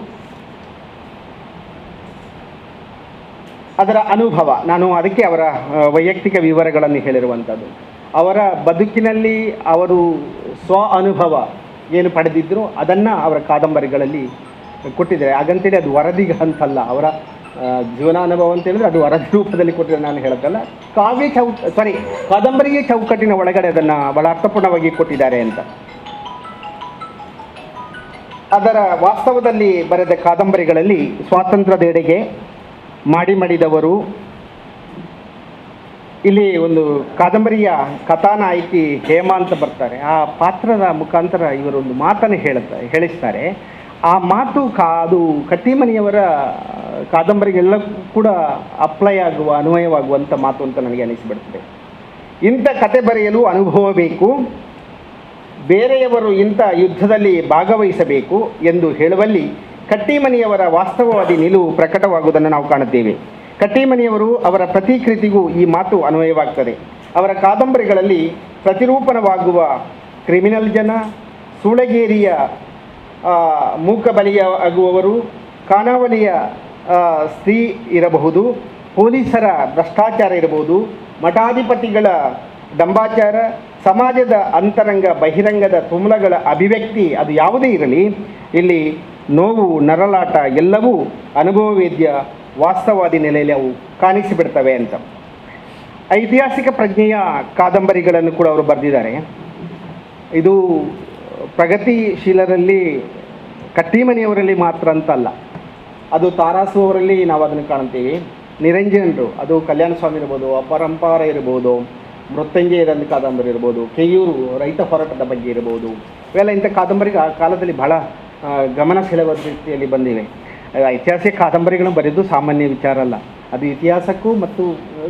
F: ಅದರ ಅನುಭವ, ನಾನು ಅದಕ್ಕೆ ಅವರ ವೈಯಕ್ತಿಕ ವಿವರಗಳನ್ನು ಹೇಳಿರುವಂಥದ್ದು. ಅವರ ಬದುಕಿನಲ್ಲಿ ಅವರು ಸ್ವ ಅನುಭವ ಏನು ಪಡೆದಿದ್ದರು ಅದನ್ನು ಅವರ ಕಾದಂಬರಿಗಳಲ್ಲಿ ಕೊಟ್ಟಿದ್ದಾರೆ. ಹಾಗಂತೇಳಿ ಅದು ವರದಿಗೆ ಅಂತಲ್ಲ, ಅವರ ಜೀವನಾನುಭವ ಅಂತ ಹೇಳಿದ್ರೆ ಅದು ವರದಿ ರೂಪದಲ್ಲಿ ಕೊಟ್ಟಿದ್ದಾರೆ. ನಾನು ಹೇಳೋದಲ್ಲ, ಕಾದಂಬರಿಯ ಚೌಕಟ್ಟಿನ ಒಳಗಡೆ ಅದನ್ನು ಬಹಳ ಅರ್ಥಪೂರ್ಣವಾಗಿ ಕೊಟ್ಟಿದ್ದಾರೆ ಅಂತ. ಅದರ ವಾಸ್ತವದಲ್ಲಿ ಬರೆದ ಕಾದಂಬರಿಗಳಲ್ಲಿ ಸ್ವಾತಂತ್ರ್ಯದೆಡೆಗೆ, ಮಡಿದವರು, ಇಲ್ಲಿ ಒಂದು ಕಾದಂಬರಿಯ ಕಥಾನಾಯಕಿ ಹೇಮಾ ಅಂತ ಬರ್ತಾರೆ. ಆ ಪಾತ್ರದ ಮುಖಾಂತರ ಇವರೊಂದು ಮಾತನ್ನು ಹೇಳಿಸ್ತಾರೆ. ಆ ಮಾತು ಅದು ಕಟ್ಟಿಮನಿಯವರ ಕಾದಂಬರಿಗೆಲ್ಲ ಕೂಡ ಅಪ್ಲೈ ಆಗುವ, ಅನ್ವಯವಾಗುವಂಥ ಮಾತು ಅಂತ ನನಗೆ ಅನಿಸಿಬಿಡ್ತದೆ. ಇಂಥ ಕತೆ ಬರೆಯಲು ಅನುಭವ ಬೇಕು, ಬೇರೆಯವರು ಇಂಥ ಯುದ್ಧದಲ್ಲಿ ಭಾಗವಹಿಸಬೇಕು ಎಂದು ಹೇಳುವಲ್ಲಿ ಕಟ್ಟಿಮನಿಯವರ ವಾಸ್ತವವಾದಿ ನಿಲುವು ಪ್ರಕಟವಾಗುವುದನ್ನು ನಾವು ಕಾಣುತ್ತೇವೆ. ಕಟ್ಟಿಮನಿಯವರು ಅವರ ಪ್ರತಿಕೃತಿಗೂ ಈ ಮಾತು ಅನ್ವಯವಾಗ್ತದೆ. ಅವರ ಕಾದಂಬರಿಗಳಲ್ಲಿ ಪ್ರತಿರೂಪಣವಾಗುವ ಕ್ರಿಮಿನಲ್ ಜನ, ಸೂಳೆಗೇರಿಯ ಮೂಕಬಲಿಯಾಗುವವರು, ಖಾನಾವಳಿಯ ಸ್ತ್ರೀ ಇರಬಹುದು, ಪೊಲೀಸರ ಭ್ರಷ್ಟಾಚಾರ ಇರಬಹುದು, ಮಠಾಧಿಪತಿಗಳ ದಂಬಾಚಾರ, ಸಮಾಜದ ಅಂತರಂಗ ಬಹಿರಂಗದ ತುಮುಲಗಳ ಅಭಿವ್ಯಕ್ತಿ ಅದು ಯಾವುದೇ ಇರಲಿ, ಇಲ್ಲಿ ನೋವು, ನರಳಾಟ ಎಲ್ಲವೂ ಅನುಭವವೇದ್ಯ ವಾಸ್ತವವಾದಿ ನೆಲೆಯಲ್ಲಿ ಅವು ಕಾಣಿಸಿಬಿಡ್ತವೆ ಅಂತ. ಐತಿಹಾಸಿಕ ಪ್ರಜ್ಞೆಯ ಕಾದಂಬರಿಗಳನ್ನು ಕೂಡ ಅವರು ಬರೆದಿದ್ದಾರೆ. ಇದು ಪ್ರಗತಿಶೀಲರಲ್ಲಿ, ಕಟ್ಟಿಮನಿಯವರಲ್ಲಿ ಮಾತ್ರ ಅಂತಲ್ಲ, ಅದು ತಾರಾಸು ಅವರಲ್ಲಿ ನಾವು ಅದನ್ನು ಕಾಣ್ತೀವಿ. ನಿರಂಜನರು, ಅದು ಕಲ್ಯಾಣ ಸ್ವಾಮಿ ಇರ್ಬೋದು, ಅಪರಂಪಾರ ಇರ್ಬೋದು, ಮೃತ್ಯುಂಜಯದಲ್ಲಿ ಕಾದಂಬರಿ ಇರ್ಬೋದು, ಕೆಯೂರು ರೈತ ಹೋರಾಟದ ಬಗ್ಗೆ ಇರ್ಬೋದು, ಇವೆಲ್ಲ ಇಂಥ ಕಾದಂಬರಿ ಆ ಕಾಲದಲ್ಲಿ ಬಹಳ ಗಮನ ಸೆಳೆಯುವ ರೀತಿಯಲ್ಲಿ ಬಂದಿವೆ. ಐತಿಹಾಸಿಕ ಕಾದಂಬರಿಗಳನ್ನು ಬರೆದು ಸಾಮಾನ್ಯ ವಿಚಾರ ಅಲ್ಲ, ಅದು ಇತಿಹಾಸಕ್ಕೂ ಮತ್ತು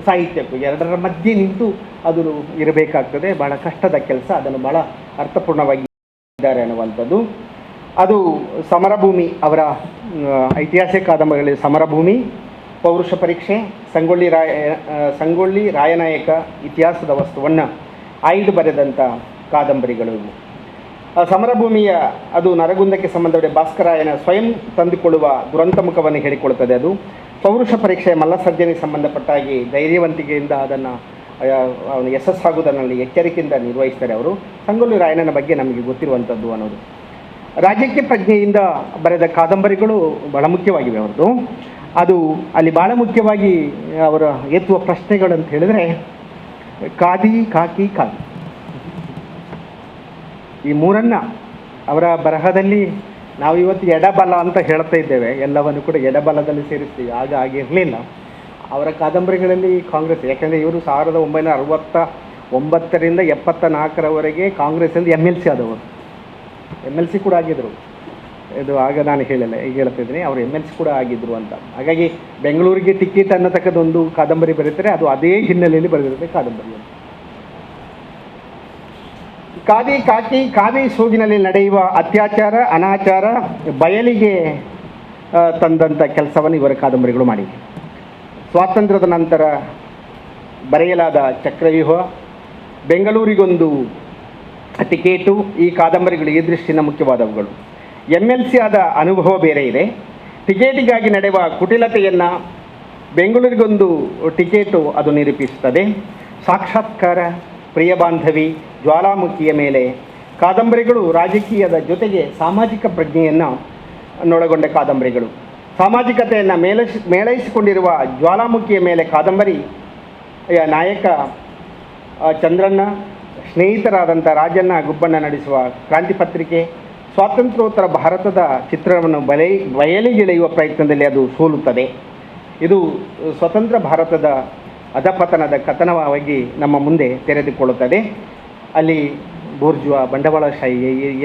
F: ಸಾಹಿತ್ಯಕ್ಕೂ ಎರಡರ ಮಧ್ಯೆ ನಿಂತು ಅದು ಇರಬೇಕಾಗ್ತದೆ. ಬಹಳ ಕಷ್ಟದ ಕೆಲಸ, ಅದನ್ನು ಬಹಳ ಅರ್ಥಪೂರ್ಣವಾಗಿ ಇದ್ದಾರೆ ಅನ್ನುವಂಥದ್ದು. ಅದು ಸಮರಭೂಮಿ, ಅವರ ಐತಿಹಾಸಿಕ ಕಾದಂಬರಿಗಳಲ್ಲಿ ಸಮರಭೂಮಿ, ಪೌರುಷ ಪರೀಕ್ಷೆ, ಸಂಗೊಳ್ಳಿ ರಾಯನಾಯಕ ಇತಿಹಾಸದ ವಸ್ತುವನ್ನು ಆಯ್ದು ಬರೆದಂಥ ಕಾದಂಬರಿಗಳು. ಸಮರಭೂಮಿಯ ಅದು ನರಗುಂದಕ್ಕೆ ಸಂಬಂಧಪಟ್ಟ ಭಾಸ್ಕರಾಯನ ಸ್ವಯಂ ತಂದುಕೊಳ್ಳುವ ದುರಂತ ಮುಖವನ್ನು ಹೇಳಿಕೊಳ್ಳುತ್ತದೆ. ಅದು ಪೌರುಷ ಪರೀಕ್ಷೆ ಮಲ್ಲಸರ್ಜನೆಗೆ ಸಂಬಂಧಪಟ್ಟಾಗಿ ಧೈರ್ಯವಂತಿಕೆಯಿಂದ ಅದನ್ನು ಅವನು ಯಶಸ್ಸಾಗುವುದರಲ್ಲಿ ಎಚ್ಚರಿಕೆಯಿಂದ ನಿರ್ವಹಿಸ್ತಾರೆ ಅವರು. ಸಂಗೊಳ್ಳಿ ರಾಯಣ್ಣನ ಬಗ್ಗೆ ನಮಗೆ ಗೊತ್ತಿರುವಂಥದ್ದು ಅನ್ನೋದು. ರಾಜಕೀಯ ಪ್ರಜ್ಞೆಯಿಂದ ಬರೆದ ಕಾದಂಬರಿಗಳು ಬಹಳ ಮುಖ್ಯವಾಗಿವೆ ಅವರದ್ದು. ಅದು ಅಲ್ಲಿ ಭಾಳ ಮುಖ್ಯವಾಗಿ ಅವರ ಎತ್ತುವ ಪ್ರಶ್ನೆಗಳಂತ ಹೇಳಿದರೆ ಖಾದಿ, ಖಾಕಿ, ಖಾದಿ, ಈ ಮೂರನ್ನು ಅವರ ಬರಹದಲ್ಲಿ ನಾವು ಇವತ್ತು ಎಡಬಲ ಅಂತ ಹೇಳ್ತಾ ಇದ್ದೇವೆ, ಎಲ್ಲವನ್ನು ಕೂಡ ಎಡಬಲದಲ್ಲಿ ಸೇರಿಸ್ತೀವಿ. ಆಗ ಆಗಿರಲಿಲ್ಲ. ಅವರ ಕಾದಂಬರಿಗಳಲ್ಲಿ ಕಾಂಗ್ರೆಸ್, ಯಾಕೆಂದರೆ ಇವರು 1969ರಿಂದ 74ರವರೆಗೆ ಕಾಂಗ್ರೆಸ್ಸಿಂದ MLC ಆದವರು, MLC ಕೂಡ ಆಗಿದ್ದರು. ಇದು ಆಗ ನಾನು ಹೇಳಿಲ್ಲ, ಈಗ ಹೇಳ್ತಿದ್ದೀನಿ, ಅವರು MLC ಕೂಡ ಆಗಿದ್ದರು ಅಂತ. ಹಾಗಾಗಿ ಬೆಂಗಳೂರಿಗೆ ಟಿಕೆಟ್ ಅನ್ನತಕ್ಕದ್ದೊಂದು ಕಾದಂಬರಿ ಬರೀತಾರೆ, ಅದು ಅದೇ ಹಿನ್ನೆಲೆಯಲ್ಲಿ ಬರೆದಿರುತ್ತೆ ಕಾದಂಬರಿ. ಖಾದಿ, ಖಾಕಿ, ಖಾದಿ ಸೋಗಿನಲ್ಲಿ ನಡೆಯುವ ಅತ್ಯಾಚಾರ, ಅನಾಚಾರ ಬಯಲಿಗೆ ತಂದಂಥ ಕೆಲಸವನ್ನು ಇವರ ಕಾದಂಬರಿಗಳು ಮಾಡಿವೆ. ಸ್ವಾತಂತ್ರ್ಯದ ನಂತರ ಬರೆಯಲಾದ ಚಕ್ರವ್ಯೂಹ, ಬೆಂಗಳೂರಿಗೊಂದು ಟಿಕೇಟು, ಈ ಕಾದಂಬರಿಗಳು ಈ ದೃಷ್ಟಿಯಿಂದ ಮುಖ್ಯವಾದವುಗಳು. MLC ಆದ ಅನುಭವ ಬೇರೆ ಇದೆ. ಟಿಕೇಟಿಗಾಗಿ ನಡೆಯುವ ಕುಟಿಲತೆಯನ್ನು ಬೆಂಗಳೂರಿಗೊಂದು ಟಿಕೇಟು ಅದು ನಿರೂಪಿಸುತ್ತದೆ. ಸಾಕ್ಷಾತ್ಕಾರ, ಪ್ರಿಯ ಬಾಂಧವಿ, ಜ್ವಾಲಾಮುಖಿಯ ಮೇಲೆ ಕಾದಂಬರಿಗಳು ರಾಜಕೀಯದ ಜೊತೆಗೆ ಸಾಮಾಜಿಕ ಪ್ರಜ್ಞೆಯನ್ನು ಒಳಗೊಂಡ ಕಾದಂಬರಿಗಳು. ಸಾಮಾಜಿಕತೆಯನ್ನು ಮೇಳೈಸಿಕೊಂಡಿರುವ ಜ್ವಾಲಾಮುಖಿಯ ಮೇಲೆ ಕಾದಂಬರಿ ನಾಯಕ ಚಂದ್ರಣ್ಣ, ಸ್ನೇಹಿತರಾದಂಥ ರಾಜಣ್ಣ ಗುಬ್ಬಣ್ಣ ನಡೆಸುವ ಕ್ರಾಂತಿ ಪತ್ರಿಕೆ, ಸ್ವಾತಂತ್ರ್ಯೋತ್ತರ ಭಾರತದ ಚಿತ್ರವನ್ನು ಬಯಲಿಗೆಳೆಯುವ ಪ್ರಯತ್ನದಲ್ಲಿ ಅದು ಸೋಲುತ್ತದೆ. ಇದು ಸ್ವತಂತ್ರ ಭಾರತದ ಅಧಪತನದ ಕಥನವಾಗಿ ನಮ್ಮ ಮುಂದೆ ತೆರೆದುಕೊಳ್ಳುತ್ತದೆ. ಅಲ್ಲಿ ಬೂರ್ಜುವ, ಬಂಡವಾಳಶಾಹಿ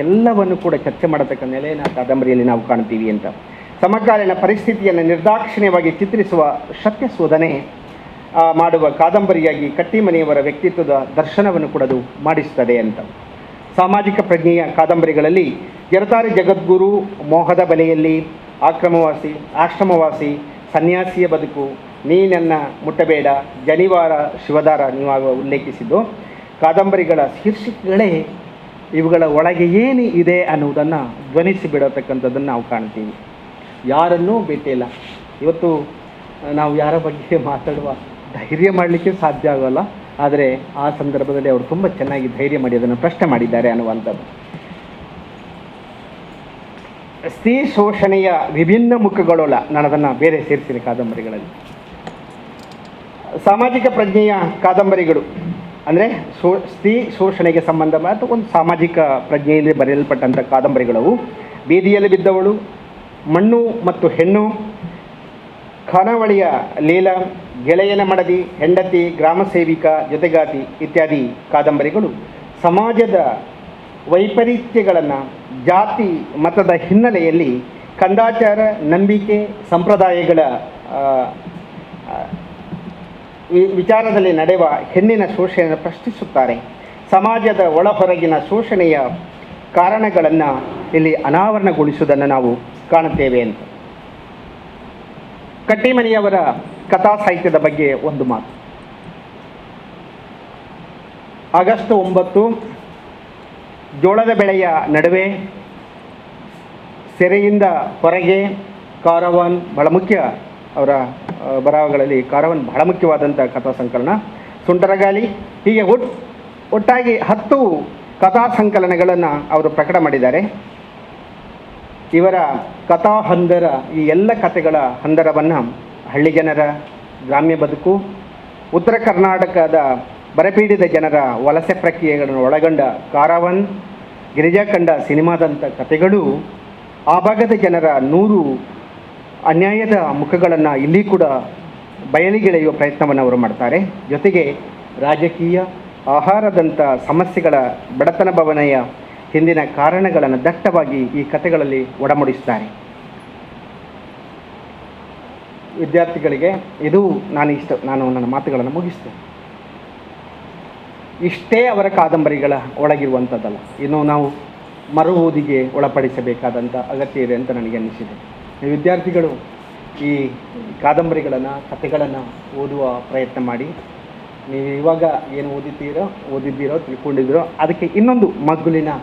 F: ಎಲ್ಲವನ್ನು ಕೂಡ ಚರ್ಚೆ ಮಾಡತಕ್ಕ ನೆಲೆಯನ್ನು ಕಾದಂಬರಿಯಲ್ಲಿ ನಾವು ಕಾಣ್ತೀವಿ ಅಂತ. ಸಮಕಾಲೀನ ಪರಿಸ್ಥಿತಿಯನ್ನು ನಿರ್ದಾಕ್ಷಿಣ್ಯವಾಗಿ ಚಿತ್ರಿಸುವ ಸತ್ಯಶೋಧನೆ ಮಾಡುವ ಕಾದಂಬರಿಯಾಗಿ ಕಟ್ಟಿಮನಿಯವರ ವ್ಯಕ್ತಿತ್ವದ ದರ್ಶನವನ್ನು ಕೂಡ ಅದು ಮಾಡಿಸ್ತದೆ ಅಂತ. ಸಾಮಾಜಿಕ ಪ್ರಜ್ಞೆಯ ಕಾದಂಬರಿಗಳಲ್ಲಿ ಜರತಾರಿ ಜಗದ್ಗುರು, ಮೋಹದ ಬಲೆಯಲ್ಲಿ, ಆಶ್ರಮವಾಸಿ, ಸನ್ಯಾಸಿಯ ಬದುಕು, ನೀ ನನ್ನ ಮುಟ್ಟಬೇಡ, ಜನಿವಾರ, ಶಿವದಾರ ನೀವಾಗ ಉಲ್ಲೇಖಿಸಿದ್ದು ಕಾದಂಬರಿಗಳ ಶೀರ್ಷಿಕೆಗಳೇ ಇವುಗಳ ಒಳಗೆ ಏನು ಇದೆ ಅನ್ನುವುದನ್ನು ಧ್ವನಿಸಿ ಬಿಡತಕ್ಕಂಥದ್ದನ್ನು ನಾವು ಕಾಣ್ತೀವಿ. ಯಾರನ್ನೂ ಭೇಟಿಯಿಲ್ಲ. ಇವತ್ತು ನಾವು ಯಾರ ಬಗ್ಗೆ ಮಾತಾಡುವ ಧೈರ್ಯ ಮಾಡಲಿಕ್ಕೆ ಸಾಧ್ಯ ಆಗೋಲ್ಲ, ಆದರೆ ಆ ಸಂದರ್ಭದಲ್ಲಿ ಅವರು ತುಂಬ ಚೆನ್ನಾಗಿ ಧೈರ್ಯ ಮಾಡಿ ಅದನ್ನು ಪ್ರಶ್ನೆ ಮಾಡಿದ್ದಾರೆ ಅನ್ನುವಂಥದ್ದು. ಸ್ತ್ರೀ ಶೋಷಣೆಯ ವಿಭಿನ್ನ ಮುಖಗಳಲ್ಲ, ನಾನು ಅದನ್ನು ಬೇರೆ ಸೇರಿಸಿದೆ ಕಾದಂಬರಿಗಳಲ್ಲಿ. ಸಾಮಾಜಿಕ ಪ್ರಜ್ಞೆಯ ಕಾದಂಬರಿಗಳು ಅಂದರೆ ಸ್ತ್ರೀ ಶೋಷಣೆಗೆ ಸಂಬಂಧ ಅಥವಾ ಒಂದು ಸಾಮಾಜಿಕ ಪ್ರಜ್ಞೆಯಲ್ಲಿ ಬರೆಯಲ್ಪಟ್ಟಂಥ ಕಾದಂಬರಿಗಳವು ಬೀದಿಯಲ್ಲಿ ಬಿದ್ದವಳು, ಮಣ್ಣು ಮತ್ತು ಹೆಣ್ಣು, ಖಾನಾವಳಿಯ ಲೀಲ, ಗೆಳೆಯನ ಮಡದಿ, ಹೆಂಡತಿ, ಗ್ರಾಮ ಸೇವಿಕ, ಜೊತೆಗಾತಿ ಇತ್ಯಾದಿ ಕಾದಂಬರಿಗಳು ಸಮಾಜದ ವೈಪರೀತ್ಯಗಳನ್ನು ಜಾತಿ ಮತದ ಹಿನ್ನೆಲೆಯಲ್ಲಿ ಕಂದಾಚಾರ, ನಂಬಿಕೆ, ಸಂಪ್ರದಾಯಗಳ ವಿಚಾರದಲ್ಲಿ ನಡೆಯುವ ಹೆಣ್ಣಿನ ಶೋಷಣೆಯನ್ನು ಪ್ರಶ್ನಿಸುತ್ತಾರೆ. ಸಮಾಜದ ಒಳಹೊರಗಿನ ಶೋಷಣೆಯ ಕಾರಣಗಳನ್ನು ಇಲ್ಲಿ ಅನಾವರಣಗೊಳಿಸುವುದನ್ನು ನಾವು ಕಾಣುತ್ತೇವೆ ಅಂತ. ಕಟ್ಟಿಮನಿಯವರ ಕಥಾ ಸಾಹಿತ್ಯದ ಬಗ್ಗೆ ಒಂದು ಮಾತು. ಆಗಸ್ಟ್ 9 ಜೋಳದ ಬೆಳೆಯ ನಡುವೆ, ಸೆರೆಯಿಂದ ಹೊರಗೆ, ಕಾರವಾನ್ ಬಹಳ ಮುಖ್ಯ. ಅವರ ಬರಹಗಳಲ್ಲಿ ಕಾರವಾನ್ ಬಹಳ ಮುಖ್ಯವಾದಂಥ ಕಥಾ ಸಂಕಲನ. ಸುಂಟರಗಾಲಿ, ಹೀಗೆ ಒಟ್ಟಾಗಿ 10 ಕಥಾ ಸಂಕಲನಗಳನ್ನು ಅವರು ಪ್ರಕಟ ಮಾಡಿದ್ದಾರೆ. ಇವರ ಕಥಾ ಹಂದರ, ಈ ಎಲ್ಲ ಕಥೆಗಳ ಹಂದರವನ್ನು ಹಳ್ಳಿ ಜನರ ಗ್ರಾಮ್ಯ ಬದುಕು, ಉತ್ತರ ಕರ್ನಾಟಕದ ಬರಪೀಡಿತ ಜನರ ವಲಸೆ ಪ್ರಕ್ರಿಯೆಗಳನ್ನು ಒಳಗೊಂಡ ಕಾರವಾನ್, ಗಿರಿಜಾಖಂಡ ಸಿನಿಮಾದಂಥ ಕಥೆಗಳು, ಆ ಭಾಗದ ಜನರ 100 ಅನ್ಯಾಯದ ಮುಖಗಳನ್ನು ಇಲ್ಲಿ ಕೂಡ ಬಯಲಿಗೆಳೆಯುವ ಪ್ರಯತ್ನವನ್ನು ಅವರು ಮಾಡ್ತಾರೆ. ಜೊತೆಗೆ ರಾಜಕೀಯ, ಆಹಾರದಂಥ ಸಮಸ್ಯೆಗಳ, ಬಡತನ ಭವನೆಯ ಹಿಂದಿನ ಕಾರಣಗಳನ್ನು ದಟ್ಟವಾಗಿ ಈ ಕಥೆಗಳಲ್ಲಿ ಒಡಮೂಡಿಸ್ತಾರೆ. ವಿದ್ಯಾರ್ಥಿಗಳಿಗೆ ಇದು ನಾನು ನನ್ನ ಮಾತುಗಳನ್ನು ಮುಗಿಸ್ತೇನೆ. ಇಷ್ಟೇ ಅವರ ಕಾದಂಬರಿಗಳ ಒಳಗಿರುವಂಥದ್ದಲ್ಲ, ಇನ್ನು ನಾವು ಮರು ಓದಿಗೆ ಒಳಪಡಿಸಬೇಕಾದಂಥ ಅಗತ್ಯ ಇದೆ ಅಂತ ನನಗೆ ಅನ್ನಿಸಿದೆ. ವಿದ್ಯಾರ್ಥಿಗಳು ಈ ಕಾದಂಬರಿಗಳನ್ನು, ಕಥೆಗಳನ್ನು ಓದುವ ಪ್ರಯತ್ನ ಮಾಡಿ. ನೀವು ಇವಾಗ ಏನು ಓದಿದ್ದೀರೋ ತಿಳ್ಕೊಂಡಿದ್ದೀರೋ ಅದಕ್ಕೆ ಇನ್ನೊಂದು ಮಗ್ಗುಲಿನ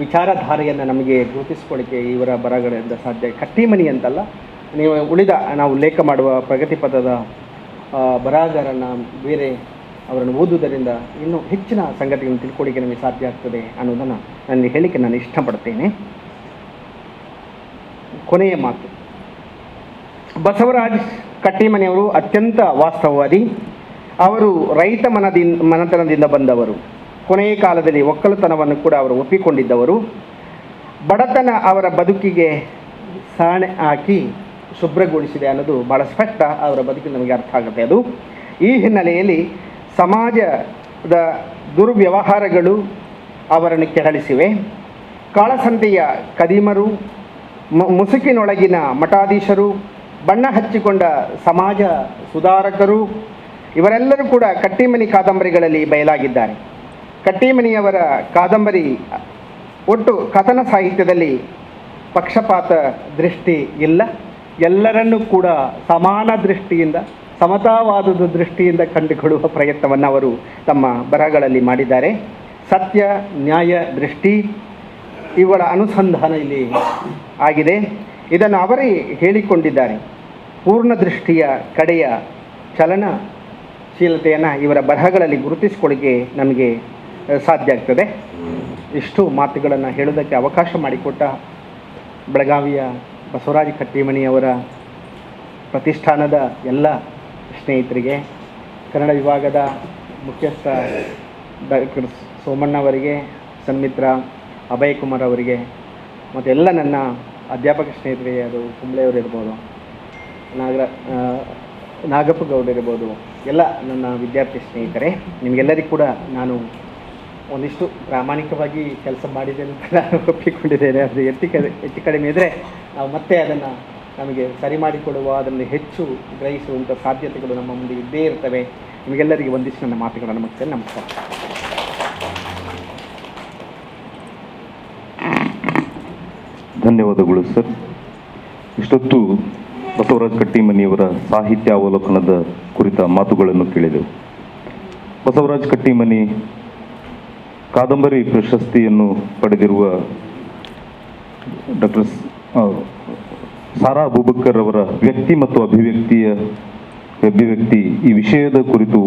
F: ವಿಚಾರಧಾರೆಯನ್ನು ನಮಗೆ ಗುರುತಿಸ್ಕೊಳ್ಳಿಕ್ಕೆ ಇವರ ಬರಹಗಳಿಂದ ಸಾಧ್ಯ. ಕಟ್ಟಿಮನಿ ಅಂತಲ್ಲ, ನೀವು ನಾವು ಉಲ್ಲೇಖ ಮಾಡುವ ಪ್ರಗತಿಪಥದ ಬರಹಗಾರನ ಬೇರೆ ಅವರನ್ನು ಓದುವುದರಿಂದ ಇನ್ನೂ ಹೆಚ್ಚಿನ ಸಂಗತಿಗಳನ್ನು ತಿಳ್ಕೊಳ್ಳಿಕ್ಕೆ ನಮಗೆ ಸಾಧ್ಯ ಆಗ್ತದೆ ಅನ್ನೋದನ್ನು ನನಗೆ ಹೇಳಿಕೆ ನಾನು ಇಷ್ಟಪಡ್ತೇನೆ. ಕೊನೆಯ ಮಾತು, ಬಸವರಾಜ್ ಕಟ್ಟಿಮನಿಯವರು ಅತ್ಯಂತ ವಾಸ್ತವವಾದಿ. ಅವರು ರೈತ ಮನತನದಿಂದ ಬಂದವರು. ಕೊನೆಯ ಕಾಲದಲ್ಲಿ ಒಕ್ಕಲುತನವನ್ನು ಕೂಡ ಅವರು ಒಪ್ಪಿಕೊಂಡಿದ್ದವರು. ಬಡತನ ಅವರ ಬದುಕಿಗೆ ಸಾಣೆ ಹಾಕಿ ಶುಭ್ರಗೊಳಿಸಿದೆ ಅನ್ನೋದು ಭಾಳ ಸ್ಪಷ್ಟ. ಅವರ ಬದುಕಿಗೆ ನಮಗೆ ಅರ್ಥ ಆಗುತ್ತೆ. ಅದು ಈ ಹಿನ್ನೆಲೆಯಲ್ಲಿ ಸಮಾಜದ ದುರ್ವ್ಯವಹಾರಗಳು ಅವರನ್ನು ಕೆರಳಿಸಿವೆ. ಕಾಳಸಂತೆಯ ಕದೀಮರು, ಮುಸುಕಿನೊಳಗಿನ ಮಠಾಧೀಶರು, ಬಣ್ಣ ಹಚ್ಚಿಕೊಂಡ ಸಮಾಜ ಸುಧಾರಕರು ಇವರೆಲ್ಲರೂ ಕೂಡ ಕಟ್ಟಿಮನಿ ಕಾದಂಬರಿಗಳಲ್ಲಿ ಬಯಲಾಗಿದ್ದಾರೆ. ಕಟ್ಟಿಮನಿಯವರ ಕಾದಂಬರಿ ಒಟ್ಟು ಕಥನ ಸಾಹಿತ್ಯದಲ್ಲಿ ಪಕ್ಷಪಾತ ದೃಷ್ಟಿ ಇಲ್ಲ. ಎಲ್ಲರನ್ನೂ ಕೂಡ ಸಮಾನ ದೃಷ್ಟಿಯಿಂದ, ಸಮತಾವಾದದ ದೃಷ್ಟಿಯಿಂದ ಕಂಡುಕೊಳ್ಳುವ ಪ್ರಯತ್ನವನ್ನು ಅವರು ತಮ್ಮ ಬರಹಗಳಲ್ಲಿ ಮಾಡಿದ್ದಾರೆ. ಸತ್ಯ, ನ್ಯಾಯ, ದೃಷ್ಟಿ ಇವುಗಳ ಅನುಸಂಧಾನ ಇಲ್ಲಿ ಆಗಿದೆ. ಇದನ್ನು ಅವರೇ ಹೇಳಿಕೊಂಡಿದ್ದಾರೆ. ಪೂರ್ಣ ದೃಷ್ಟಿಯ ಕಡೆಯ ಚಲನಶೀಲತೆಯನ್ನು ಇವರ ಬರಹಗಳಲ್ಲಿ ಗುರುತಿಸಿಕೊಳ್ಳಿಕ್ಕೆ ನಮಗೆ ಸಾಧ್ಯ ಆಗ್ತದೆ. ಇಷ್ಟು ಮಾತುಗಳನ್ನು ಹೇಳೋದಕ್ಕೆ ಅವಕಾಶ ಮಾಡಿಕೊಟ್ಟ ಬೆಳಗಾವಿಯ ಬಸವರಾಜ ಕಟ್ಟಿಮನಿಯವರ ಪ್ರತಿಷ್ಠಾನದ ಎಲ್ಲ ಸ್ನೇಹಿತರಿಗೆ, ಕನ್ನಡ ವಿಭಾಗದ ಮುಖ್ಯಸ್ಥ ಡಾಕ್ಟರ್ ಸೋಮಣ್ಣವರಿಗೆ, ಸನ್ಮಿತ್ರ ಅಭಯ್ ಕುಮಾರ್ ಅವರಿಗೆ, ಮತ್ತು ಎಲ್ಲ ನನ್ನ ಅಧ್ಯಾಪಕ ಸ್ನೇಹಿತರಿಗೆ, ಅದು ಕುಂಬ್ಳೆಯವರು ಇರ್ಬೋದು, ನಾಗಪ್ಪ ಗೌಡ ಇರ್ಬೋದು, ಎಲ್ಲ ನನ್ನ ವಿದ್ಯಾರ್ಥಿ ಸ್ನೇಹಿತರೆ, ನಿಮಗೆಲ್ಲರಿಗೂ ಕೂಡ ನಾನು ಒಂದಿಷ್ಟು ಪ್ರಾಮಾಣಿಕವಾಗಿ ಕೆಲಸ ಮಾಡಿದ್ದೇನೆ ಅಂತ ನಾನು ಒಪ್ಪಿಕೊಂಡಿದ್ದೇನೆ. ಅದು ಹೆಚ್ಚು ಕಡಿಮೆ ಇದ್ದರೆ ನಾವು ಮತ್ತೆ ಅದನ್ನು ನಮಗೆ ಸರಿ ಮಾಡಿಕೊಡುವ, ಅದನ್ನು ಹೆಚ್ಚು ಗ್ರಹಿಸುವಂಥ ಸಾಧ್ಯತೆಗಳು ನಮ್ಮ ಮುಂದೆ ಇದ್ದೇ ಇರ್ತವೆ. ನಿಮಗೆಲ್ಲರಿಗೆ ಒಂದಿಷ್ಟು ನನ್ನ ಮಾತುಗಳನ್ನು ಮುಗಿಸ್ತೇನೆ. ನಮಸ್ಕಾರ.
A: ಧನ್ಯವಾದಗಳು ಸರ್. ಇಷ್ಟೊತ್ತು ಬಸವರಾಜ ಕಟ್ಟಿಮನಿಯವರ ಸಾಹಿತ್ಯ ಅವಲೋಕನದ ಕುರಿತ ಮಾತುಗಳನ್ನು ಕೇಳಿದೆವು. ಬಸವರಾಜ ಕಟ್ಟಿಮನಿ ಕಾದಂಬರಿ ಪ್ರಶಸ್ತಿಯನ್ನು ಪಡೆದಿರುವ ಡಾಕ್ಟರ್ ಸಾರಾ ಅಬೂಬಕ್ಕರ್ ಅವರ ವ್ಯಕ್ತಿ ಮತ್ತು ಅಭಿವ್ಯಕ್ತಿ ಈ ವಿಷಯದ ಕುರಿತು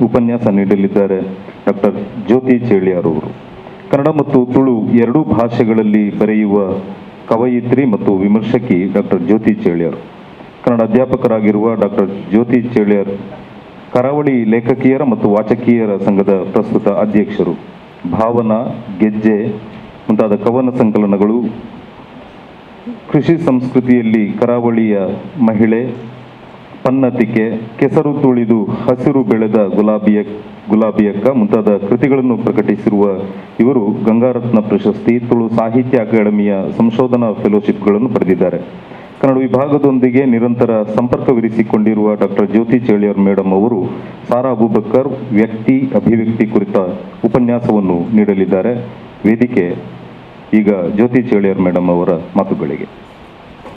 A: ಉಪನ್ಯಾಸ ನೀಡಲಿದ್ದಾರೆ ಡಾಕ್ಟರ್ ಜ್ಯೋತಿ ಚೇಳಿಯಾರ್ ಅವರು. ಕನ್ನಡ ಮತ್ತು ತುಳು ಎರಡೂ ಭಾಷೆಗಳಲ್ಲಿ ಬರೆಯುವ ಕವಯಿತ್ರಿ ಮತ್ತು ವಿಮರ್ಶಕಿ ಡಾಕ್ಟರ್ ಜ್ಯೋತಿ ಚೇಳಿಯಾರ್. ಕನ್ನಡ ಅಧ್ಯಾಪಕರಾಗಿರುವ ಡಾಕ್ಟರ್ ಜ್ಯೋತಿ ಚೇಳಿಯಾರ್ ಕರಾವಳಿ ಲೇಖಕಿಯರ ಮತ್ತು ವಾಚಕಿಯರ ಸಂಘದ ಪ್ರಸ್ತುತ ಅಧ್ಯಕ್ಷರು. ಭಾವನಾ, ಗೆಜ್ಜೆ ಮುಂತಾದ ಕವನ ಸಂಕಲನಗಳು, ಕೃಷಿ ಸಂಸ್ಕೃತಿಯಲ್ಲಿ ಕರಾವಳಿಯ ಮಹಿಳೆ, ಪನ್ನತಿಕೆ, ಕೆಸರು ತುಳಿದು ಹಸಿರು ಬೆಳೆದ ಗುಲಾಬಿಯಕ್ಕ ಮುಂತಾದ ಕೃತಿಗಳನ್ನು ಪ್ರಕಟಿಸಿರುವ ಇವರು ಗಂಗಾರತ್ನ ಪ್ರಶಸ್ತಿ, ತುಳು ಸಾಹಿತ್ಯ ಅಕಾಡೆಮಿಯ ಸಂಶೋಧನಾ ಫೆಲೋಶಿಪ್ಗಳನ್ನು ಪಡೆದಿದ್ದಾರೆ. ಕನ್ನಡ ವಿಭಾಗದೊಂದಿಗೆ ನಿರಂತರ ಸಂಪರ್ಕವಿರಿಸಿಕೊಂಡಿರುವ ಡಾಕ್ಟರ್ ಜ್ಯೋತಿ ಚೇಳಿಯಾರ್ ಮೇಡಮ್ ಅವರು ಸಾರಾ ಅಬೂಬಕ್ಕರ್ ವ್ಯಕ್ತಿ ಅಭಿವ್ಯಕ್ತಿ ಕುರಿತ ಉಪನ್ಯಾಸವನ್ನು ನೀಡಲಿದ್ದಾರೆ. ವೇದಿಕೆ ಈಗ ಜ್ಯೋತಿ ಚೇಳಿಯಾರ್ ಮೇಡಮ್ ಅವರ ಮಾತುಗಳಿಗೆ.